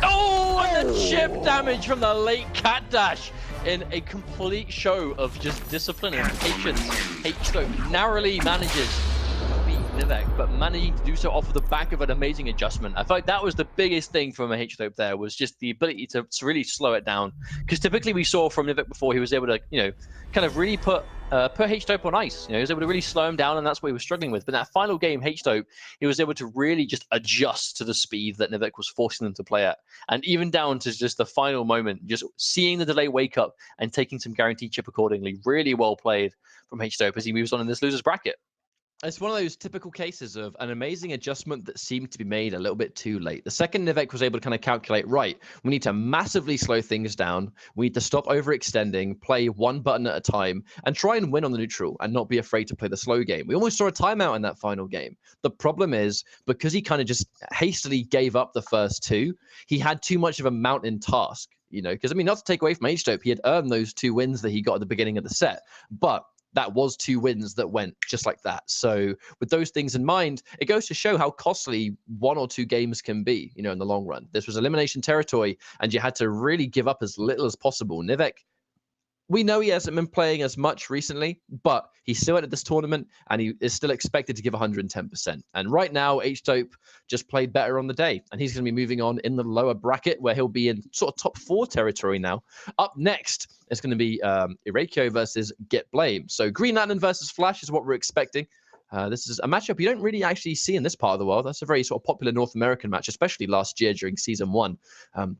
Oh, and the chip damage from the late cat dash in a complete show of just discipline and patience. H-Dope narrowly manages to beat Nivek, but managing to do so off of the back of an amazing adjustment. I feel like that was the biggest thing from a H-Dope there, was just the ability to really slow it down. Because typically we saw from Nivek before, he was able to, kind of really put H-Dope on ice. He was able to really slow him down, and that's what he was struggling with. But that final game, H-Dope, he was able to really just adjust to the speed that Nivek was forcing them to play at. And even down to just the final moment, just seeing the delay wake up and taking some guaranteed chip accordingly. Really well played from H-Dope as he moves on in this loser's bracket. It's one of those typical cases of an amazing adjustment that seemed to be made a little bit too late. The second Nivek was able to kind of calculate, right, we need to massively slow things down. We need to stop overextending, play one button at a time, and try and win on the neutral and not be afraid to play the slow game. We almost saw a timeout in that final game. The problem is, because he kind of just hastily gave up the first 2, he had too much of a mountain task, because, not to take away from H-Dope, he had earned those 2 wins that he got at the beginning of the set. But that was 2 wins that went just like that. So with those things in mind, it goes to show how costly 1 or 2 games can be, in the long run. This was elimination territory, and you had to really give up as little as possible. Nivek, we know he hasn't been playing as much recently, but he's still at this tournament, and he is still expected to give 110%. And right now, H-Dope just played better on the day, and he's going to be moving on in the lower bracket, where he'll be in sort of top 4 territory now. Up next, it's going to be Irakio versus Get Blame. So Green Lantern versus Flash is what we're expecting. This is a matchup you don't really actually see in this part of the world. That's a very sort of popular North American match, especially last year during season 1.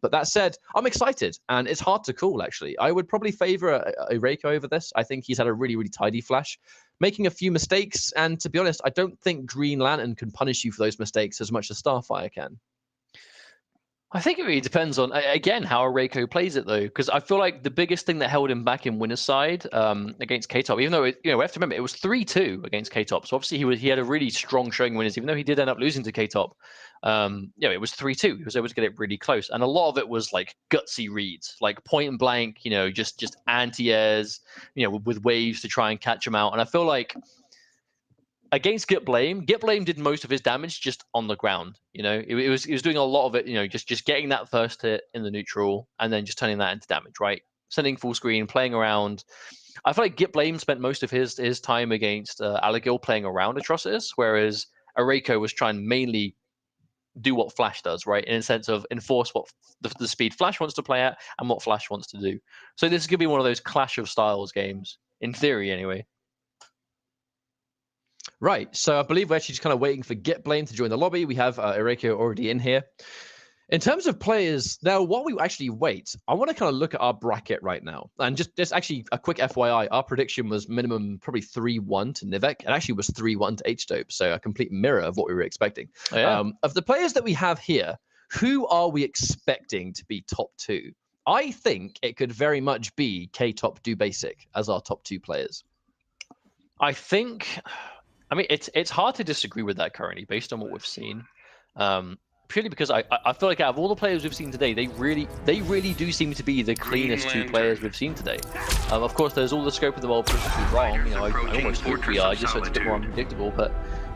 But that said, I'm excited, and it's hard to call, actually. I would probably favor Irakio over this. I think he's had a really, really tidy Flash, making a few mistakes. And to be honest, I don't think Green Lantern can punish you for those mistakes as much as Starfire can. I think it really depends on, again, how Irakio plays it, though, because I feel like the biggest thing that held him back in winner's side against K-Top, even though, we have to remember, it was 3-2 against K-Top. So obviously he had a really strong showing winners, even though he did end up losing to K-Top. It was 3-2. He was able to get it really close. And a lot of it was like gutsy reads, like point and blank, just anti-airs, with waves to try and catch him out. And I feel like against Get Blame did most of his damage just on the ground. He was doing a lot of it, just getting that first hit in the neutral and then just turning that into damage, right? Sending full screen, playing around. I feel like Get Blame spent most of his time against Alagil playing around Atrocitus, whereas Irakio was trying mainly do what Flash does, right? In a sense of enforce what the speed Flash wants to play at and what Flash wants to do. So this is going to be one of those clash of styles games, in theory anyway. Right, so I believe we're actually just kind of waiting for GetBlame to join the lobby. We have Ereko already in here. In terms of players, now while we actually wait, I want to kind of look at our bracket right now. And just actually a quick FYI, our prediction was minimum probably 3-1 to Nivek. It actually was 3-1 to H-Dope, so a complete mirror of what we were expecting. Oh, yeah. Of the players that we have here, who are we expecting to be top 2? I think it could very much be K-Top Do Basic as our top 2 players. I mean, it's hard to disagree with that currently based on what we've seen. Purely because I feel like out of all the players we've seen today, they really do seem to be the cleanest 2 players we've seen today. Of course, there's all the scope of the world for us to be wrong. You know, I almost think we are, just so it's a bit more unpredictable. But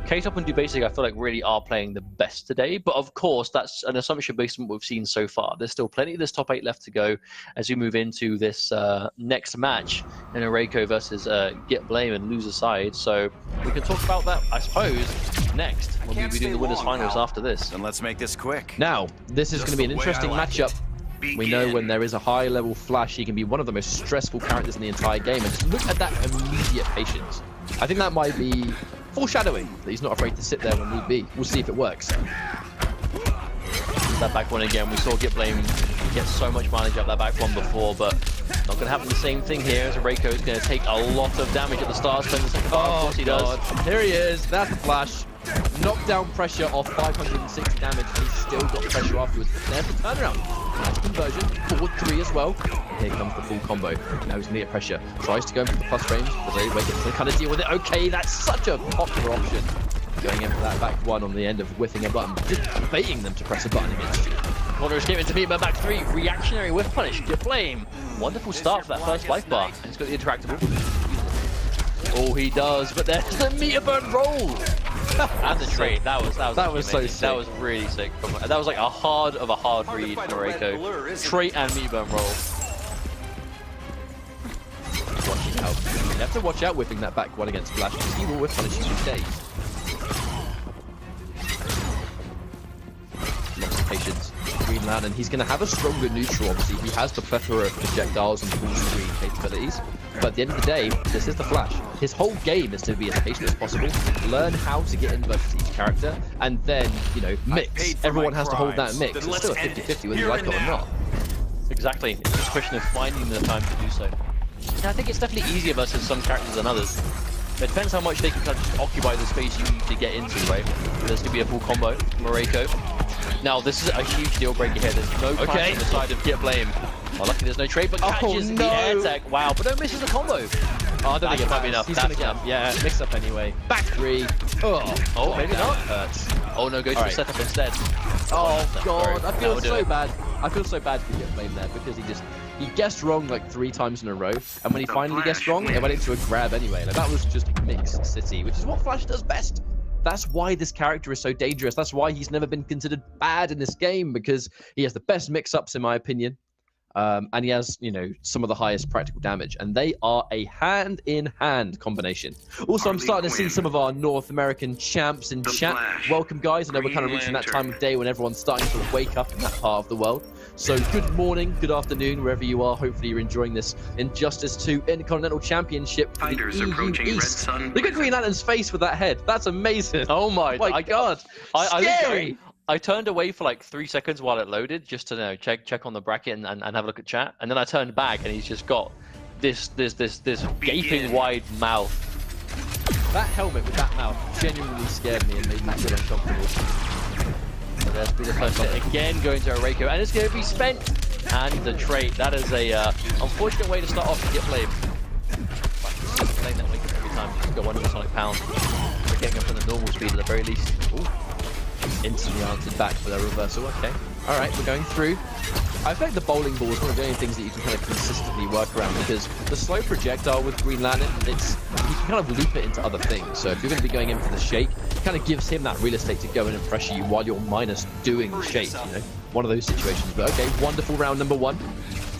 K-Top and Do Basic, I feel like really are playing the best today. But of course, that's an assumption based on what we've seen so far. There's still plenty of this top 8 left to go as we move into this next match in Ereko versus GetBlame and loser side. So we can talk about that, I suppose, next when we do the winners finals after this. And let's make this quick. Now, this is going to be an interesting matchup. We know when there is a high-level Flash, he can be one of the most stressful characters in the entire game. And just look at that immediate patience. I think that might be foreshadowing that he's not afraid to sit there when need be. We'll see if it works. That back one again. We saw GetBlame get so much mileage out that back one before, but not going to happen the same thing here as Ereko is going to take a lot of damage at the start. Spend the second part, of course he does. Here he is. That's the Flash. Knockdown pressure of 560 damage. He's still got pressure afterwards. There's the turnaround. Nice conversion. Forward 3 as well. And here comes the full combo. Now he's going to get pressure. Tries to go for the plus range, but they wait to kind of deal with it. Okay, that's such a popular option. Going in for that back 1 on the end of whiffing a button. Just baiting them to press a button against you. Corner escape into meet, but back 3. Reactionary whiff punish. GetBlame. Wonderful start for that first life bar. And he's got the interactable. Oh, he does, but there's the meter burn roll. And the trade. That was so sick. That was really sick. That was like a hard read from Ereko. Trait and meter burn roll. Watching out. You have to watch out whipping that back 1 against Flash because he will whiff punish you for days. Lots of patience. Green Lantern, he's going to have a stronger neutral, obviously. He has the plethora of projectiles and full screen capabilities. But at the end of the day, this is the Flash. His whole game is to be as patient as possible, learn how to get in versus each character, and then, you know, mix. Everyone has to hold that mix. It's still a 50-50 whether you like it or not. Exactly. It's just a question of finding the time to do so. And I think it's definitely easier versus some characters than others. It depends how much they can kind of just occupy the space you need to get into, right? There's going to be a full combo from Ereko. Now, this is a huge deal breaker here. There's no clash on the side of GetBlame. Well, lucky there's no trade, but catches the air tech. Wow, but don't misses the combo. Oh, I don't think it might be enough. He's gonna get, yeah, mix up anyway. Back 3. Oh, maybe not. Hurts. Oh no, goes for setup instead. Oh god, I feel so bad. I feel so bad for GetBlame there because he guessed wrong like 3 times in a row, and when he finally guessed wrong, it went into a grab anyway. Like that was just Mix City, which is what Flash does best. That's why this character is so dangerous. That's why he's never been considered bad in this game, because he has the best mix-ups, in my opinion. And he has, you know, some of the highest practical damage. And they are a hand-in-hand combination. Also, I'm starting to see some of our North American champs in chat. Welcome, guys. I know we're kind of reaching that time of day when everyone's starting to wake up in that part of the world. So good morning, good afternoon, wherever you are. Hopefully you're enjoying this Injustice 2 Intercontinental Championship for the EU East. Look at Green Lantern's face with that head. That's amazing. Oh my god. Scary. I turned away for like 3 seconds while it loaded, just to, you know, check on the bracket and have a look at chat. And then I turned back and he's just got this gaping wide mouth. That helmet with that mouth genuinely scared me and made me feel uncomfortable. So there's been the first hit again going to Ereko, and it's going to be spent. And the trait, that is a unfortunate way to start off to GetBlame. Playing that wake up every time, just got one sonic pound. We're getting up in the normal speed at the very least. Ooh. Instantly answered back for their reversal. Okay. All right, we're going through. I feel like the bowling ball is one of the only things that you can kind of consistently work around, because the slow projectile with Green Lantern, you can kind of loop it into other things. So if you're going to be going in for the shake, it kind of gives him that real estate to go in and pressure you while you're minus doing the shake, you know? One of those situations. But okay, wonderful round number 1.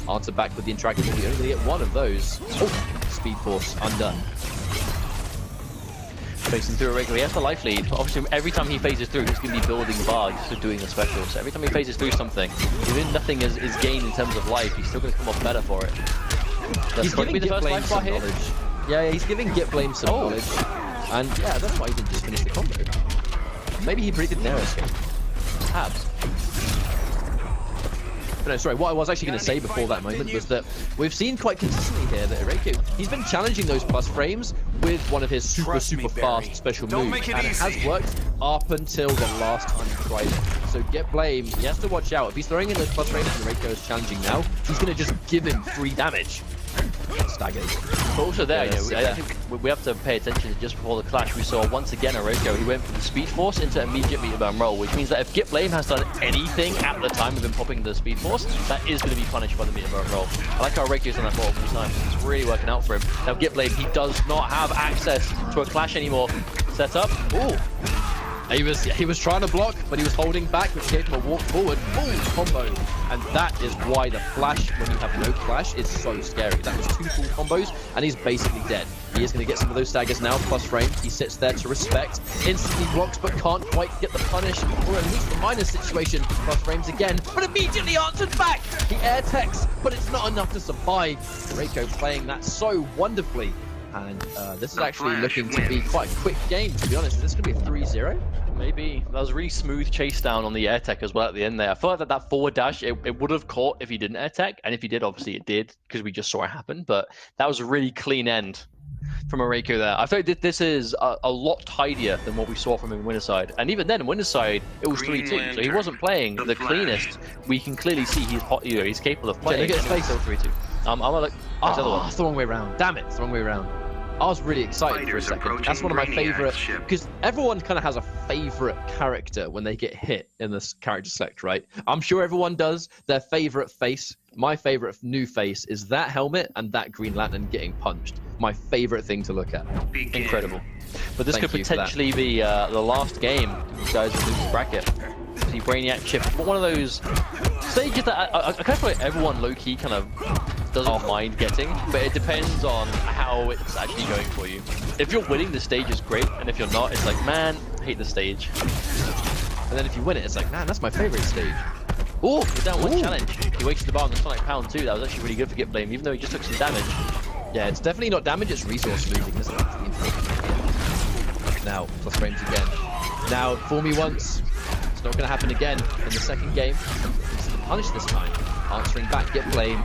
Answer back with the interactive. You're only going to get one of those. Oh, Speed Force undone. Facing through Areiko, he has the life lead. Obviously, every time he phases through, he's going to be building bar, just doing the special. So every time he phases through something, even nothing is gained in terms of life, he's still going to come off better for it. He's giving be the first life bar here. Yeah, he's giving Git Blame some knowledge. And yeah, I don't know why he didn't just finish the combo. Maybe he predicted an air escape. Perhaps. But no, sorry, what I was actually going to say before that moment was that we've seen quite consistently here that Areiko, he's been challenging those plus frames with one of his super fast special moves, and it has worked up until the last time he tried it. So Get Blame, he has to watch out. If he's throwing in those plus frames and Areiko is challenging now, he's going to just give him free damage. Staggers. But also there, I think we have to pay attention to just before the clash, we saw once again Areiko, he went from the Speed Force into immediate meter burn roll, which means that if Git Blame has done anything at the time of him popping the Speed Force, that is going to be punished by the meter burn roll. I like how Areiko's done that multiple times. It's really working out for him. Now Git Blame, he does not have access to a clash anymore. Set up. Ooh. He was trying to block, but he was holding back, which gave him a walk forward. Boom, combo. And that is why the flash, when you have no clash, is so scary. That was 2 full combos, and he's basically dead. He is going to get some of those staggers now, plus frames. He sits there to respect, instantly blocks, but can't quite get the punish, or at least the minus situation. Plus frames again, but immediately answered back. He air techs, but it's not enough to survive. Reiko playing that so wonderfully. And this is actually looking to be quite a quick game, to be honest. Is this going to be a 3-0? Maybe. That was a really smooth chase down on the air tech as well at the end there. I feel like that forward dash, it would have caught if he didn't air tech. And if he did, obviously it did, because we just saw it happen. But that was a really clean end from Areiko there. I feel like this is a lot tidier than what we saw from him in Winner's Side. And even then, in Winner's Side, it was 3-2. So he wasn't playing the cleanest. We can clearly see he's capable of playing. Look at his face. Still 3-2. I'm gonna look. Oh, it's the wrong way around. Damn it, it's the wrong way around. I was really excited for a second. That's one of my favorite, because everyone kind of has a favorite character when they get hit in this character select, right? I'm sure everyone does. Their favorite face, my favorite new face, is that helmet and that Green Lantern getting punched. My favorite thing to look at. Incredible. But this could potentially be the last game you guys will lose the bracket. See Brainiac chip, one of those stages that I kind of feel like everyone low-key kind of doesn't mind getting, but it depends on how it's actually going for you. If you're winning, the stage is great, and if you're not, it's like, man, I hate the stage. And then if you win it, it's like, man, that's my favorite stage. Oh, he's down one challenge. He wasted the bar on the Sonic Pound too. That was actually really good for Git Blame, even though he just took some damage. Yeah, it's definitely not damage, it's resource losing, isn't it? Now, plus frames again. Now, fool me once. It's not going to happen again in the second game. He's punished this time. Answering back, Git Blame.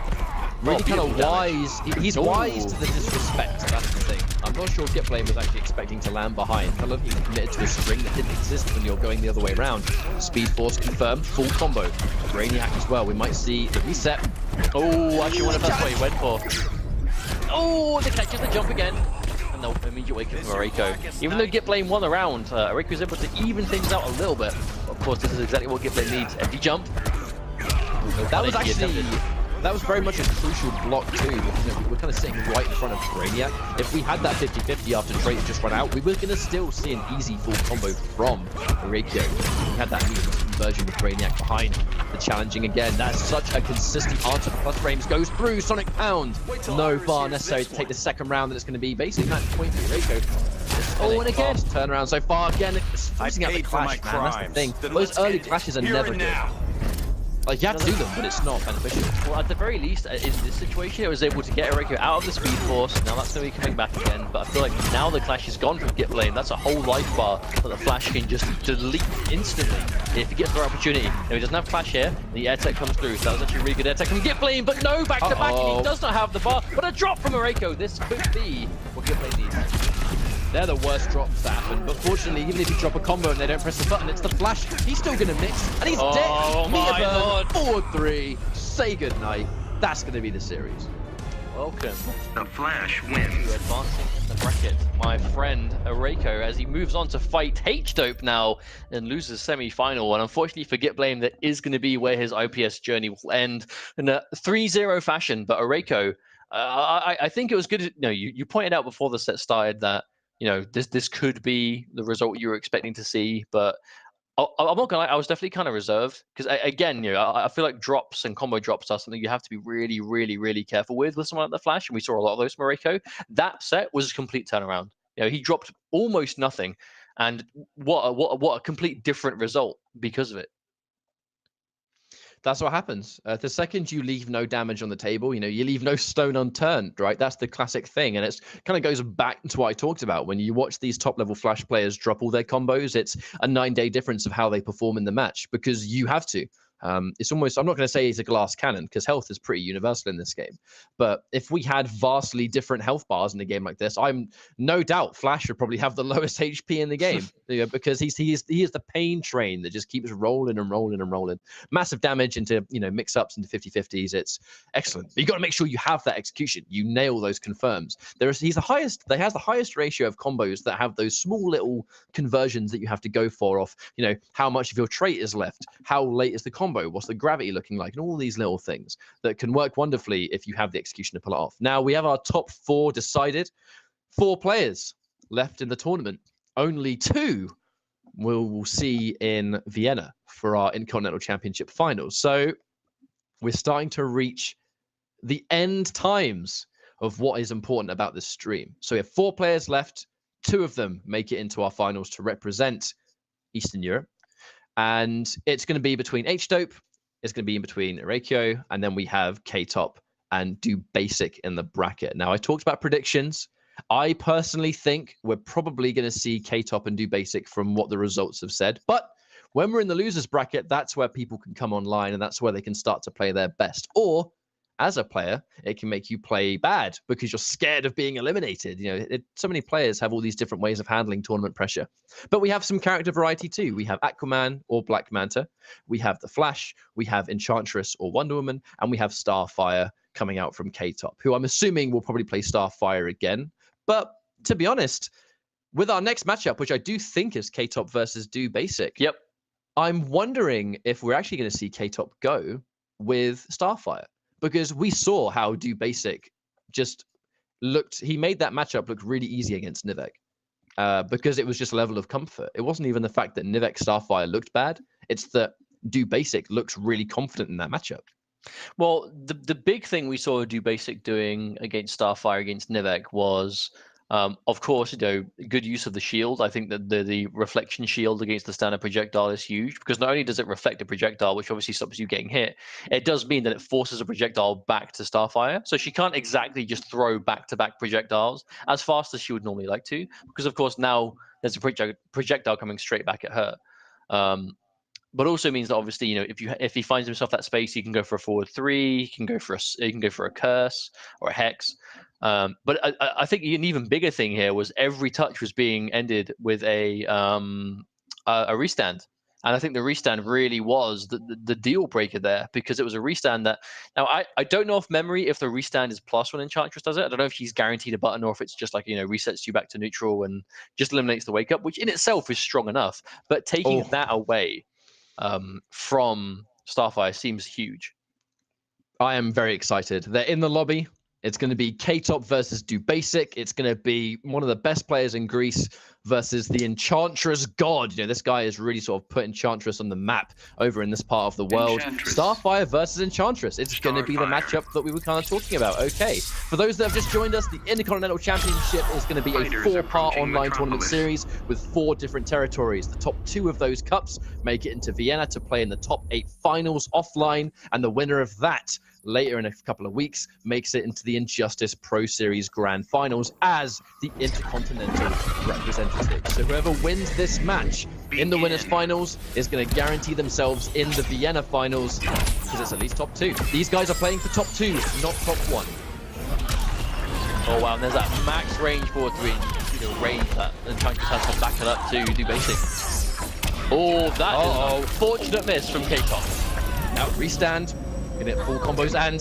Really kind of wise. He's wise to the disrespect, that's the thing. I'm not sure Git Blame was actually expecting to land behind. I love he committed to a string that didn't exist when you're going the other way around. Speed Force confirmed, full combo. Brainiac as well. We might see the reset. Oh, actually one of that's what he went for. Oh, the catches the jump again. And the immediate wake up from Areiko. Even though Git Blame won the round, Areiko was able to even things out a little bit. Of course, this is exactly what Git Blame needs. Empty jump. That was actually... That was very much a crucial block too. We're kind of sitting right in front of Brainiac. If we had that 50-50 after Drake had just run out, we were going to still see an easy full combo from Areiko. We had that immediate conversion with Brainiac behind the challenging again. That's such a consistent answer. Plus frames goes through Sonic Pound. No bar necessary to take the second round, and it's going to be basically match point for Areiko. Oh, and again, turnaround so far. Again, it's forcing out the clash, man. That's the thing. Those early clashes are never good. Like, you have to do them, but it's not beneficial. Well, at the very least, in this situation, I was able to get Areiko out of the Speed Force. Now that's going to be coming back again, but I feel like now the clash is gone from Git Blame. That's a whole life bar that the Flash can just delete instantly if he gets the opportunity. Now he doesn't have clash here, the air tech comes through, so that was actually a really good air tech from Git Blame, but no, back to back, and he does not have the bar, but a drop from Areiko. This could be what Git Blame needs. They're the worst drops that happen, but fortunately, even if you drop a combo and they don't press the button, it's the Flash. He's still going to mix, and he's dead. Oh my lord. 4-3. Say goodnight. That's going to be the series. Welcome. The Flash wins. To advancing in the bracket, my friend Areiko, as he moves on to fight H-Dope now and loses semi-final. And unfortunately for Git Blame, that is going to be where his IPS journey will end in a 3-0 fashion. But Areiko, I think it was good. You pointed out before the set started that this could be the result you were expecting to see, but I'm not gonna lie, I was definitely kind of reserved because again, I feel like drops and combo drops are something you have to be really, really, really careful with someone like the Flash, and we saw a lot of those from Areiko. That set was a complete turnaround. You know, he dropped almost nothing, and what a complete different result because of it. That's what happens. The second you leave no damage on the table, you leave no stone unturned, right? That's the classic thing. And it's kind of goes back to what I talked about. When you watch these top level Flash players drop all their combos, it's a 9-day difference of how they perform in the match because you have to. It's almost, I'm not going to say he's a glass cannon because health is pretty universal in this game. But if we had vastly different health bars in a game like this, I'm no doubt Flash would probably have the lowest HP in the game because he is the pain train that just keeps rolling and rolling and rolling. Massive damage into, mix-ups into 50-50s. It's excellent. But you got to make sure you have that execution. You nail those confirms. He has the highest ratio of combos that have those small little conversions that you have to go for off, how much of your trait is left, how late is the combo, what's the gravity looking like, and all these little things that can work wonderfully if you have the execution to pull it off. Now we have our top 4 decided. 4 players left in the tournament. Only 2 we'll see in Vienna for our Intercontinental Championship finals. So we're starting to reach the end times of what is important about this stream. So we have 4 players left. 2 of them make it into our finals to represent Eastern Europe. And it's going to be between H-Dope, it's going to be in between Reikio, and then we have K-Top and Do Basic in the bracket. Now, I talked about predictions. I personally think we're probably going to see K-Top and Do Basic from what the results have said. But when we're in the losers bracket, that's where people can come online, and that's where they can start to play their best. Or, as a player, it can make you play bad because you're scared of being eliminated. So many players have all these different ways of handling tournament pressure. But we have some character variety too. We have Aquaman or Black Manta. We have the Flash. We have Enchantress or Wonder Woman. And we have Starfire coming out from K-Top, who I'm assuming will probably play Starfire again. But to be honest, with our next matchup, which I do think is K-Top versus Do Basic, yep, I'm wondering if we're actually going to see K-Top go with Starfire. Because we saw how Do Basic just looked, he made that matchup look really easy against Nivek because it was just a level of comfort. It wasn't even the fact that Nivek Starfire looked bad. It's that Do Basic looked really confident in that matchup. Well, the big thing we saw Do Basic doing against Starfire against Nivek was, of course, good use of the shield. I think that the reflection shield against the standard projectile is huge because not only does it reflect a projectile, which obviously stops you getting hit, it does mean that it forces a projectile back to Starfire. So she can't exactly just throw back-to-back projectiles as fast as she would normally like to, because of course now there's a projectile coming straight back at her. But also means that obviously, if he finds himself that space, he can go for a forward 3, he can go for a curse or a hex. But I think an even bigger thing here was every touch was being ended with a restand. And I think the restand really was the deal breaker there because it was a restand that, now I don't know if the restand is plus when Enchantress does it. I don't know if she's guaranteed a button or if it's just like, resets you back to neutral and just eliminates the wake up, which in itself is strong enough. But taking that away from Starfire seems huge. I am very excited. They're in the lobby. It's going to be K-Top versus Do Basic. It's going to be one of the best players in Greece versus the Enchantress God. This guy has really sort of put Enchantress on the map over in this part of the world. Starfire versus Enchantress. It's going to be the matchup that we were kind of talking about. Okay. For those that have just joined us, the Intercontinental Championship is going to be a 4-part online tournament series with 4 different territories. The top 2 of those cups make it into Vienna to play in the top 8 finals offline, and the winner of that later in a couple of weeks makes it into the Injustice Pro Series Grand Finals as the Intercontinental representative. So whoever wins this match in the winners finals is going to guarantee themselves in the Vienna finals because it's at least top 2. These guys are playing for top 2, not top 1. Oh wow, and there's that max range forward 3. You can see the range that Enchantress has to back it up to Do Basic. Oh, that is a fortunate miss from K-Top. Now restand. Get full combos and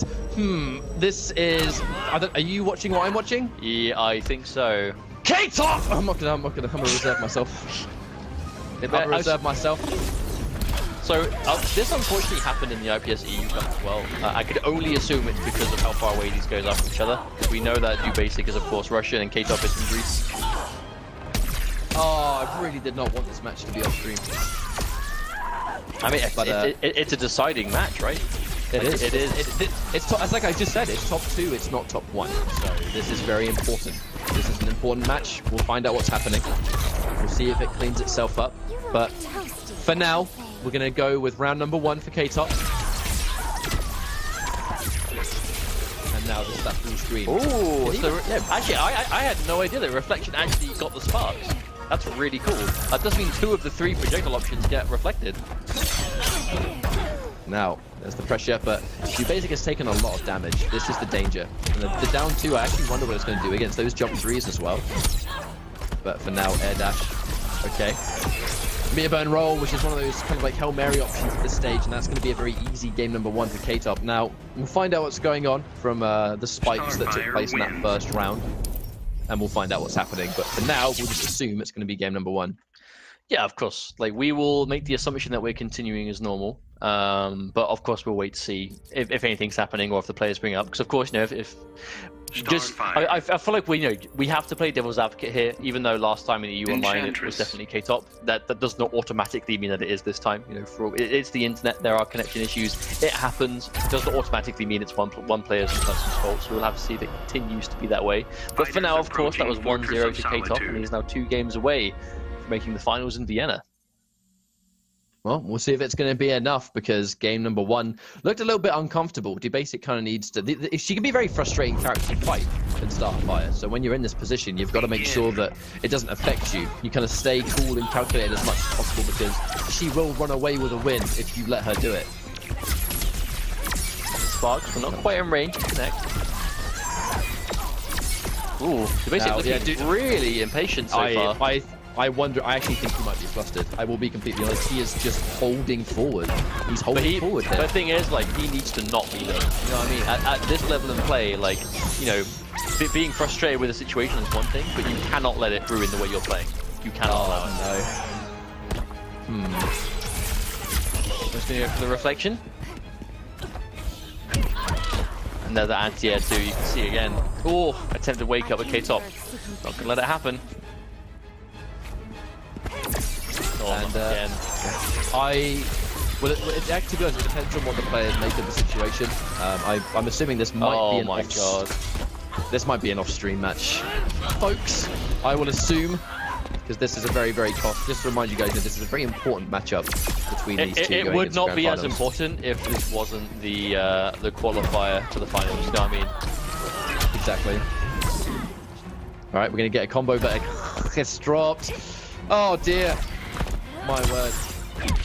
this is, are you watching what I'm watching? Yeah, I think so. K-Top! I'm gonna reserve myself. I'll reserve myself. So this unfortunately happened in the IPS EU Cup as well. I could only assume it's because of how far away these guys are from each other. Because we know that Do Basic is of course Russian and K-Top is from Greece. Oh, I really did not want this match to be off stream. I mean, it's a deciding match, right? It is. It's like I just said, it's top 2, it's not top 1. So this is very important. This is an important match. We'll find out what's happening. We'll see if it cleans itself up. But for now, we're going to go with round number 1 for K-Top. And now just that full screen. Oh, so actually, I had no idea that Reflection actually got the sparks. That's really cool. That does mean 2 of the 3 projectile options get reflected. Now, there's the pressure, but Basic has taken a lot of damage. This is the danger. And the down 2, I actually wonder what it's going to do against those jump 3s as well. But for now, air dash. Okay. Meter burn roll, which is one of those kind of like Hail Mary options at this stage, and that's going to be a very easy game number 1 for K-Top. Now, we'll find out what's going on from the spikes that took place in that first round, and we'll find out what's happening. But for now, we'll just assume it's going to be game number 1. Yeah, of course. Like, we will make the assumption that we're continuing as normal. But of course, we'll wait to see if anything's happening or if the players bring up. Because of course, if just I feel like we have to play devil's advocate here. Even though last time in the EU Online it was definitely K-Top, that does not automatically mean that it is this time. It's the internet. There are connection issues. It happens. It does not automatically mean it's one player's person's fault. So we'll have to see if it continues to be that way. But for now, of course, that was 1-0 to K-Top, and he's now 2 games away from making the finals in Vienna. Well, we'll see if it's going to be enough, because game number 1 looked a little bit uncomfortable. Basic kind of needs to... She can be a very frustrating character to fight in Starfire. So when you're in this position, you've got to make sure that it doesn't affect you. You kind of stay cool and calculated as much as possible, because she will run away with a win if you let her do it. Sparks, we're not quite in range to connect. Ooh, Basic looking really impatient so far. I wonder, I actually think he might be flustered. I will be completely honest. He is just holding forward. He's holding forward here. But the thing is, like, he needs to not be there. You know what I mean? At this level of play, like, being frustrated with a situation is one thing, but you cannot let it ruin the way you're playing. You cannot allow it. Just going to go for the reflection. Another anti-air too, you can see again. Oh, attempted wake up at K-Top. Not going to let it happen. And well, it actually goes. It depends on what the players make of the situation. I'm assuming this might be an this might be an off-stream match, folks. I will assume, because this is a very, very just to remind you guys that this is a very important matchup between these two. It would not be as important if this wasn't the qualifier to the finals. You know what I mean? Exactly. All right, we're gonna get a combo, but it's dropped. Oh dear. My word.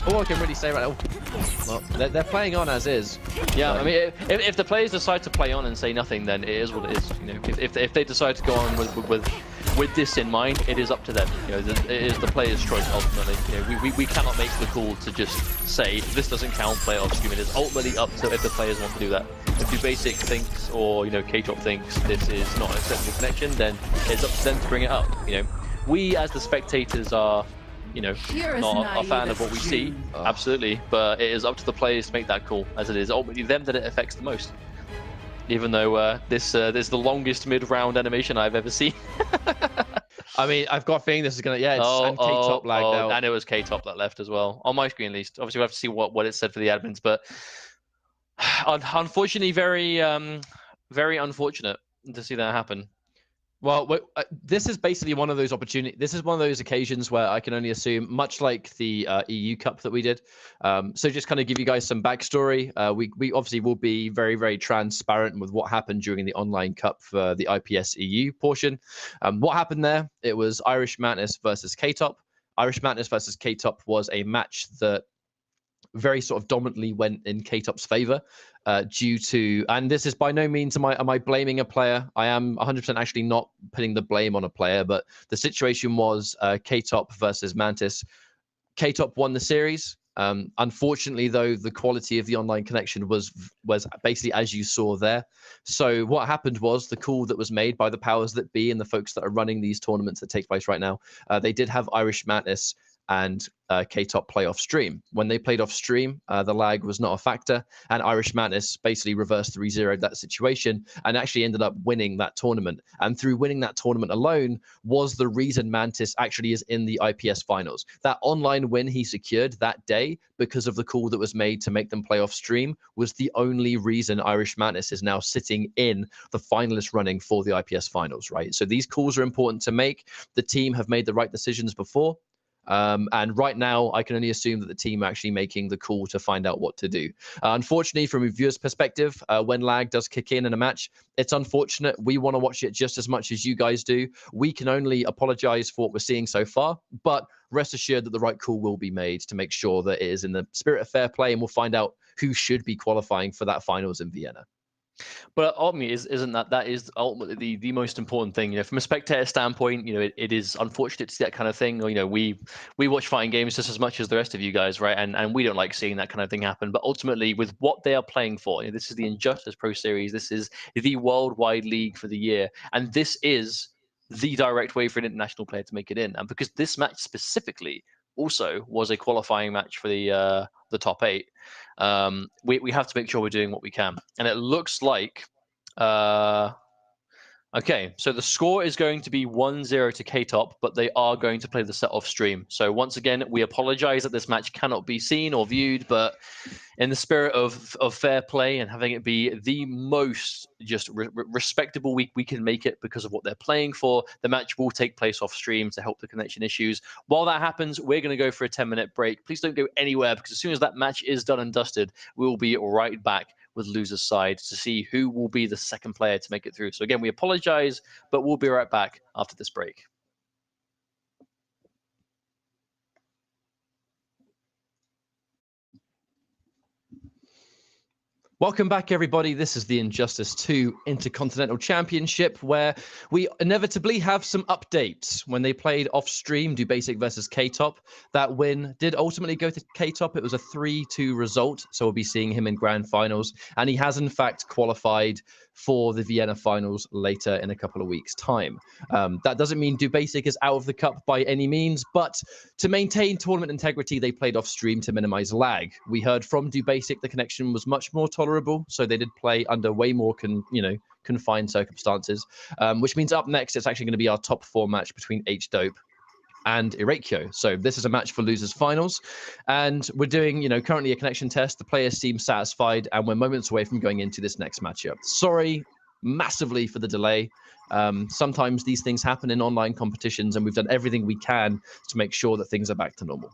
All I can really say right now, well, they're playing on as is. Yeah, I mean, if the players decide to play on and say nothing, then it is what it is. If they decide to go on with this in mind, it is up to them. It is the player's choice ultimately. We cannot make the call to just say this doesn't count, play off stream. It is ultimately up to if the players want to do that. If Basic thinks or K-Top thinks this is not an acceptable connection, then it's up to them to bring it up. We as the spectators are. Not a fan of what we see, absolutely, but it is up to the players to make that call, as it is ultimately them that it affects the most. Even though this is the longest mid-round animation I've ever seen. I mean, I've got a feeling this is gonna, and K-Top lagged out. And it was K-Top that left as well, on my screen at least. Obviously, we'll have to see what it said for the admins, but unfortunately, very unfortunate to see that happen. Well, this is basically one of those opportunities. This is one of those occasions where I can only assume, much like the EU Cup that we did. So just kind of give you guys some backstory. We obviously will be very, very transparent with what happened during the online cup for the IPS EU portion. What happened there? It was Irish Madness versus K-Top. Irish Madness versus K-Top was a match that very sort of dominantly went in K-Top's favor due to, and this is by no means am I blaming a player. I am 100% actually not putting the blame on a player, but the situation was K-Top versus Mantis. K-Top won the series. Unfortunately, though, the quality of the online connection was basically as you saw there. So what happened was the call that was made by the powers that be and the folks that are running these tournaments that take place right now, they did have Irish Madness and K-Top play off stream. When they played off stream, the lag was not a factor, and Irish Madness basically reversed 3-0 that situation and actually ended up winning that tournament. And through winning that tournament alone was the reason Mantis actually is in the IPS finals. That online win he secured that day because of the call that was made to make them play off stream was the only reason Irish Madness is now sitting in the finalist running for the IPS finals, right? So these calls are important to make. The team have made the right decisions before. And right now, I can only assume that the team are actually making the call to find out what to do. Unfortunately, from a viewer's perspective, when lag does kick in a match, it's unfortunate. We want to watch it just as much as you guys do. We can only apologize for what we're seeing so far, but rest assured that the right call will be made to make sure that it is in the spirit of fair play, and we'll find out who should be qualifying for that finals in Vienna. But ultimately, isn't that is ultimately the most important thing? You know, from a spectator standpoint, you know, it is unfortunate to see that kind of thing. Or, you know, we watch fighting games just as much as the rest of you guys, right? And we don't like seeing that kind of thing happen. But ultimately, with what they are playing for, you know, this is the Injustice Pro Series. This is the worldwide league for the year, and this is the direct way for an international player to make it in. And because this match specifically also was a qualifying match for the top 8. We have to make sure we're doing what we can. And it looks like, okay, so the score is going to be 1-0 to K-Top, but they are going to play the set off stream. So once again, we apologize that this match cannot be seen or viewed, but in the spirit of fair play and having it be the most just respectable we can make it because of what they're playing for, the match will take place off stream to help the connection issues. While that happens, we're going to go for a 10-minute break. Please don't go anywhere, because as soon as that match is done and dusted, we will be right back with loser's side to see who will be the second player to make it through. So again, we apologize, but we'll be right back after this break. Welcome back, everybody. This is the Injustice 2 Intercontinental Championship, where we inevitably have some updates. When they played off-stream, Dubasic versus K-Top, that win did ultimately go to K-Top. It was a 3-2 result, so we'll be seeing him in grand finals. And he has, in fact, qualified for the Vienna finals later in a couple of weeks' time. That doesn't mean Dubasic is out of the cup by any means, but to maintain tournament integrity, they played off-stream to minimize lag. We heard from Dubasic the connection was much more tolerable, so they did play under way more confined circumstances, which means up next it's actually going to be our top 4 match between H-Dope and Irakio. So this is a match for losers finals, and we're doing currently a connection test. The players seem satisfied, and we're moments away from going into this next matchup. Sorry massively for the delay. Sometimes these things happen in online competitions, and we've done everything we can to make sure that things are back to normal.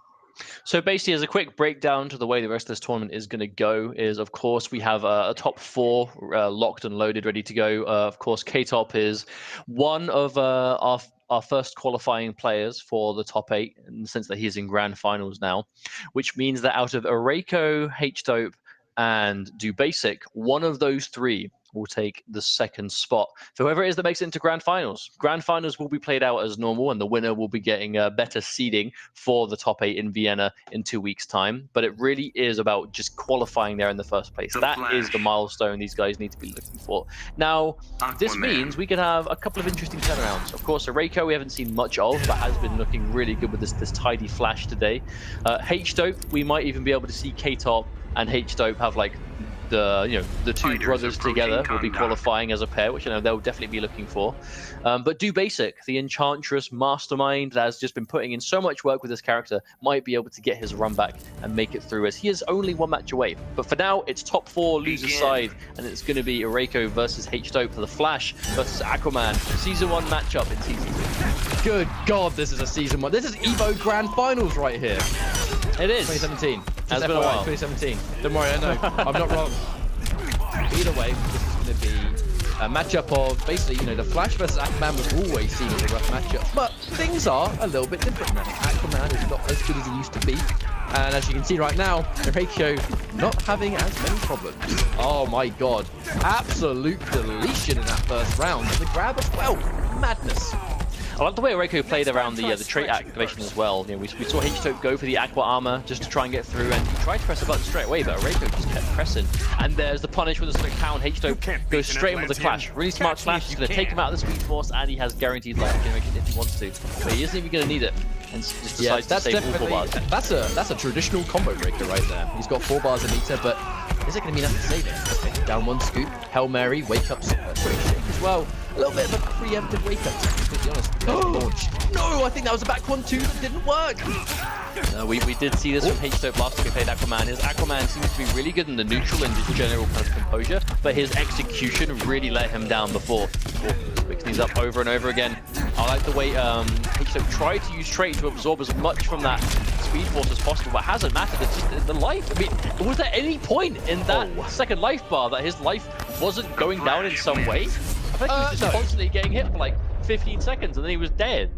So basically, as a quick breakdown to the way the rest of this tournament is going to go is, of course, we have a top 4 locked and loaded, ready to go. Of course, K-Top is one of our first qualifying players for the top 8, in the sense that he's in grand finals now, which means that out of Irakio, H-Dope, and Dubasic, one of those 3 will take the second spot for whoever it is that makes it into grand finals. Grand finals will be played out as normal, and the winner will be getting better seeding for the top 8 in Vienna in 2 weeks' time. But it really is about just qualifying there in the first place. That is the milestone these guys need to be looking for. Now, this means we can have a couple of interesting turnarounds. Of course, Irakio we haven't seen much of, but has been looking really good with this tidy flash today. H-Dope, we might even be able to see K-Top and H-Dope have like the 2 brothers together will be qualifying as a pair, which I know they'll definitely be looking for. But Dubasic, the Enchantress mastermind that has just been putting in so much work with this character, might be able to get his run back and make it through, as he is only 1 match away. But for now, it's top 4 loser side, and it's going to be Irakio versus H-Dope for the Flash versus Aquaman. Season 1 matchup in Season 2. Good God, this is a Season 1. This is EVO Grand Finals right here. It is. 2017. Has been a while. 2017. Don't worry, I know. I'm not wrong. Either way, this is going to be a matchup of basically, the Flash versus Aquaman was always seen as a rough matchup, but things are a little bit different now. Aquaman is not as good as he used to be, and as you can see right now, Irakio not having as many problems. Oh my God, absolute deletion in that first round, and the grab as well. Madness. I like the way Irakio played around the trait activation as well. We saw H-Dope go for the Aqua Armor just to try and get through, and he tried to press a button straight away, but Irakio just kept pressing. And there's the punish with the Sonic Pound. H-Dope goes straight in with the Clash. Really smart Clash. He's going to take him out of the Speed Force, and he has guaranteed life regeneration if he wants to. But he isn't even going to need it. and just decides to save all 4 bars. That's a traditional combo breaker right there. He's got 4 bars a meter, but is it going to be enough to save it? Okay, down 1 scoop, Hail Mary, wake up, shake as well. A little bit of a preemptive wake up, to be completely honest. Launch. No, I think that was a back 1-2 that didn't work. We did see this from H-Dope last time we played Aquaman. His Aquaman seems to be really good in the neutral and just general kind of composure, but his execution really let him down before. Picks these up over and over again. I like the way H-Dope tried to use Trait to absorb as much from that Speed Force as possible, but it hasn't mattered. It's just the life. I mean, was there any point in that second life bar that his life wasn't going down in some way? I think he was just constantly getting hit for like 15 seconds and then he was dead.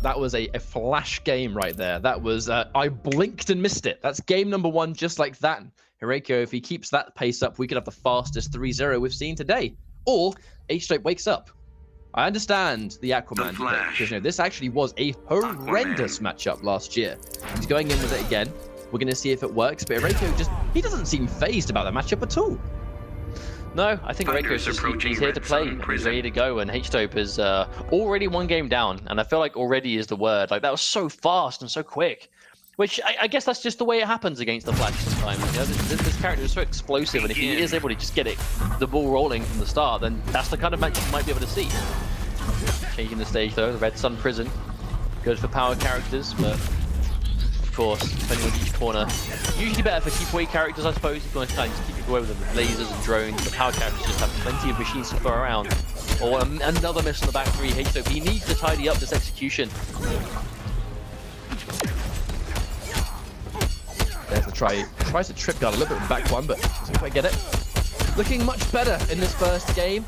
That was a flash game right there. That was, I blinked and missed it. That's game number 1, just like that. Hireko, if he keeps that pace up, we could have the fastest 3-0 we've seen today. Or H-Dope wakes up. I understand the Aquaman debate, because this actually was a horrendous matchup last year. He's going in with it again. We're going to see if it works, but Hireko he doesn't seem phased about the matchup at all. No, I think Reiko's he's here to play. He's ready to go, and H-Dope is already 1 game down, and I feel like already is the word. Like, that was so fast and so quick, which I guess that's just the way it happens against the Flash sometimes. You know, this character is so explosive, and if he is able to just get the ball rolling from the start, then that's the kind of match you might be able to see. Changing the stage, though, the Red Sun Prison. Good for power characters, but of course, depending on each corner. Usually better for keep-away characters, I suppose. You can kind of just keep away with them with lasers and drones. The power characters just have plenty of machines to throw around. Or another miss on the back 3. H-Dope, he needs to tidy up this execution. There's the try. Tries to trip guard a little bit with the back 1, but doesn't quite get it. Looking much better in this first game.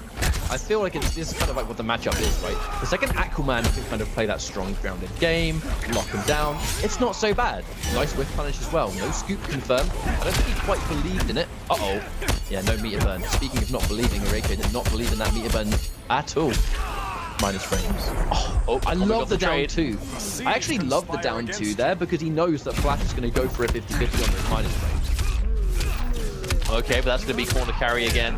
I feel like this is kind of like what the matchup is, right? The second Aquaman can kind of play that strong, grounded game, lock him down. It's not so bad. Nice whiff punish as well. No scoop confirmed. I don't think he quite believed in it. Uh-oh. Yeah, no meter burn. Speaking of not believing, Hireko did not believe in that meter burn at all. Minus frames. Oh, I love the down 2. I actually love the down 2 there because he knows that Flash is going to go for a 50-50 on those minus frames. Okay, but that's going to be corner carry again.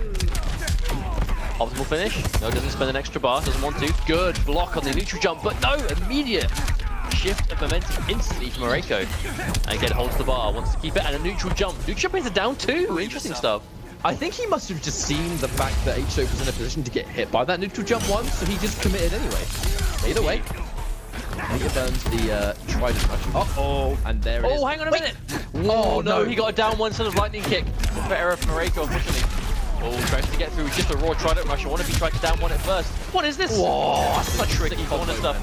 Optimal finish. No, doesn't spend an extra bar. Doesn't want to. Good block on the neutral jump, but no, immediate shift of momentum instantly from Hireko. And again, holds the bar, wants to keep it, and a neutral jump. Neutral jump is a down 2. Interesting stuff. I think he must have just seen the fact that H-Dope was in a position to get hit by that neutral jump once, so he just committed anyway. Either way, he burns the trident rush. Uh-oh, and there it is. Oh, hang on a minute. Oh, no, he got a down 1 instead of lightning kick. For error from Hireko, unfortunately. Oh, tries to get through with just a raw trident rush. I wonder if he tried to down 1 at first. What is this? Whoa, that's such tricky corner stuff.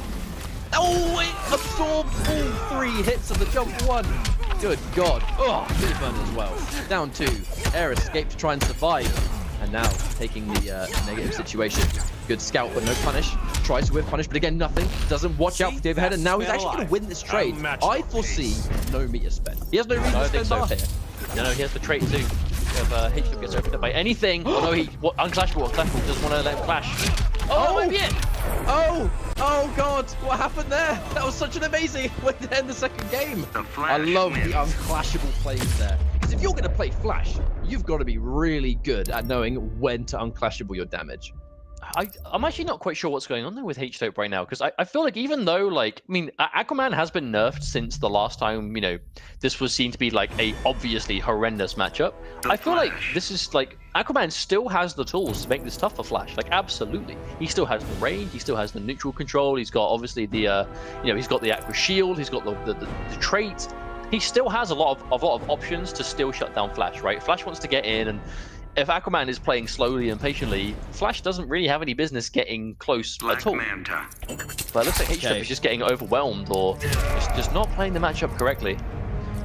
Oh, it absorbed all 3 hits of the jump 1. Good God. Oh, good burn as well. Down 2. Air escape to try and survive. And now taking the negative situation. Good scout, but no punish. Tries to whip punish, but again, nothing. Doesn't watch out for the overhead, and now he's actually going to win this trade. I foresee no meter spent. He has no reason to spend bar here. No, he has the trait too. If H-Dope gets opened up by anything, no, unclashable. Unclashable doesn't want to let him clash. Oh, might be it. Oh God, what happened there? That was such an amazing way to end the second game. I love the unclashable plays there. Because if you're going to play Flash, you've got to be really good at knowing when to unclashable your damage. I'm actually not quite sure what's going on there with H-Dope right now, because I feel like even though, like, I mean, Aquaman has been nerfed since the last time, you know, this was seen to be like a obviously horrendous matchup. I feel like this is like, Aquaman still has the tools to make this tough for Flash, like absolutely. He still has the range, he still has the neutral control, he's got obviously the, you know, he's got the Aqua Shield, he's got the trait. He still has a lot of options to still shut down Flash, right? Flash wants to get in, and if Aquaman is playing slowly and patiently, Flash doesn't really have any business getting close at all. But it looks like H-Dope is just getting overwhelmed or just not playing the matchup correctly.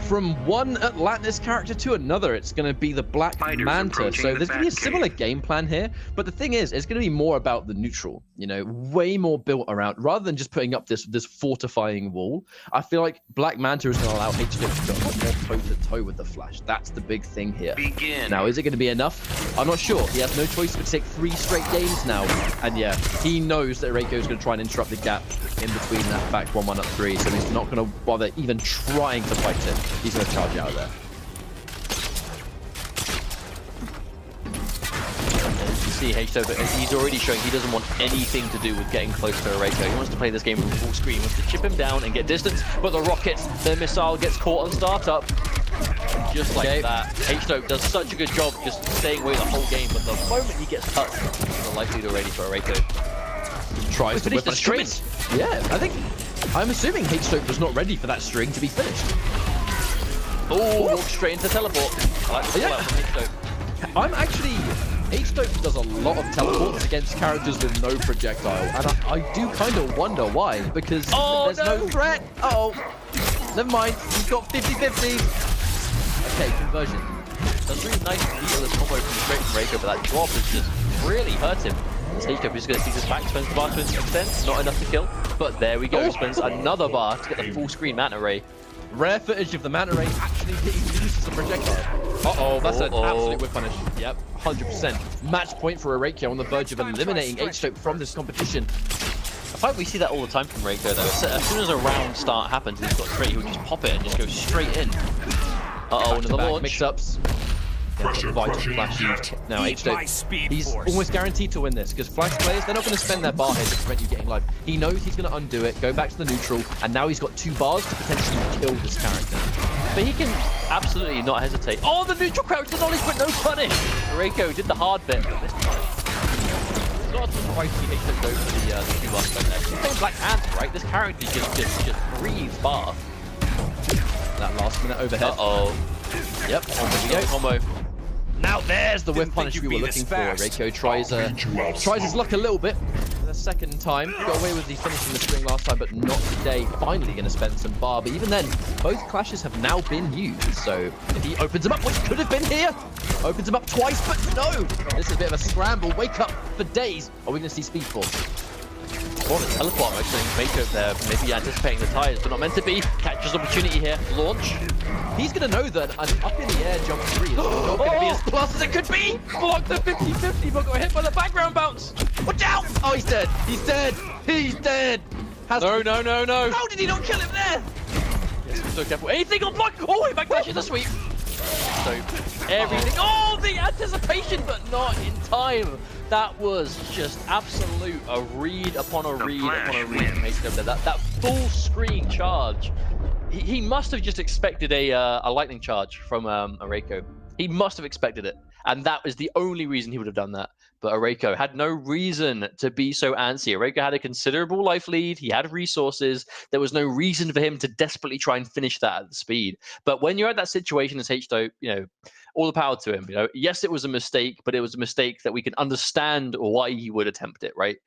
From one Atlantis character to another, it's going to be the Black Manta. So there's going to be a similar game plan here. But the thing is, it's going to be more about the neutral, you know, way more built around, rather than just putting up this fortifying wall. I feel like Black Manta is going to allow H-Dope to go a lot more toe-to-toe with the Flash. That's the big thing here. Now, is it going to be enough? I'm not sure. He has no choice but to take 3 straight games now. And yeah, he knows that Reiko is going to try and interrupt the gap in between that back 1-1 up 3. So he's not going to bother even trying to fight it. He's going to charge out there. You see H-Dope, but he's already showing he doesn't want anything to do with getting close to Reiko. He wants to play this game from full screen, he wants to chip him down and get distance, but the rocket, the missile gets caught on startup. Just like that, H-Dope does such a good job just staying away the whole game, but the moment he gets touched, the life lead already for Reiko. Tries to whip the string. Yeah, I'm assuming H-Dope was not ready for that string to be finished. Oh, walks straight into teleport. I like the call out from H-Dope. I'm actually... H-Dope does a lot of teleports against characters with no projectile, and I do kind of wonder why, because there's no threat. Uh-oh. Never mind, he's got 50-50. Okay, conversion. That's really nice to beat this combo from straight from Reiko, but that drop has just really hurt him. H-Dope is going to see this back, spends the bar to an extent, not enough to kill, but there we go, spends another bar to get the full screen Manta Ray. Rare footage of the Manta Ray actually being used as a projectile. Uh-oh, that's an absolute whip punish. Yep, 100%. Match point for Reiko on the verge of eliminating H-Dope from this competition. I find we see that all the time from Reiko though. As soon as a round start happens, he's got straight, he'll just pop it and just go straight in. Uh-oh, another launch. Mix-ups. Vital flash used. Now H-Dope, he's almost guaranteed to win this, because flash players, they're not going to spend their bar here to prevent you getting live. He knows he's going to undo it, go back to the neutral, and now he's got 2 bars to potentially kill this character. But he can absolutely not hesitate. Oh, the neutral crouch, the knowledge, but no punish! Reiko did the hard bit, but this time... It's not twice he H-Dope go for the 2 bars like that. He's playing Black Panther, right? This character just breathes bar. That last minute overhead. Uh-oh. Yep, there we go. Combo. Now there's the whiff punish we were looking for. Reiko tries his luck a little bit for the second time. Got away with the finishing the string last time, but not today. Finally going to spend some bar. But even then, both clashes have now been used. So if he opens him up, which could have been here, opens him up twice, but no. This is a bit of a scramble. Wake up for days. Are we going to see speed fall? What a teleport actually. Reiko there, maybe anticipating the tires, but not meant to be. Catches opportunity here. Launch. He's going to know that an up in the air jump 3 is not going to be as plus as it could be. Blocked the 50-50, but got hit by the background bounce. Watch out! Oh, he's dead. He's dead. He's dead. No. How did he not kill him there? Yes, so careful. Anything on block. Oh, he backdashes the sweep. So everything. Oh, the anticipation, but not in time. That was just absolute a read upon a read upon a read from H-Dope there. That full screen charge. He must have just expected a lightning charge from Reiko. He must have expected it. And that was the only reason he would have done that. But Reiko had no reason to be so antsy. Reiko had a considerable life lead. He had resources. There was no reason for him to desperately try and finish that at the speed. But when you're at that situation as H-Dope, all the power to him. Yes, it was a mistake, but it was a mistake that we can understand why he would attempt it, right?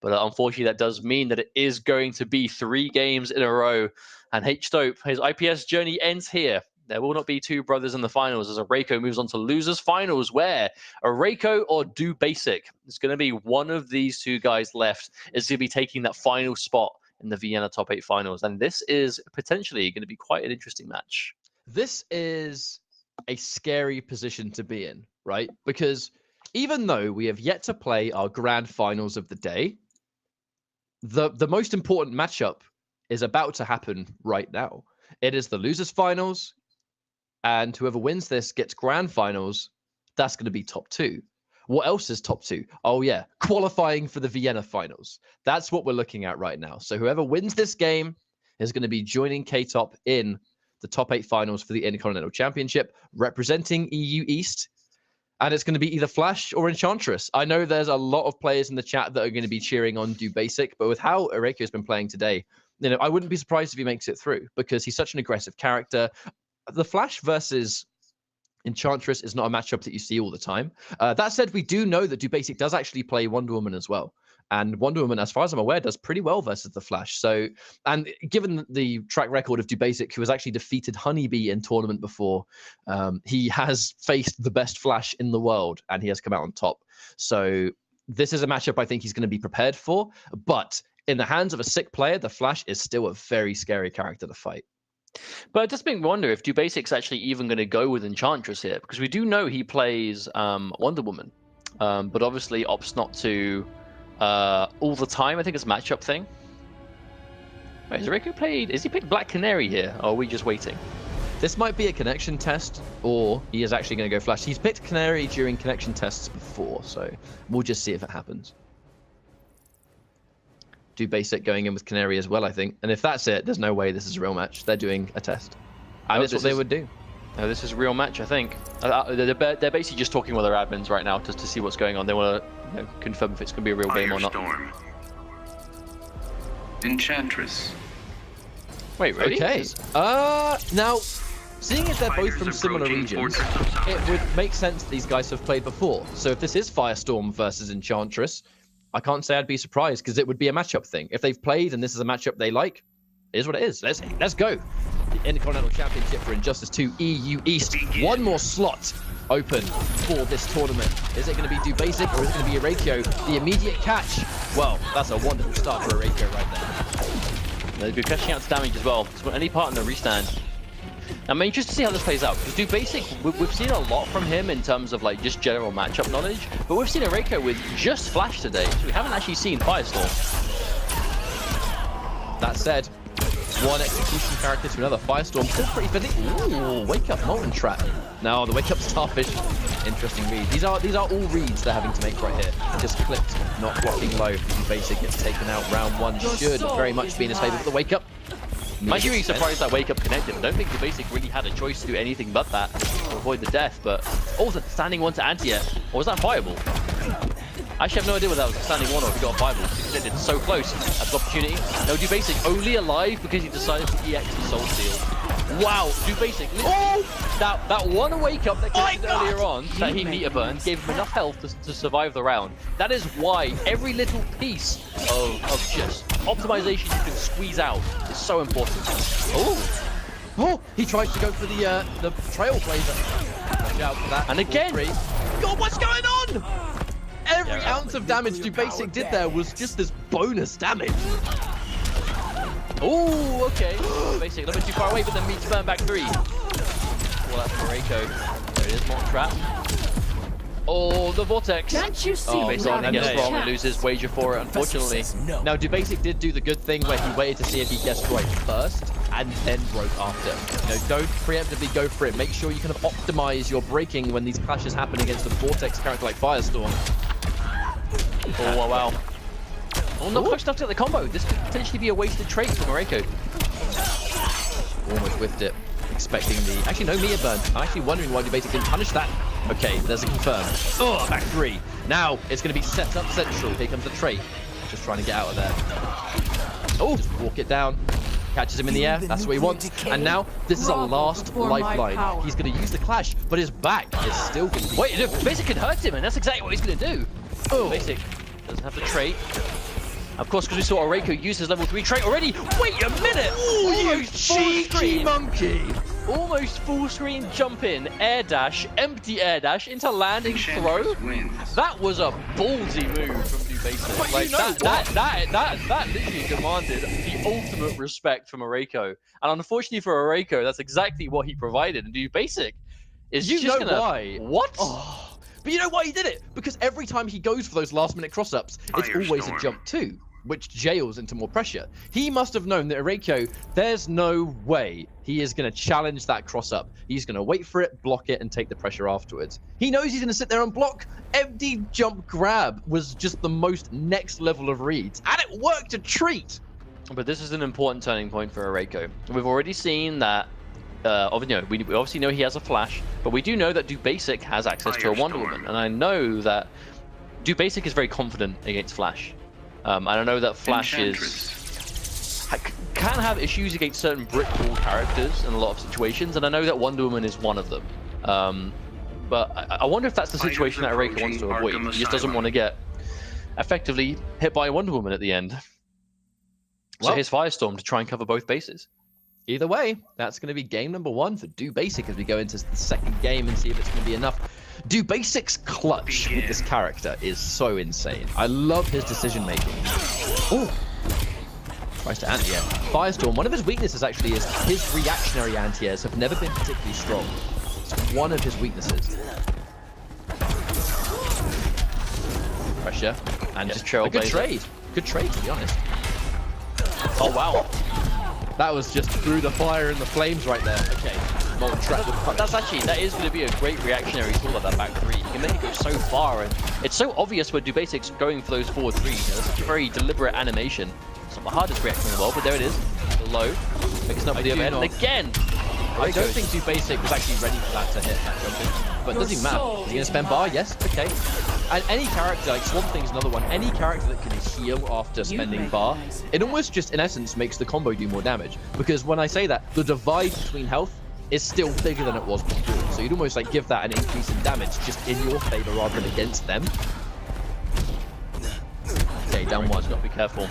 But unfortunately, that does mean that it is going to be 3 games in a row. And H-Dope, his IPS journey ends here. There will not be 2 brothers in the finals as Reiko moves on to losers finals, where Reiko or Do Basic. It's going to be one of these 2 guys left is going to be taking that final spot in the Vienna Top 8 finals. And this is potentially going to be quite an interesting match. This is a scary position to be in, right? Because even though we have yet to play our grand finals of the day, the most important matchup is about to happen right now. It is the losers finals, and whoever wins this gets grand finals. That's going to be top 2. What else is top 2? Oh yeah, qualifying for the Vienna finals. That's what we're looking at right now. So whoever wins this game is going to be joining K-Top in the top 8 finals for the Intercontinental Championship, representing EU East. And it's going to be either Flash or Enchantress. I know there's a lot of players in the chat that are going to be cheering on Do Basic, but with how Reiko has been playing today, I wouldn't be surprised if he makes it through, because he's such an aggressive character. The Flash versus Enchantress is not a matchup that you see all the time. That said, we do know that Do Basic does actually play Wonder Woman as well. And Wonder Woman, as far as I'm aware, does pretty well versus the Flash. So, and given the track record of Do Basic, who has actually defeated Honeybee in tournament before, he has faced the best Flash in the world, and he has come out on top. So this is a matchup I think he's going to be prepared for. But in the hands of a sick player, the Flash is still a very scary character to fight. But it does make me wonder if Do Basic's actually even going to go with Enchantress here, because we do know he plays Wonder Woman, but obviously opts not to all the time. I think it's a matchup thing. Wait, has Reiko played? Is he picked Black Canary here? Or are we just waiting? This might be a connection test, or he is actually going to go flash. He's picked Canary during connection tests before, so we'll just see if it happens. Do basic going in with Canary as well, I think. And if that's it, there's no way this is a real match. They're doing a test. And that's what they would do. No, this is a real match, I think. They're basically just talking with their admins right now to see what's going on. They want to confirm if it's going to be a real game or not. Enchantress. Wait, really? Okay. Now, seeing as they're both from similar regions, it would make sense that these guys have played before. So if this is Firestorm versus Enchantress, I can't say I'd be surprised, because it would be a matchup thing. If they've played and this is a matchup they like, it is what it is. Let's go. The Intercontinental Championship for Injustice 2 EU East. One more slot open for this tournament. Is it going to be Do Basic or is it going to be Arakio? The immediate catch. Well, that's a wonderful start for Arakio right there. They'll be catching out to damage as well. So any partner restand. I'm interested to see how this plays out, because Do Basic, we've seen a lot from him in terms of like just general matchup knowledge, but we've seen Arakio with just Flash today, so we haven't actually seen Firestorm. That said, one execution character to another. Firestorm still pretty fitting. Ooh, wake up Molten Trap. Now the wake up Starfish. Interesting read. These are all reads they're having to make right here. Just clipped, not blocking low. Basic gets taken out. Round one should very much be in his favor for the wake up. I'm actually really surprised that wake up connected. I don't think the Basic really had a choice to do anything but that to avoid the death. But also standing one to anti-air, or was that fireball? I actually have no idea whether that was a standing one or if he got a fireball. Because it's so close. That's an opportunity. No, Do Basic only alive because he decided to EX the Soul Steal. Wow, Do Basic. That one wake up that came earlier on that he meter burned gave him enough health to survive the round. That is why every little piece of just optimization you can squeeze out is so important. Oh, he tries to go for the Trailblazer. Watch out for that. And again. God, what's going on? Every ounce of damage Do Basic did there was just this bonus damage. Oh, okay. Basic a little bit too far away, but then meets burn back 3. Well, that's Moreko. There it is, Molten Trap. Oh, the Vortex. Can't you see? Oh, Basic gets wrong and loses wager for it, unfortunately. Now, Do Basic did do the good thing where he waited to see if he gets right first and then broke after. Don't preemptively go for it. Make sure you kind of optimize your braking when these clashes happen against a Vortex character like Firestorm. Oh, wow. Oh, not close enough to get the combo. This could potentially be a wasted trait for Moreko. Almost whiffed it. Expecting the... Actually, no meter burn. I'm actually wondering why Do Basic didn't punish that. Okay, there's a confirm. Oh, back 3. Now, it's going to be set up central. Here comes the trait. Just trying to get out of there. Oh, just walk it down. Catches him in the air. That's what he wants. And now, this is a last lifeline. He's going to use the clash, but his back is still going to be... Wait, Basic can hurt him, and that's exactly what he's going to do. Oh, Basic doesn't have the trait. Of course, because we saw Moreko use his level 3 trait already. Wait a minute! Oh, you cheeky monkey! Almost full screen jump in, air dash, empty air dash into landing throw. That was a ballsy move from Do Basic. But like you know that literally demanded the ultimate respect from Moreko. And unfortunately for Moreko, that's exactly what he provided. And Do Basic is just gonna... why? What? Oh. But you know why he did it? Because every time he goes for those last-minute cross-ups, it's always a jump 2, which jails into more pressure. He must have known that Arakio, there's no way he is going to challenge that cross-up. He's going to wait for it, block it, and take the pressure afterwards. He knows he's going to sit there and block. Empty jump grab was just the most next level of reads, and it worked a treat. But this is an important turning point for Moreko. We've already seen that we obviously know he has a flash, but we do know that Do Basic has access to a Wonder Woman, and I know that Do Basic is very confident against Flash. And I know that Flash can have issues against certain brick wall characters in a lot of situations, and I know that Wonder Woman is one of them. But I wonder if that's the situation that Moreko wants to avoid. He just doesn't want to get effectively hit by a Wonder Woman at the end. So here's Firestorm to try and cover both bases. Either way, that's going to be game number 1 for Do Basic as we go into the second game and see if it's going to be enough. Do Basic's clutch with this character is so insane. I love his decision making. Oh, tries to anti-air. Firestorm, one of his weaknesses actually is his reactionary anti-airs have never been particularly strong. It's one of his weaknesses. Pressure and just a good trade. Good trade, to be honest. Oh wow. That was just through the fire and the flames right there. Okay. Molten Trap with punish. That is going to be a great reactionary tool at that back three. You can make it go so far, and it's so obvious when Dubasic's going for those forward threes. You know, it's such a very deliberate animation. It's not the hardest reaction in the world, but there it is. The low. Mixing up with the overhead, and again! I don't think Dubasic was actually ready for that to hit that jumping. But it doesn't matter. Is he going to spend bar? Yes. Okay. And any character, like Swamp Thing's another one, any character that can heal after spending bar, it almost just, in essence, makes the combo do more damage. Because when I say that, the divide between health is still bigger than it was before. So you'd almost like give that an increase in damage just in your favor rather than against them. Okay, down one. Got to be careful.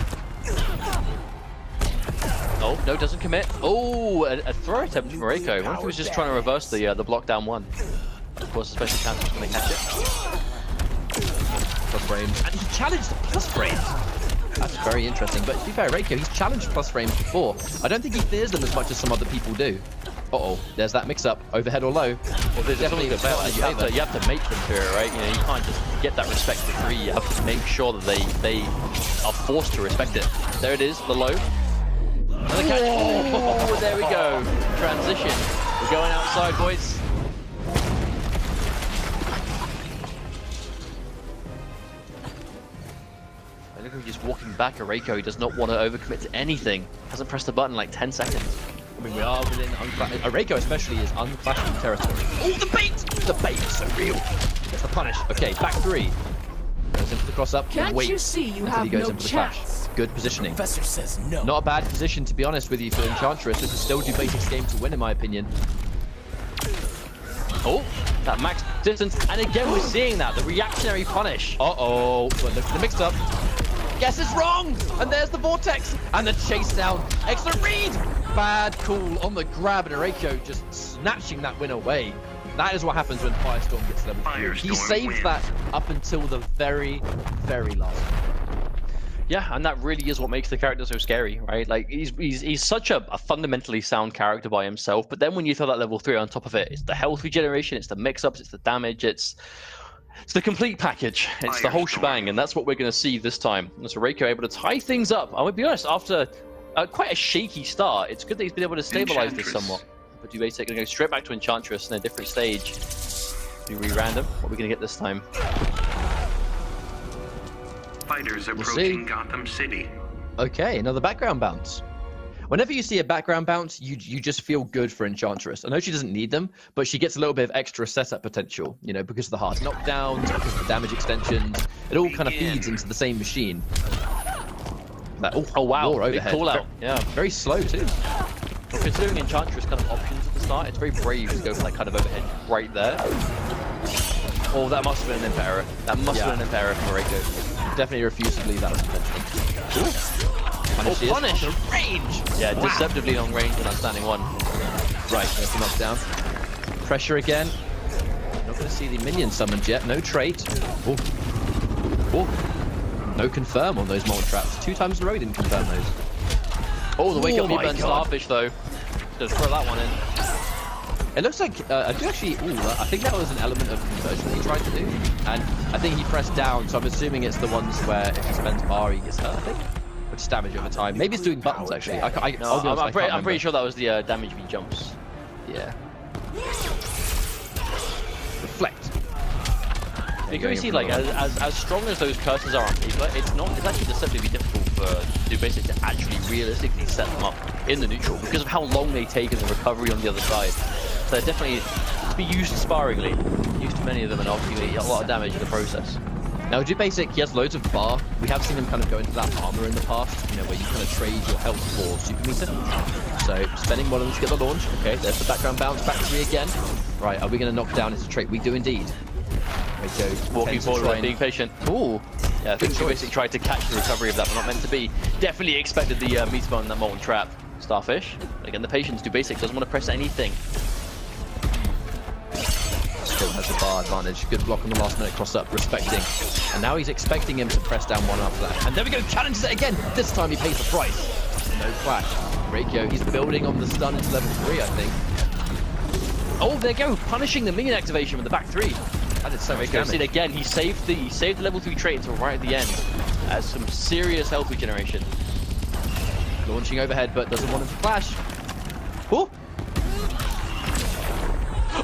Oh, no, doesn't commit. Oh, a throw attempt from Reiko. I wonder if he was just trying to reverse the block down one. Of course, especially Chance's going to catch it. Plus frames. And he challenged the plus frames. That's very interesting. But to be fair, Reiko, he's challenged plus frames before. I don't think he fears them as much as some other people do. Uh-oh, there's that mix-up. Overhead or low. Well, there's definitely the fail. You have to make them fear it, right? You know, you can't just get that respect for free. You have to make sure that they are forced to respect it. There it is, the low. Another catch. Oh, there we go. Transition. We're going outside, boys. Look at him just walking back. Reiko, he does not want to overcommit to anything. Hasn't pressed the button in like 10 seconds. I mean, we are within Reiko especially is unclashing territory. Oh, the bait! The bait is so real. Gets the punish. Okay, back three. Goes in for the cross up. Can't wait you see you until have he goes no in for the clash. chance? Good positioning. Professor says no. Not a bad position, to be honest with you, for Enchantress. This is still Dubasic's game to win, in my opinion. Oh, that max distance. And again, we're seeing that. The reactionary punish. Uh-oh. But look at the mix-up. Guess it's wrong! And there's the Vortex! And the chase down. Excellent read! Bad call on the grab, and Reiko just snatching that win away. That is what happens when Firestorm gets level 3. He saves that up until the very, very last one. Yeah, and that really is what makes the character so scary, right? Like, he's such a fundamentally sound character by himself, but then when you throw that level 3 on top of it, it's the health regeneration, it's the mix-ups, it's the damage, it's the complete package. It's the whole shebang, and that's what we're going to see this time. And so Reiko able to tie things up. I would be honest, after quite a shaky start, it's good that he's been able to stabilize this somewhat. But Dubasic going to go straight back to Enchantress in a different stage. Be re-random. What are we going to get this time? Fighters approaching Gotham City. Okay, another background bounce. Whenever you see a background bounce, you just feel good for Enchantress. I know she doesn't need them, but she gets a little bit of extra setup potential, you know, because of the hard knockdowns, because of the damage extensions. It all kind of feeds into the same machine. That, oh wow, big call out. Yeah, very slow too. Well, considering Enchantress kind of options at the start, it's very brave to go for that kind of overhead right there. Oh, that must have been an imp error. That must have been an imp error from Reiko. Definitely refuse to believe that was intentional. Oh, punish! Range! Yeah, deceptively long range when I'm standing one. Right, there's the knockdown. Pressure again. Not going to see the minion summoned yet. No trait. Oh. Oh. No confirm on those molten traps. 2 times in a row he didn't confirm those. Oh, the wake up me burn Starfish though. Just throw that one in. It looks like, I do actually, I think that was an element of conversion he tried to do. And I think he pressed down, so I'm assuming it's the ones where if he spends bar, he gets hurt, I think. Which damage over time. Maybe it's doing buttons, actually. I'm pretty sure that was the damage v jumps. Yeah. Reflect. You can see, like, as strong as those curses are on paper, it's actually deceptively difficult for Dubasic to actually realistically set them up in the neutral because of how long they take in the recovery on the other side. So they're definitely to be used sparingly. Used to many of them and obviously a lot of damage in the process. Now, Dubasic, he has loads of bar. We have seen him kind of go into that armor in the past, you know, where you kind of trade your health for super meter. So, spending one of them to get the launch. Okay, there's the background bounce, back 3 again. Right, are we going to knock down his trait? We do indeed. Walking forward and being patient. Ooh. Yeah, I think Dubasic tried to catch the recovery of that, but not meant to be. Definitely expected the meter burn in that molten trap. Starfish. Again, the patience. Dubasic doesn't want to press anything. Still has the bar advantage. Good block on the last minute cross up, respecting. And now he's expecting him to press down one after that. And there we go, challenges it again. This time he pays the price. No clash. Reiko, he's building on the stun into level 3, I think. Oh, there you go, punishing the minion activation with the back 3. That did so much damage. damage. Again, he saved the level 3 trait until right at the end. As some serious health regeneration. Launching overhead, but doesn't want him to clash. Oh!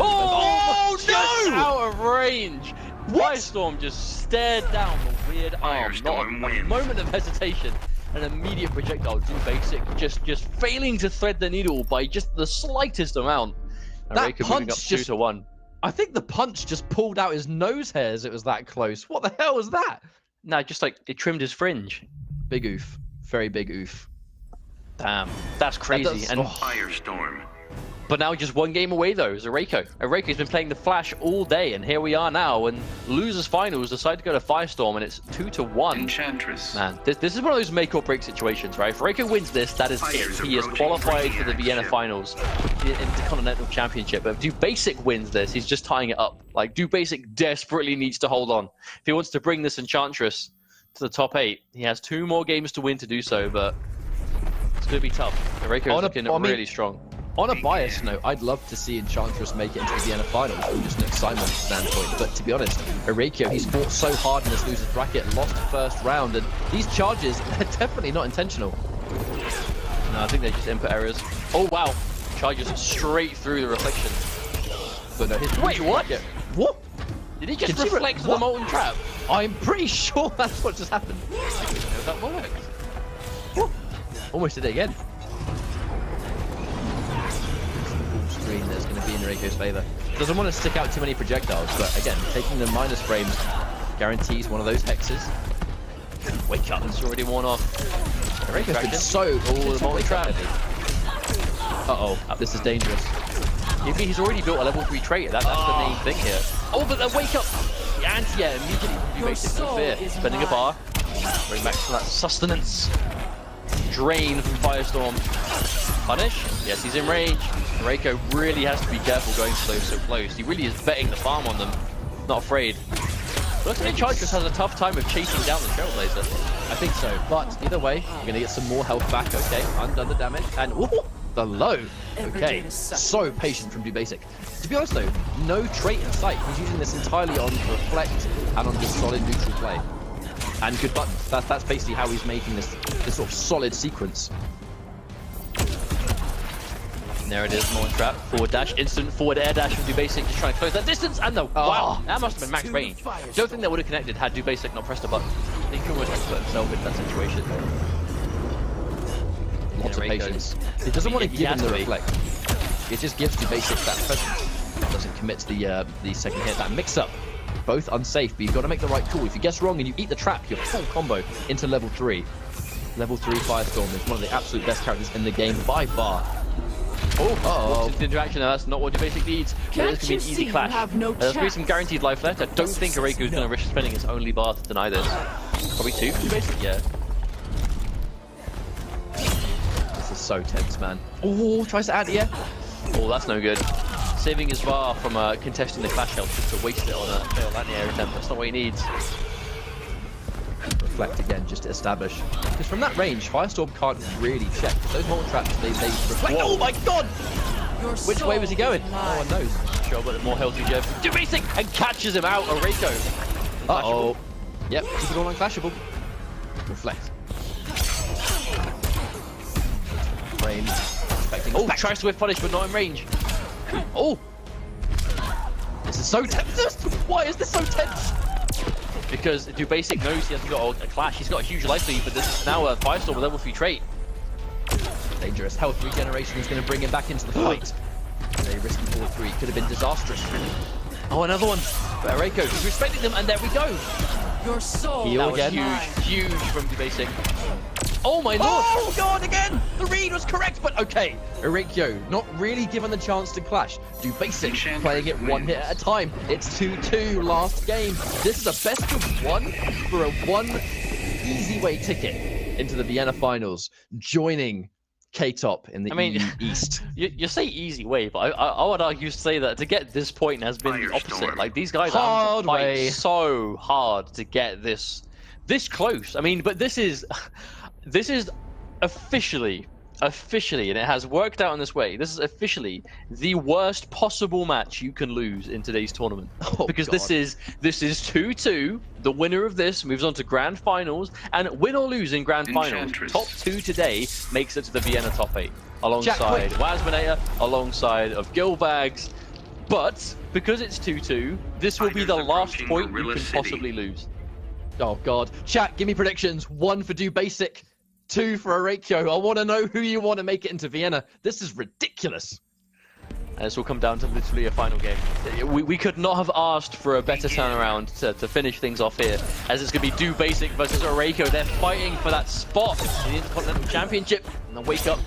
Oh, no! Just out of range. What? Firestorm just stared down the weird arm. Not a moment of hesitation. An immediate projectile. Do basic. Just failing to thread the needle by just the slightest amount. That Reiko punch up just 2-1. I think the punch just pulled out his nose hairs. It was that close. What the hell was that? Nah, just like it trimmed his fringe. Big oof. Very big oof. Damn, that's crazy. And Firestorm. but now just one game away though is Reiko. Reiko's been playing the Flash all day, and here we are now. And losers finals decide to go to Firestorm, and it's 2-1. Enchantress. Man, this is one of those make or break situations, right? If Reiko wins this, that is it. He is qualified for the Vienna finals, the Intercontinental Championship. But if Do Basic wins this, he's just tying it up. Like Do Basic desperately needs to hold on if he wants to bring this Enchantress to the top 8. He has 2 more games to win to do so, but it's going to be tough. Reiko's looking really strong. On a biased note, I'd love to see Enchantress make it into the Vienna finals from just an excitement standpoint. But to be honest, Reiko, he's fought so hard in this losers bracket, lost the first round, and these charges are definitely not intentional. No, I think they're just input errors. Oh wow, charges straight through the reflection. But no, his Wait, what? What? Did he just reflect the molten trap? I'm pretty sure that's what just happened. I didn't know that worked. Whoa. Almost did it again. Screen that's going to be in Reiko's favor. Doesn't want to stick out too many projectiles, but again, taking the minus frames guarees one of those hexes. Wake up, it's already worn off. Reiko's been so the molten trap. Uh-oh, this is dangerous. He's already built a level 3 trait, that's the main thing here. Oh, but then wake up! The anti-air immediately makes it fear. Spending a bar. Bring back some of that sustenance. Drain from Firestorm. Punish? Yes, he's in range. Reiko really has to be careful going for those so close. He really is betting the farm on them. Not afraid. Looks like Enchantress has a tough time of chasing down the Trailblazer. I think so, but either way, we're going to get some more health back. Okay, undone the damage. And ooh, the low. Okay, so patient from Do Basic. To be honest though, no trait in sight. He's using this entirely on reflect and on just solid neutral play. And good buttons. That's basically how he's making this sort of solid sequence. And there it is, molten trap. Forward dash, instant forward air dash from Do Basic, just trying to close that distance. And the wow, that must have been max range. Don't think that would have connected had Do Basic not pressed a button. He could almost have put himself in that situation. Lots of patience. He doesn't want to give him the reflect. It just gives Do Basic that presence. Doesn't commit to the second hit. That mix-up, both unsafe, but you've got to make the right call. If you guess wrong and you eat the trap, you're full combo into level 3. Level 3 Firestorm is one of the absolute best characters in the game by far. Oh, interaction. That's not what Do Basic needs. It's going to be an easy clash. There's going to be some guaranteed life left. I don't think Reiko is going to risk spending his only bar to deny this. Probably 2 for Do Basic, yeah. This is so tense, man. Oh, tries to add the air. Oh, that's no good. Saving his VAR from contesting the clash health just to waste it on a failed anti-air attempt. That's not what he needs. Reflect again, just to establish. Because from that range, Firestorm can't really check. Those molten traps, they reflect. Whoa. Oh my god! Which way was he going? No one knows. Sure, but more healthy Jeff. Do Basic and catches him out. Reiko. Uh-oh. Yep, keep it all unclashable. Reflect. Frame. Oh, tries to whiff punish, but not in range. Oh! This is so tense. Why is this so tense? Because Do Basic knows he hasn't got a clash. He's got a huge life lead, but this is now a Firestorm with level 3 trait. Dangerous. Health regeneration is going to bring him back into the fight. Very risky forward 3. Could have been disastrous. Oh, another one. But Reiko, he's respecting them, and there we go. Your soul. Heal again. Huge from Do Basic. Oh my lord! Oh god, again! The read was correct, but okay. Reiko not really given the chance to clash. Do Basic playing it one hit at a time. It's 2-2 last game. This is a best of 1 for a 1 easy way ticket into the Vienna finals, joining K-Top in the EU East. You say easy way, but I would argue to say that to get this point has been the opposite. Like these guys are fighting so hard to get this close. I mean, but this is officially officially, and it has worked out in this way, this is officially the worst possible match you can lose in today's tournament. Because God. this is 2-2. The winner of this moves on to grand finals, and win or lose in grand finals, top 2 today makes it to the Vienna top 8 alongside Wasminator, alongside of Gilbags. But because it's 2-2, this will be the last point you can possibly lose. Oh God. Chat, give me predictions. 1 for Do Basic, 2 for Arakyo. I want to know who you want to make it into Vienna. This is ridiculous. And this will come down to literally a final game. We could not have asked for a better turnaround to finish things off here, as it's going to be Do Basic versus Arakyo. They're fighting for that spot in the Intercontinental Championship. And then wake up.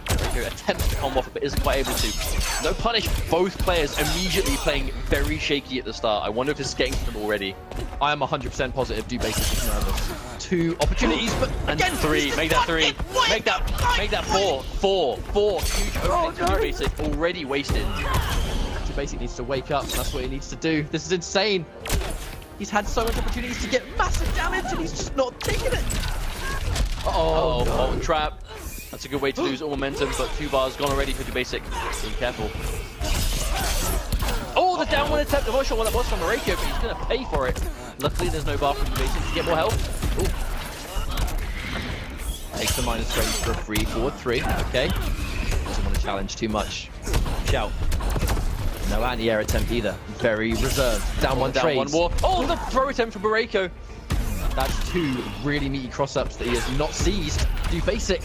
Arakyo attempts to combo off it, but isn't quite able to. No punish. Both players immediately playing very shaky at the start. I wonder if this is getting to them already. I am 100% positive Do Basic is nervous. 2 opportunities, but again, 3. Make that 3. Make that 4. 4. Huge opening to Do Basic already wasted. Do Basic needs to wake up. That's what he needs to do. This is insane. He's had so much opportunities to get massive damage, and he's just not taking it. Oh, Molten Trap. That's a good way to lose all momentum, but 2 bars gone already for Do Basic. Be careful. Oh, the down 1 attempt. I'm not sure what that was from Arakyo, but he's going to pay for it. Luckily, there's no bar from Do Basic to get more health. Ooh. Takes the minus range for a free forward 3. Okay. Doesn't want to challenge too much. Shout. No anti-air attempt either. Very reserved. Down 1 trades. 1 more. Oh, the throw attempt from Arakyo. That's 2 really meaty cross-ups that he has not seized. Do Basic.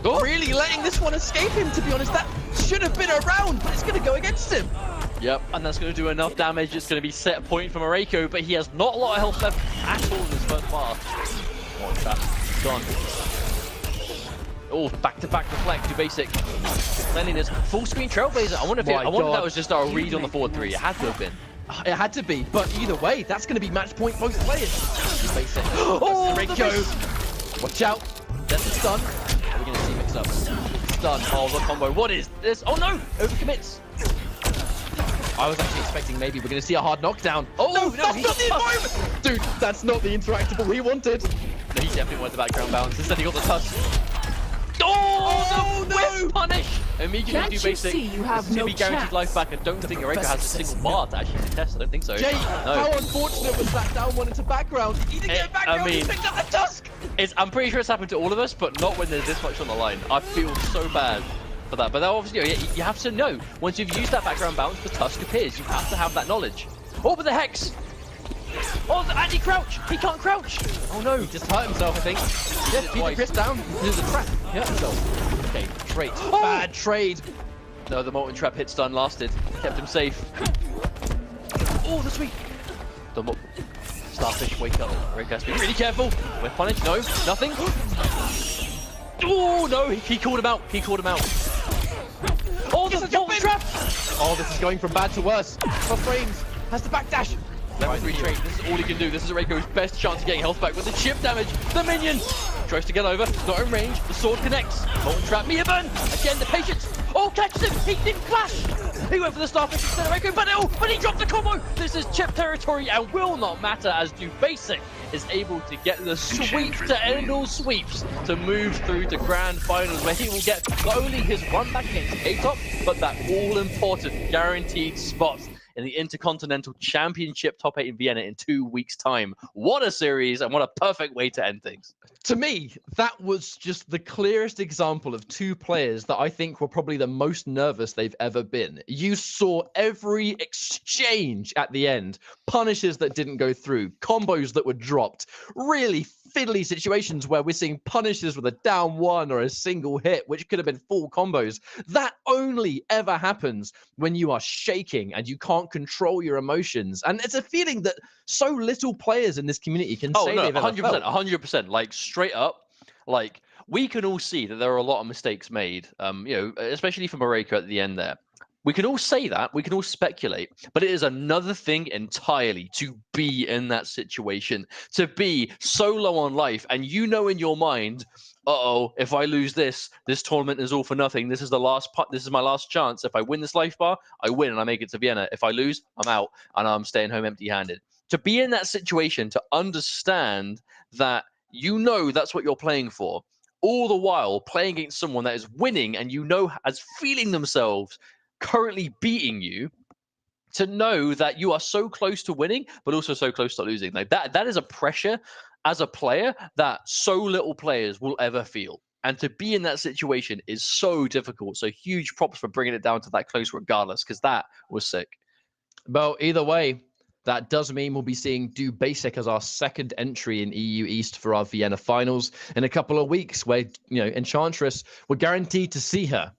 Oh, really letting this one escape him, to be honest. That should have been around, but it's going to go against him. Yep, and that's going to do enough damage. It's going to be set point from Arakyo, but he has not a lot of health left at all in this first bar. Oh, trap. Gone. Oh, back-to-back deflect, Do Basic. Cleanliness. Full screen Trailblazer. I wonder if that was just our read on the forward 3. It had to have been. It had to be, but either way, that's going to be match point both players. Do Basic. Oh, Arakyo. Watch out. That's a stun. Are we going to see mix-ups? Stun. Oh, the combo. What is this? Oh, no. Overcommits. I was actually expecting maybe we're going to see a hard knockdown. Oh, no, that's not the environment! Dude, that's not the interactable he wanted. No, he definitely wanted the background bounce. Instead, he got the touch. Oh, the whip punish! Immediately Do Basic. You have no guaranteed life back. I don't think Arakyo has a single bar to actually contest. I don't think so. Jay, no. How unfortunate was that down 1 into background? He didn't get background, he picked up the tusk! I'm pretty sure it's happened to all of us, but not when there's this much on the line. I feel so bad for that. But that obviously, you have to know, once you've used that background bounce, the tusk appears. You have to have that knowledge. Oh, but the Hex! Oh, the anti-crouch! He can't crouch! Oh no, he just hurt himself, I think. Yeah, beat the Chris down. There's a trap. He hurt himself. Okay, trade. Oh. Bad trade. No, the Molten Trap hit stun lasted. Kept him safe. Oh, the sweep! The Starfish, wake up. Arakyo has to be really careful. We're punished. No, nothing. Oh, no, he called him out. He called him out. Oh, the Molten Trap! Oh, this is going from bad to worse. 12 frames. Has the backdash. Level 3 trade. This is all he can do. This is Arakyo's best chance of getting health back with the chip damage. The minion tries to get over. Not in range. The sword connects. Molten Trap. Miaburn. Again, the patience. Oh, catches him. He didn't flash. He went for the Starfish instead of Arakyo, but he dropped the combo. This is chip territory and will not matter as Do Basic is able to get the sweep to end all sweeps to move through to grand finals, where he will get not only his run back against K-Top, but that all-important guaranteed spot in the Intercontinental Championship top 8 in Vienna in 2 weeks' time. What a series, and what a perfect way to end things. To me, that was just the clearest example of 2 players that I think were probably the most nervous they've ever been. You saw every exchange at the end, punishes that didn't go through, combos that were dropped, really fiddly situations where we're seeing punishes with a down 1 or a single hit, which could have been full combos. That only ever happens when you are shaking and you can't control your emotions. And it's a feeling that so little players in this community can say they've ever felt. 100%. Like, straight up, like, we can all see that there are a lot of mistakes made, especially from Arakyo at the end there. We can all say that, we can all speculate, but it is another thing entirely to be in that situation, to be so low on life, and you know in your mind, uh-oh, if I lose this tournament is all for nothing. This is the last part. This is my last chance. If I win this life bar, I win and I make it to Vienna. If I lose, I'm out and I'm staying home empty-handed. To be in that situation, to understand that you know that's what you're playing for, all the while playing against someone that is winning and as feeling themselves currently beating you, to know that you are so close to winning, but also so close to losing. Like that is a pressure as a player that so little players will ever feel. And to be in that situation is so difficult. So huge props for bringing it down to that close regardless, because that was sick. Well, either way, that does mean we'll be seeing Do Basic as our second entry in EU East for our Vienna finals in a couple of weeks, where, Enchantress, we're guaranteed to see her.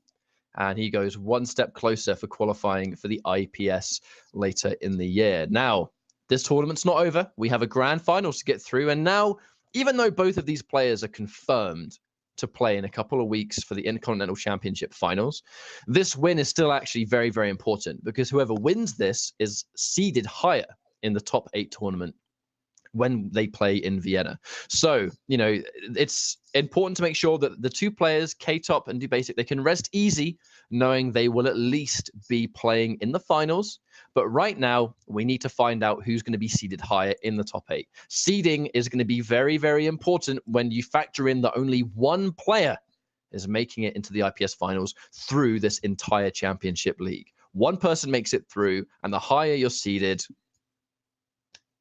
And he goes one step closer for qualifying for the IPS later in the year. Now, this tournament's not over. We have a grand finals to get through. And now, even though both of these players are confirmed to play in a couple of weeks for the Intercontinental Championship finals, this win is still actually very, very important, because whoever wins this is seeded higher in the top 8 tournament when they play in Vienna. So, it's important to make sure that the two players, K-Top and Do Basic, they can rest easy knowing they will at least be playing in the finals. But right now, we need to find out who's going to be seeded higher in the top 8. Seeding is going to be very, very important when you factor in that only one player is making it into the IPS finals through this entire championship league. One person makes it through, and the higher you're seeded,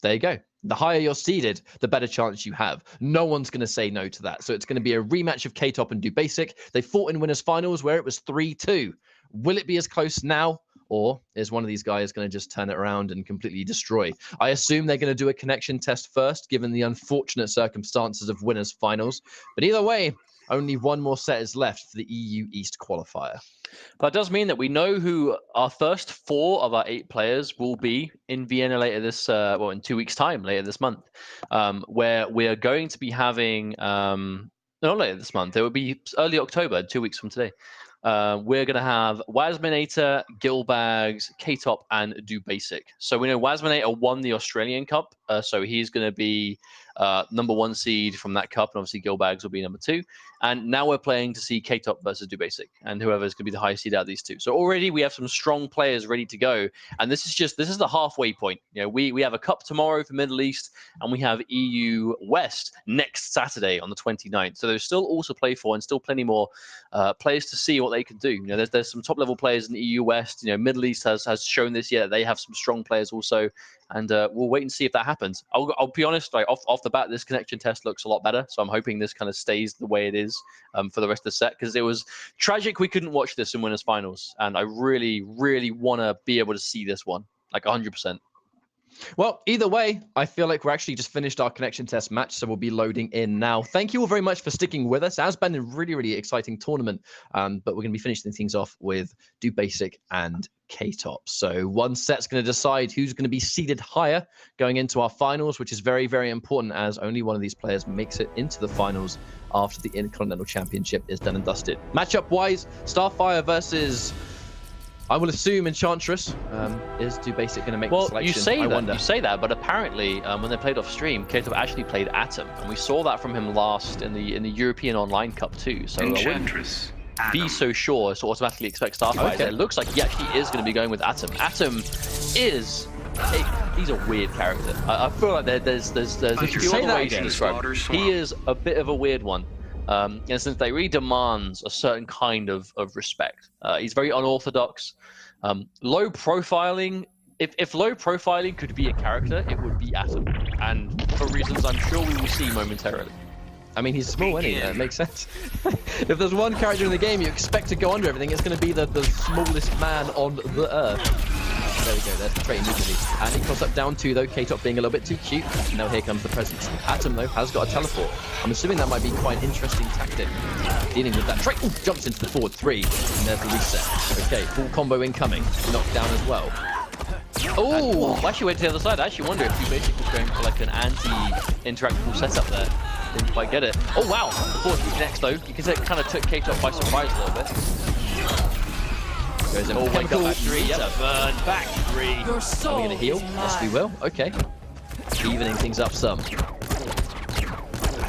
there you go. The higher you're seeded, the better chance you have. No one's going to say no to that. So it's going to be a rematch of K-Top and Do Basic. They fought in winners finals where it was 3-2. Will it be as close now? Or is one of these guys going to just turn it around and completely destroy? I assume they're going to do a connection test first, given the unfortunate circumstances of winners finals. But either way, only one more set is left for the EU East qualifier. That does mean that we know who our first 4 of our 8 players will be in Vienna later this, in 2 weeks' time, later this month, where we are going to be having, not later this month, it will be early October, 2 weeks from today. We're going to have Wasminator, Gilbags, K-Top, and Do Basic. So we know Wasminator won the Australian Cup, so he's going to be number 1 seed from that cup, and obviously Gilbags will be number 2. And now we're playing to see K-Top versus Do Basic, and whoever's going to be the highest seed out of these two. So already we have some strong players ready to go, and this is the halfway point. We have a cup tomorrow for Middle East, and we have EU West next Saturday on the 29th. So there's still all to play for, and still plenty more players to see what they can do. There's some top level players in the EU West. Middle East has shown this year that they have some strong players also. And we'll wait and see if that happens. I'll be honest, like off the bat, this connection test looks a lot better. So I'm hoping this kind of stays the way it is for the rest of the set, because it was tragic we couldn't watch this in winners finals. And I really, really want to be able to see this one, like 100%. Well, either way, I feel like we're actually just finished our connection test match, so we'll be loading in now. Thank you all very much for sticking with us. It has been a really, really exciting tournament, but we're going to be finishing things off with Do Basic and K-Top. So one set's going to decide who's going to be seeded higher going into our finals, which is very, very important, as only one of these players makes it into the finals after the Intercontinental Championship is done and dusted. Matchup-wise, Starfire versus, I will assume, Enchantress. Is Do Basic going to make the selection? You say that, but apparently when they played off stream, K-Top actually played Atom, and we saw that from him last in the European Online Cup too. So Enchantress. I wouldn't be so sure as to automatically expect Starfire. Okay. It looks like he actually is going to be going with Atom. Atom is he's a weird character. I feel like there's a few other ways to describe him. He is a bit of a weird one. In a sense, that really demands a certain kind of respect. He's very unorthodox, low profiling. If low profiling could be a character, it would be Atom, and for reasons I'm sure we will see momentarily. I mean, he's small, isn't he? It makes sense. If there's one character in the game you expect to go under everything, it's going to be the smallest man on the earth. There we go, there's the trade immediately. And he crossed up down 2 though, K-Top being a little bit too cute. Now here comes the presence. Atom though has got a teleport. I'm assuming that might be quite an interesting tactic. Dealing with that trade. Ooh, jumps into the forward 3. And there's the reset. Okay, full combo incoming. Knocked down as well. Oh, I actually went to the other side. I actually wonder if you basically was going for like an anti-interactable setup there. Didn't quite get it. Oh wow, the forward 3 next though. You can say it kind of took K-Top by surprise a little bit. Goes in. Wake up back 3. Yep. Burn back 3. Are we going to heal? Yes, we will. Okay. Evening things up some.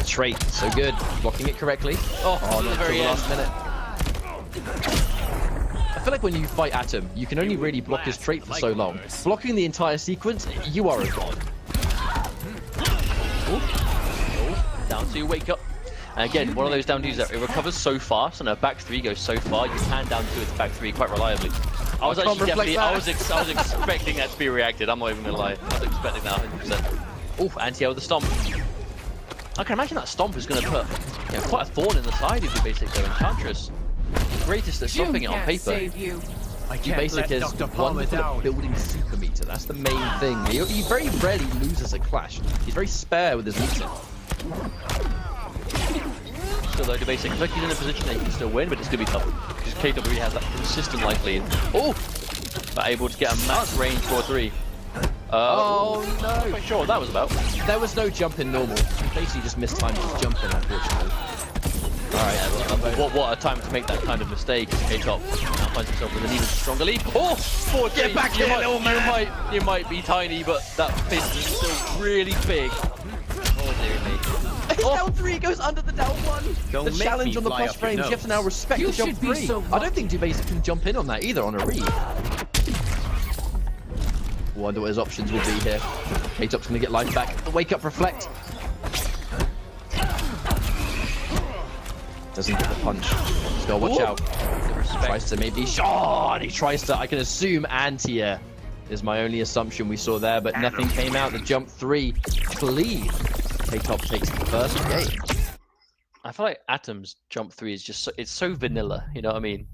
Trait, so good. Blocking it correctly. Oh, not until the last minute. I feel like when you fight Atom, you can only really block his trait for so long. Blocking the entire sequence, you are a god. Down to wake up. And again, one of those down 2s that it recovers so fast, and a back 3 goes so far, you can down 2 its back 3 quite reliably. I was actually definitely, I was expecting that to be reacted. I'm not even gonna lie. I was expecting that 100%. Oh, anti-air with the stomp. I can imagine that stomp is gonna put quite a thorn in the side of your basic though. Enchantress, greatest at stomping it on paper. Basic is wonderful at building super meter. That's the main thing. He very rarely loses a clash. He's very spare with his meter. Still though, the basic looks like he's in a position that he can still win, but it's gonna be tough because KW has that consistent life lead. Oh, but able to get a max range 4-3. Oh no! I'm not quite sure what that was about. There was no jump in normal. He basically just missed time to jump in, unfortunately. Alright, what a time to make that kind of mistake. K-Top now finds himself with an even stronger lead. Oh! 4-3. Get back here, little man! You might be tiny, but that fist is still really big. Oh dear me. His down 3 goes under the down 1. The challenge on the plus frames, you have to now respect the jump 3. I don't think Dubasic can jump in on that either on a read. Wonder what his options will be here. K-Top's gonna get life back. The wake up reflect. Doesn't get the punch. Just gotta watch out. Tries to maybe shot. He tries to, I can assume, anti-air is my only assumption we saw there, but nothing came out. The jump 3 clean. K-Top takes the first game. I feel like Atom's jump 3 is just it's so vanilla, you know what I mean?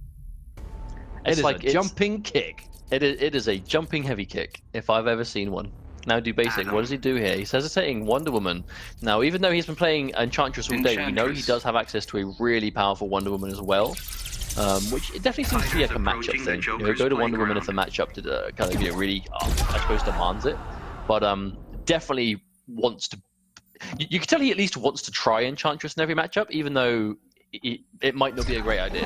It's like a jumping kick. It is a jumping heavy kick, if I've ever seen one. Now Dubasic, what does he do here? He's hesitating Wonder Woman. Now, even though he's been playing Enchantress all day, we know he does have access to a really powerful Wonder Woman as well. Which it definitely seems to be like a matchup thing. You know, go to Wonder Woman if the matchup kind of really, I suppose, demands it. But definitely wants to. You can tell he at least wants to try Enchantress in every matchup, even though it might not be a great idea.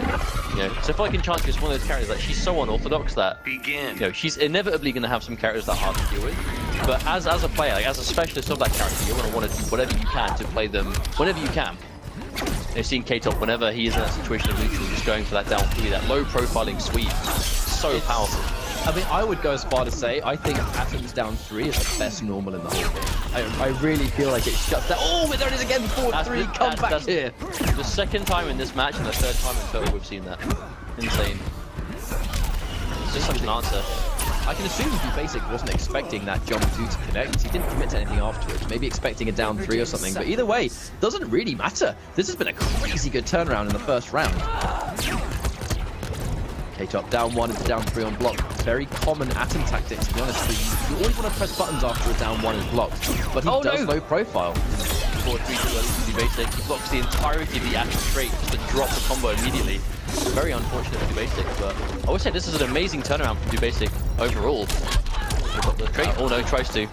You know, so if like Enchantress is one of those characters, like she's so unorthodox that you know she's inevitably going to have some characters that are hard to deal with. But as a player, like as a specialist of that character, you're going to want to do whatever you can to play them whenever you can. You've seen K-Top whenever he is in that situation of neutral, just going for that down 3, that low profiling sweep, so powerful. I mean, I would go as far to say I think Atom's down 3 is the best normal in the whole game. I really feel like it shuts down. Oh, there it is again, 4-3, come back here. The second time in this match and the third time in total we've seen that. Insane. It's just such an answer. I can assume Dubasic wasn't expecting that jump 2 to connect. He didn't commit to anything afterwards. Maybe expecting a down 3 or something. But either way, doesn't really matter. This has been a crazy good turnaround in the first round. K-Top down 1 into down 3 on block. Very common Atom tactic, to be honest. You always want to press buttons after a down 1 is blocked. But he does low profile. 4-3 to Dubasic. He blocks the entirety of the Atom straight just to drop the combo immediately. Very unfortunate for Dubasic, but I would say this is an amazing turnaround from Dubasic overall. The trait, oh no, tries to.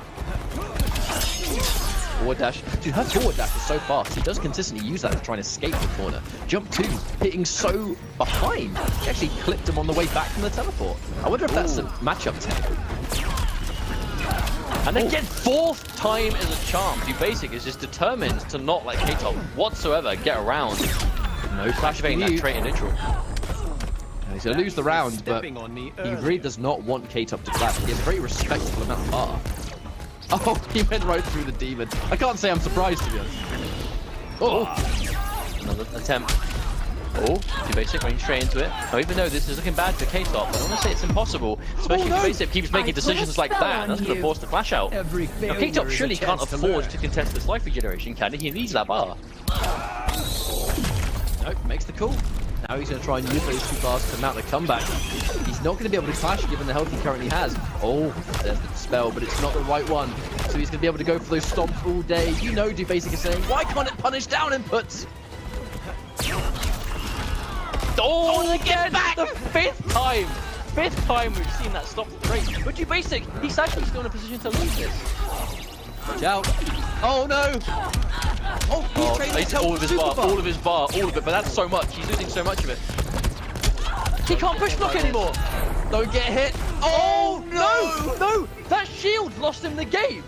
Forward dash. Dude, her forward dash is so fast. He does consistently use that to try and escape the corner. Jump 2, hitting so behind. He actually clipped him on the way back from the teleport. I wonder if that's a matchup tech. And again, 4th time is a charm. Dubasic is just determined to not let K-Top whatsoever get around. No clash activating that trait in neutral. He's going to lose the round, but he really does not want K-Top to clash. He has a very respectable amount of bar. Oh, he went right through the demon. I can't say I'm surprised, to be honest. Oh, another attempt. Oh, Dubasic running straight into it. Now, even though this is looking bad for K-Top, I don't want to say it's impossible, especially if Dubasic keeps making decisions like that. That's going to force the flash out. Now, K-Top surely can't afford to contest this life regeneration, can he? He needs that bar. Nope, makes the call. Now he's going to try and use those 2 bars to mount the comeback. He's not going to be able to clash given the health he currently has. Oh, there's the spell, but it's not the right one. So he's going to be able to go for those stomps all day. You know Dubasic is saying, why can't it punish down inputs? Oh, and again, the 5th time! 5th time we've seen that stop the trait. But Dubasic, he's actually still in a position to lose this. Watch out. Oh no! Oh, he's all of his bar, all of his bar, all of it, but that's so much. He's losing so much of it. He can't push block anymore. Don't get hit. Oh no! No! That shield lost him the game.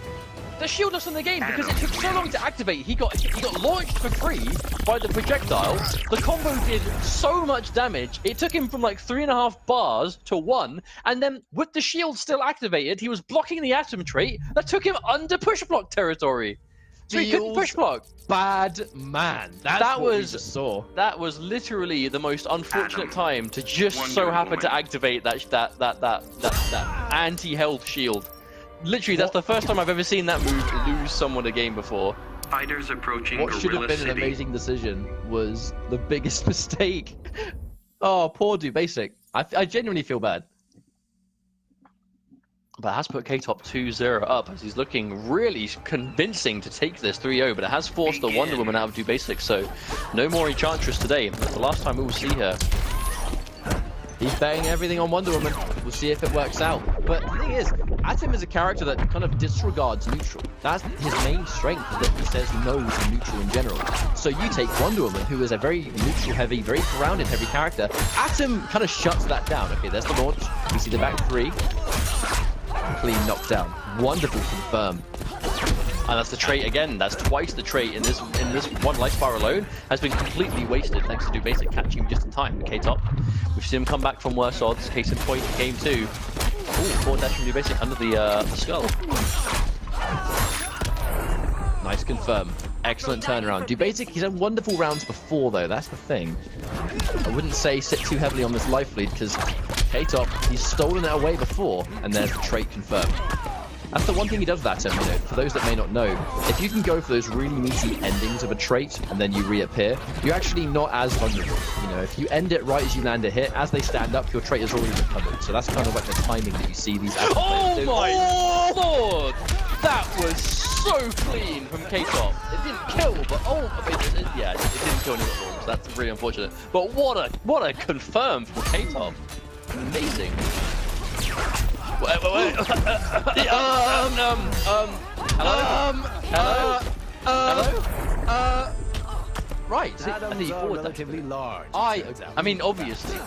The shield lost him the game because it took so long to activate. He got launched for free by the projectile. The combo did so much damage. It took him from like 3.5 bars to 1, and then with the shield still activated, he was blocking the Atom trait that took him under push block territory. So he couldn't push block. Bad man. That was literally the most unfortunate time to just so happen to activate that anti-health shield. Literally, that's the first time I've ever seen that move lose someone a game before. Fighters approaching What should have been an amazing decision was the biggest mistake. Oh, poor Basic. I genuinely feel bad. But it has put K-Top 2-0 up as he's looking really convincing to take this 3-0, but it has forced the Wonder Woman out of Basic, so no more Enchantress today. That's the last time we will see her. He's betting everything on Wonder Woman. We'll see if it works out. But the thing is, Atom is a character that kind of disregards neutral. That's his main strength, that he says no to neutral in general. So you take Wonder Woman, who is a very neutral-heavy, very grounded-heavy character. Atom kind of shuts that down. Okay, there's the launch. We see the back three. Clean knockdown. Wonderful confirm. And that's the trait again. That's twice the trait in this one life bar alone has been completely wasted thanks to Basic catching him just in time. K-Top, which see him come back from worse odds. Case in point, game 2. Ooh, forward dash from Basic under the skull. Nice confirm. Excellent turnaround. Basic, he's had wonderful rounds before though. That's the thing. I wouldn't say sit too heavily on this life lead because K-Top, he's stolen it away before, and there's the trait confirmed. That's the one thing he does with that, you know, for those that may not know, if you can go for those really meaty endings of a trait and then you reappear, you're actually not as vulnerable. You know, if you end it right as you land a hit, as they stand up, your trait is already recovered. So that's kind of like the timing that you see these Oh my lord! That was so clean from K-Top. It didn't kill, but it didn't kill any of the so that's really unfortunate. But what a confirm from K-Top. Amazing. Wait. Hello? Right. Atoms are relatively large. I mean, obviously.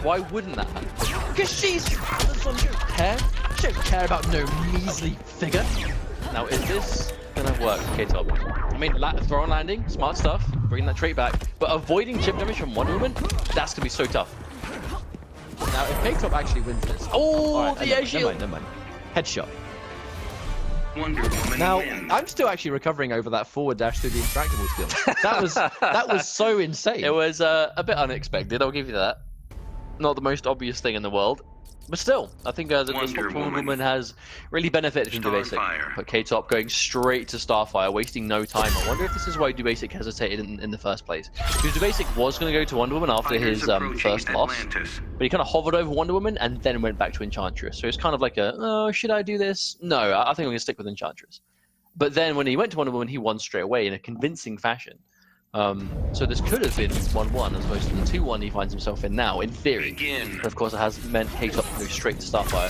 Why wouldn't that happen? Because she doesn't care. She doesn't care about no measly figure. Now, is this gonna work, K-Top? I mean, throw on landing, smart stuff, bring that trait back, but avoiding chip damage from Wonder Woman, that's gonna be so tough. Now, if K-Top actually wins this... Oh, the air shield! Never mind. Headshot. Wonder Woman now, wins. I'm still actually recovering over that forward dash through the interactable skill. That was so insane. It was a bit unexpected, I'll give you that. Not the most obvious thing in the world. But still, I think the Wonder Woman has really benefited from Basic. But K-Top going straight to Starfire, wasting no time. I wonder if this is why Basic hesitated in the first place. Because Basic was going to go to Wonder Woman after his first loss. But he kind of hovered over Wonder Woman and then went back to Enchantress. So it's kind of like oh, should I do this? No, I think I'm going to stick with Enchantress. But then when he went to Wonder Woman, he won straight away in a convincing fashion. So this could have been 1-1 as opposed to the 2-1 he finds himself in now, in theory. But of course it has meant K-Top to go straight to Starfire.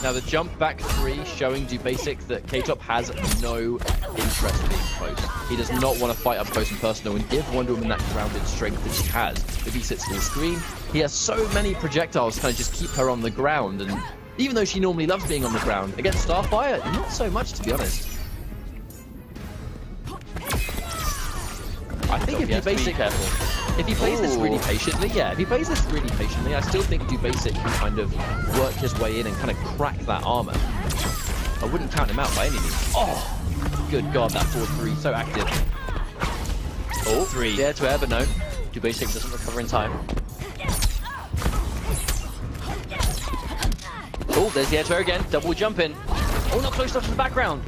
Now the jump back 3 showing Basic that K-Top has no interest in being close. He does not want to fight up close and personal and give Wonder Woman that grounded strength that she has. If he sits on the screen, he has so many projectiles to kind of just keep her on the ground, and even though she normally loves being on the ground, against Starfire, not so much to be honest. I think if he plays this really patiently, I still think Basic can kind of work his way in and kind of crack that armor. I wouldn't count him out by any means. Oh, good God, that 4-3, so active. Oh, 3. Yeah, to air, but no. Basic doesn't recover in time. Oh, there's the air to air again, double jump in. Oh, not close enough to the background.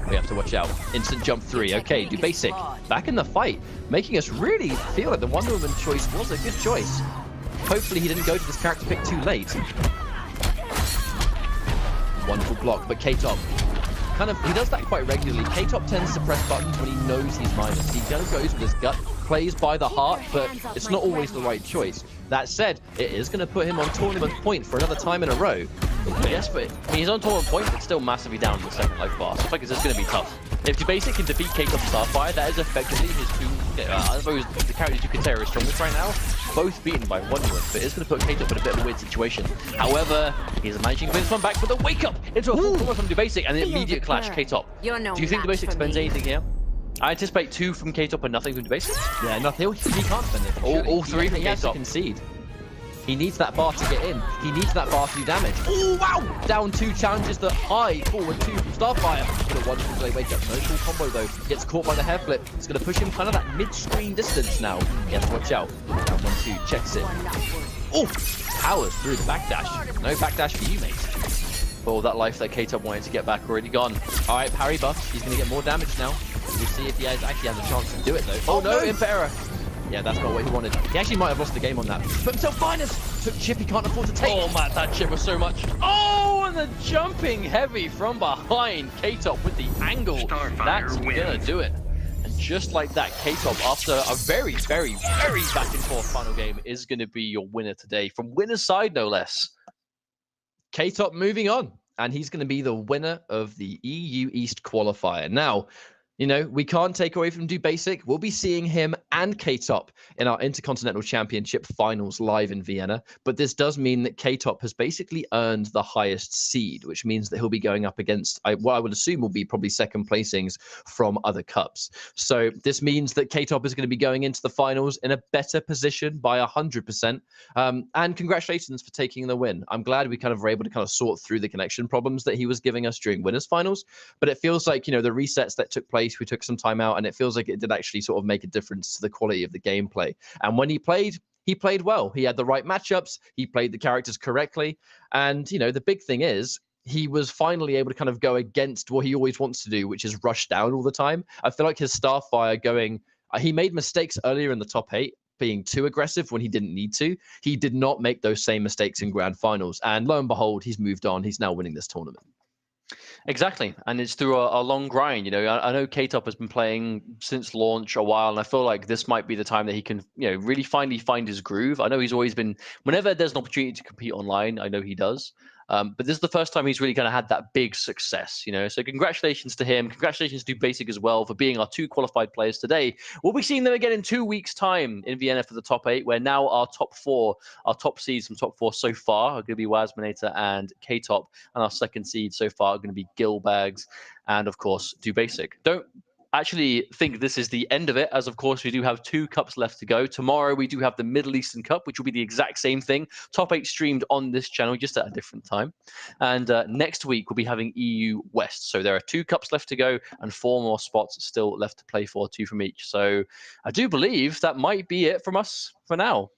We have to watch out. Instant jump 3. Okay, Basic back in the fight, making us really feel like the Wonder Woman choice was a good choice. Hopefully he didn't go to this character pick too late. Wonderful block, but K-Top, he does that quite regularly. K-Top tends to press buttons when he knows he's minus. He kind of goes with his gut, plays by the heart, but it's not always the right choice. That said, it is going to put him on tournament point for another time in a row. But yes, but he's on tournament point, but still massively down in the second life bar. So I think it's just going to be tough. If Basic can defeat K-Top Starfire, that is effectively his two, I suppose, the characters you could say are his strongest right now, both beaten by Wonder Woman, but it's going to put K-Top in a bit of a weird situation. However, he's managing to win this one back with a wake up into a full forward from Basic and an immediate clash. K-Top. Do you think Basic spends anything here? I anticipate 2 from K-Top and nothing from Basic. Yeah, nothing. He can't spend it. All 3 from K-Top. Concede. He needs that bar to get in. He needs that bar to do damage. Oh, wow! Down 2 challenges the high forward 2 from Starfire. But at 1 delay wake up. No cool combo though. Gets caught by the hair flip. It's going to push him kind of that mid-screen distance now. Yes, watch out. Down 1-2. Checks it. Oh! Powers through the backdash. No backdash for you, mate. Oh, that life that K-Top wanted to get back already gone. All right, parry buff. He's going to get more damage now. We'll see if he actually has a chance to do it though. Oh, no, Imp error. Yeah, that's not what he wanted. He actually might have lost the game on that. Put himself minus. Took chip he can't afford to take. Oh, man, that chip was so much. Oh, and the jumping heavy from behind. K-Top with the angle. That's going to do it. And just like that, K-Top, after a very, very, very back and forth final game, is going to be your winner today. From winner's side, no less. K-Top moving on. And he's going to be the winner of the EU East qualifier. Now, you know, we can't take away from Do Basic. We'll be seeing him and K-Top in our Intercontinental Championship finals live in Vienna. But this does mean that K-Top has basically earned the highest seed, which means that he'll be going up against what I would assume will be probably second placings from other cups. So this means that K-Top is going to be going into the finals in a better position by 100%. And congratulations for taking the win. I'm glad we kind of were able to kind of sort through the connection problems that he was giving us during winners finals. But it feels like, you know, the resets that took place, we took some time out, and it feels like it did actually sort of make a difference to the quality of the gameplay. And when he played well. He had the right matchups. He played the characters correctly. And, you know, the big thing is he was finally able to kind of go against what he always wants to do, which is rush down all the time. I feel like his Starfire going, he made mistakes earlier in the top 8, being too aggressive when he didn't need to. He did not make those same mistakes in grand finals. And lo and behold, he's moved on. He's now winning this tournament. Exactly, and it's through a long grind. You know, I know K-Top has been playing since launch a while, and I feel like this might be the time that he can, you know, really finally find his groove. I know he's always been, whenever there's an opportunity to compete online, I know he does. But this is the first time he's really kind of had that big success, you know. So congratulations to him. Congratulations to Basic as well for being our 2 qualified players today. We'll be seeing them again in 2 weeks' time in Vienna for the top 8, where now our top 4, our top seeds from top 4 so far are going to be Wazminator and K-Top, and our second seed so far are going to be Gilbags and, of course, Do Basic. Don't actually think this is the end of it, as of course we do have 2 cups left to go. Tomorrow we do have the Middle Eastern Cup, which will be the exact same thing. Top 8 streamed on this channel, just at a different time. And next week we'll be having EU West. So there are 2 cups left to go and 4 more spots still left to play for, 2 from each. So I do believe that might be it from us for now.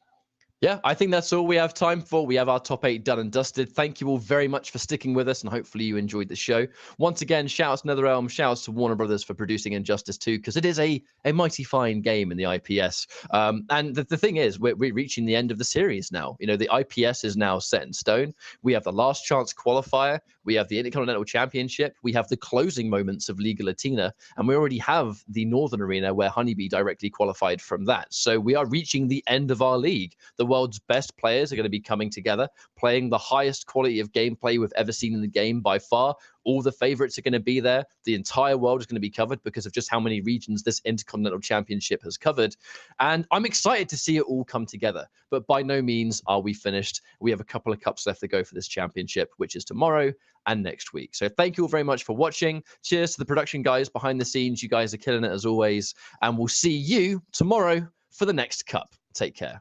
Yeah, I think that's all we have time for. We have our top 8 done and dusted. Thank you all very much for sticking with us, and hopefully you enjoyed the show. Once again, shout out to NetherRealm, shout out to Warner Brothers for producing Injustice 2, because it is a mighty fine game in the IPS. And the thing is, we're reaching the end of the series now. You know, the IPS is now set in stone. We have the last chance qualifier. We have the Intercontinental Championship. We have the closing moments of Liga Latina. And we already have the Northern Arena, where Honeybee directly qualified from that. So we are reaching the end of our league. The world's best players are going to be coming together, playing the highest quality of gameplay we've ever seen in the game by far. All the favorites are going to be there. The entire world is going to be covered because of just how many regions this Intercontinental Championship has covered. And I'm excited to see it all come together. But by no means are we finished. We have a couple of cups left to go for this championship, which is tomorrow and next week. So thank you all very much for watching. Cheers to the production guys behind the scenes. You guys are killing it as always. And we'll see you tomorrow for the next cup. Take care.